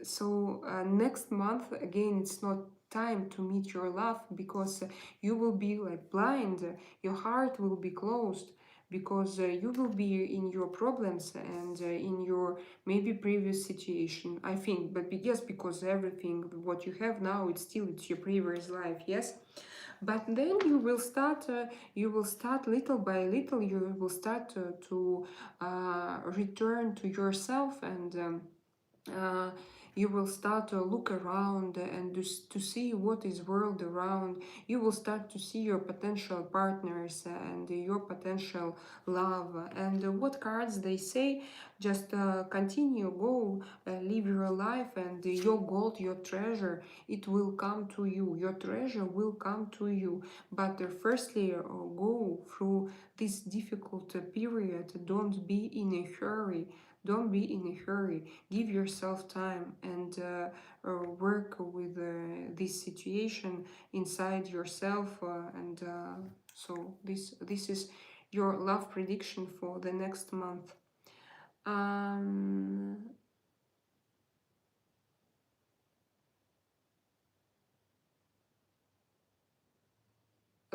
so next month again, it's not time to meet your love, because you will be like blind, your heart will be closed, because you will be in your problems, and in your maybe previous situation, I think. But yes, because everything what you have now, it's your previous life, yes. But then you will start little by little, you will start to return to yourself, and uh, you will start to look around and to see what is world around. You will start to see your potential partners and your potential love. And what cards they say, just continue, go, live your life, and your gold, your treasure, it will come to you. Your treasure will come to you. But firstly, go through this difficult period. Don't be in a hurry. Don't be in a hurry. Give yourself time, and work with this situation inside yourself. And so this is your love prediction for the next month. Um,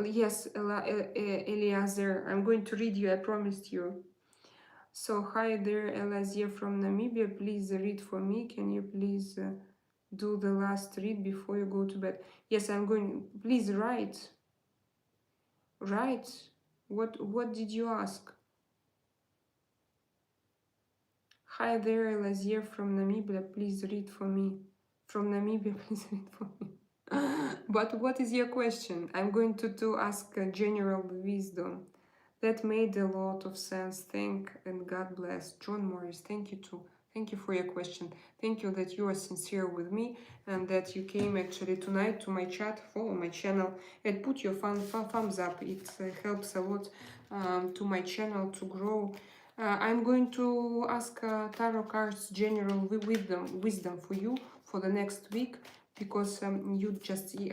yes, Eliezer, I'm going to read you. I promised you. So, hi there, Elazir from Namibia. Please read for me. Can you please do the last read before you go to bed? Yes, I'm going. Please write. Write. What did you ask? Hi there, Elazir from Namibia. Please read for me. From Namibia, please read for me. But what is your question? I'm going to ask general wisdom. That made a lot of sense. Thank and God bless. John Morris, thank you too. Thank you for your question. Thank you that you are sincere with me, and that you came actually tonight to my chat. Follow my channel and put your thumbs up. It helps a lot to my channel to grow. I'm going to ask tarot cards general wisdom for you for the next week, because I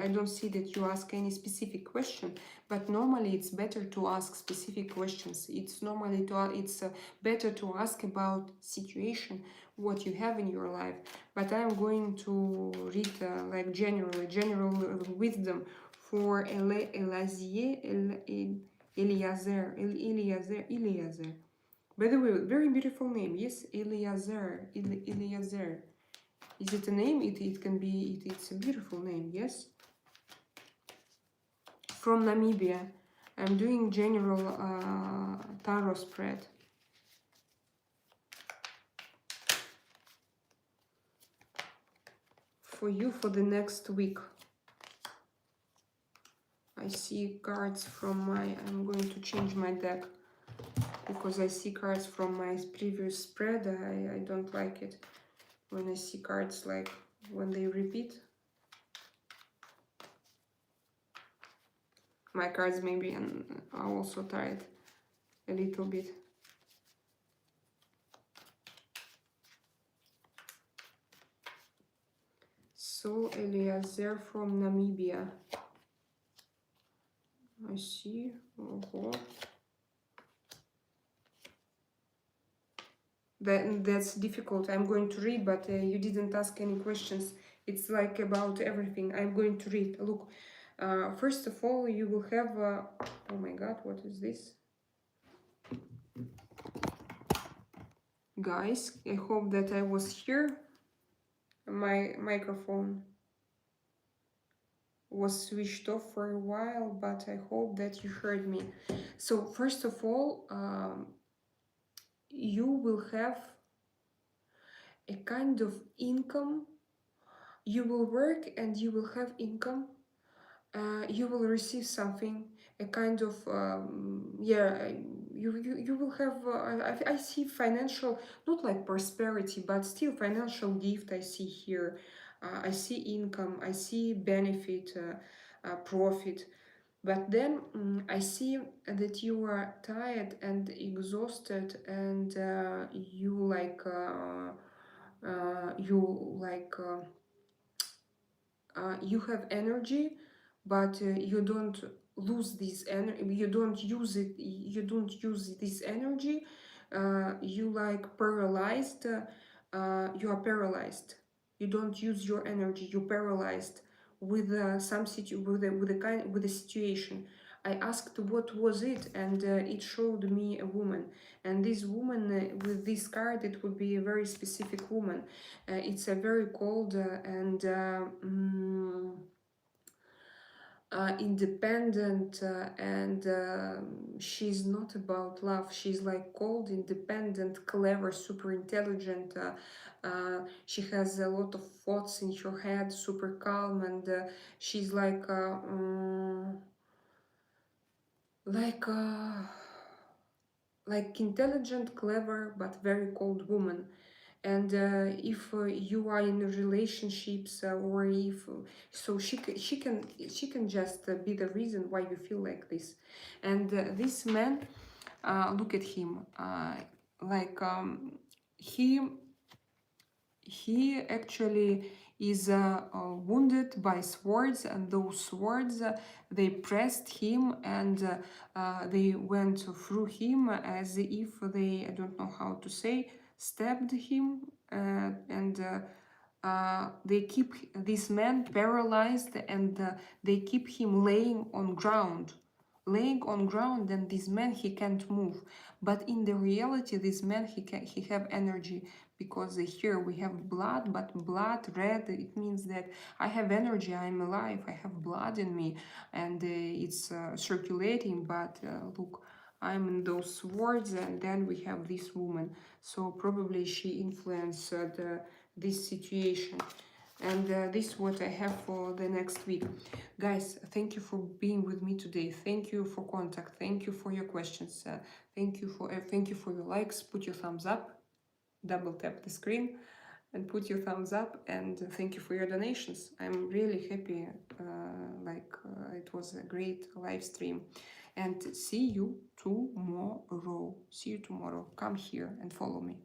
don't see that you ask any specific question. But normally it's better to ask specific questions. It's better to ask about situation, what you have in your life. But I'm going to read like general wisdom for Eliezer. By the way, very beautiful name. Yes, Eliezer. Eliezer. Is it a name? It can be. It's a beautiful name. Yes. From Namibia. I'm doing general tarot spread for you for the next week. I see cards from my, I'm going to change my deck because I see cards from my previous spread. I don't like it when I see cards like when they repeat. My cards maybe are also tired a little bit. So Eliezer from Namibia. I see. That's difficult. I'm going to read, but you didn't ask any questions. It's like about everything. I'm going to read. Look, first of all, you will have. Oh my God, what is this? Guys, I hope that I was here. My microphone was switched off for a while, but I hope that you heard me. So first of all, you will have a kind of income. You will work and you will have income. You will receive something, a kind of you will have I see financial, not like prosperity, but still financial gift. I see here, I see income, I see benefit, profit. But then I see that you are tired and exhausted, and you have energy, but you don't lose this energy. You don't use it. You don't use this energy. You like paralyzed. You are paralyzed. You don't use your energy. You're paralyzed with with a situation. I asked what was it, and it showed me a woman. And this woman, with this card, it would be a very specific woman. It's a very cold and independent, and she's not about love. She's like cold, independent, clever, super intelligent. She has a lot of thoughts in her head, super calm, and she's like intelligent, clever, but very cold woman. And if you are in relationships, or if so, she can just be the reason why you feel like this. And this man, look at him, like he actually is wounded by swords, and those swords, they pressed him, and they went through him as if they, I don't know how to say, stabbed him, and they keep this man paralyzed, and they keep him laying on ground, and this man, he can't move. But in the reality, this man, he have energy, because here we have blood, but blood red, it means that I have energy, I'm alive, I have blood in me, and it's circulating. But look, I'm in those swords, and then we have this woman. So probably she influenced this situation. And this is what I have for the next week. Guys, thank you for being with me today. Thank you for contact. Thank you for your questions. Thank you for your likes. Put your thumbs up. Double tap the screen and put your thumbs up. And thank you for your donations. I'm really happy. It was a great live stream. And see you tomorrow. See you tomorrow. Come here and follow me.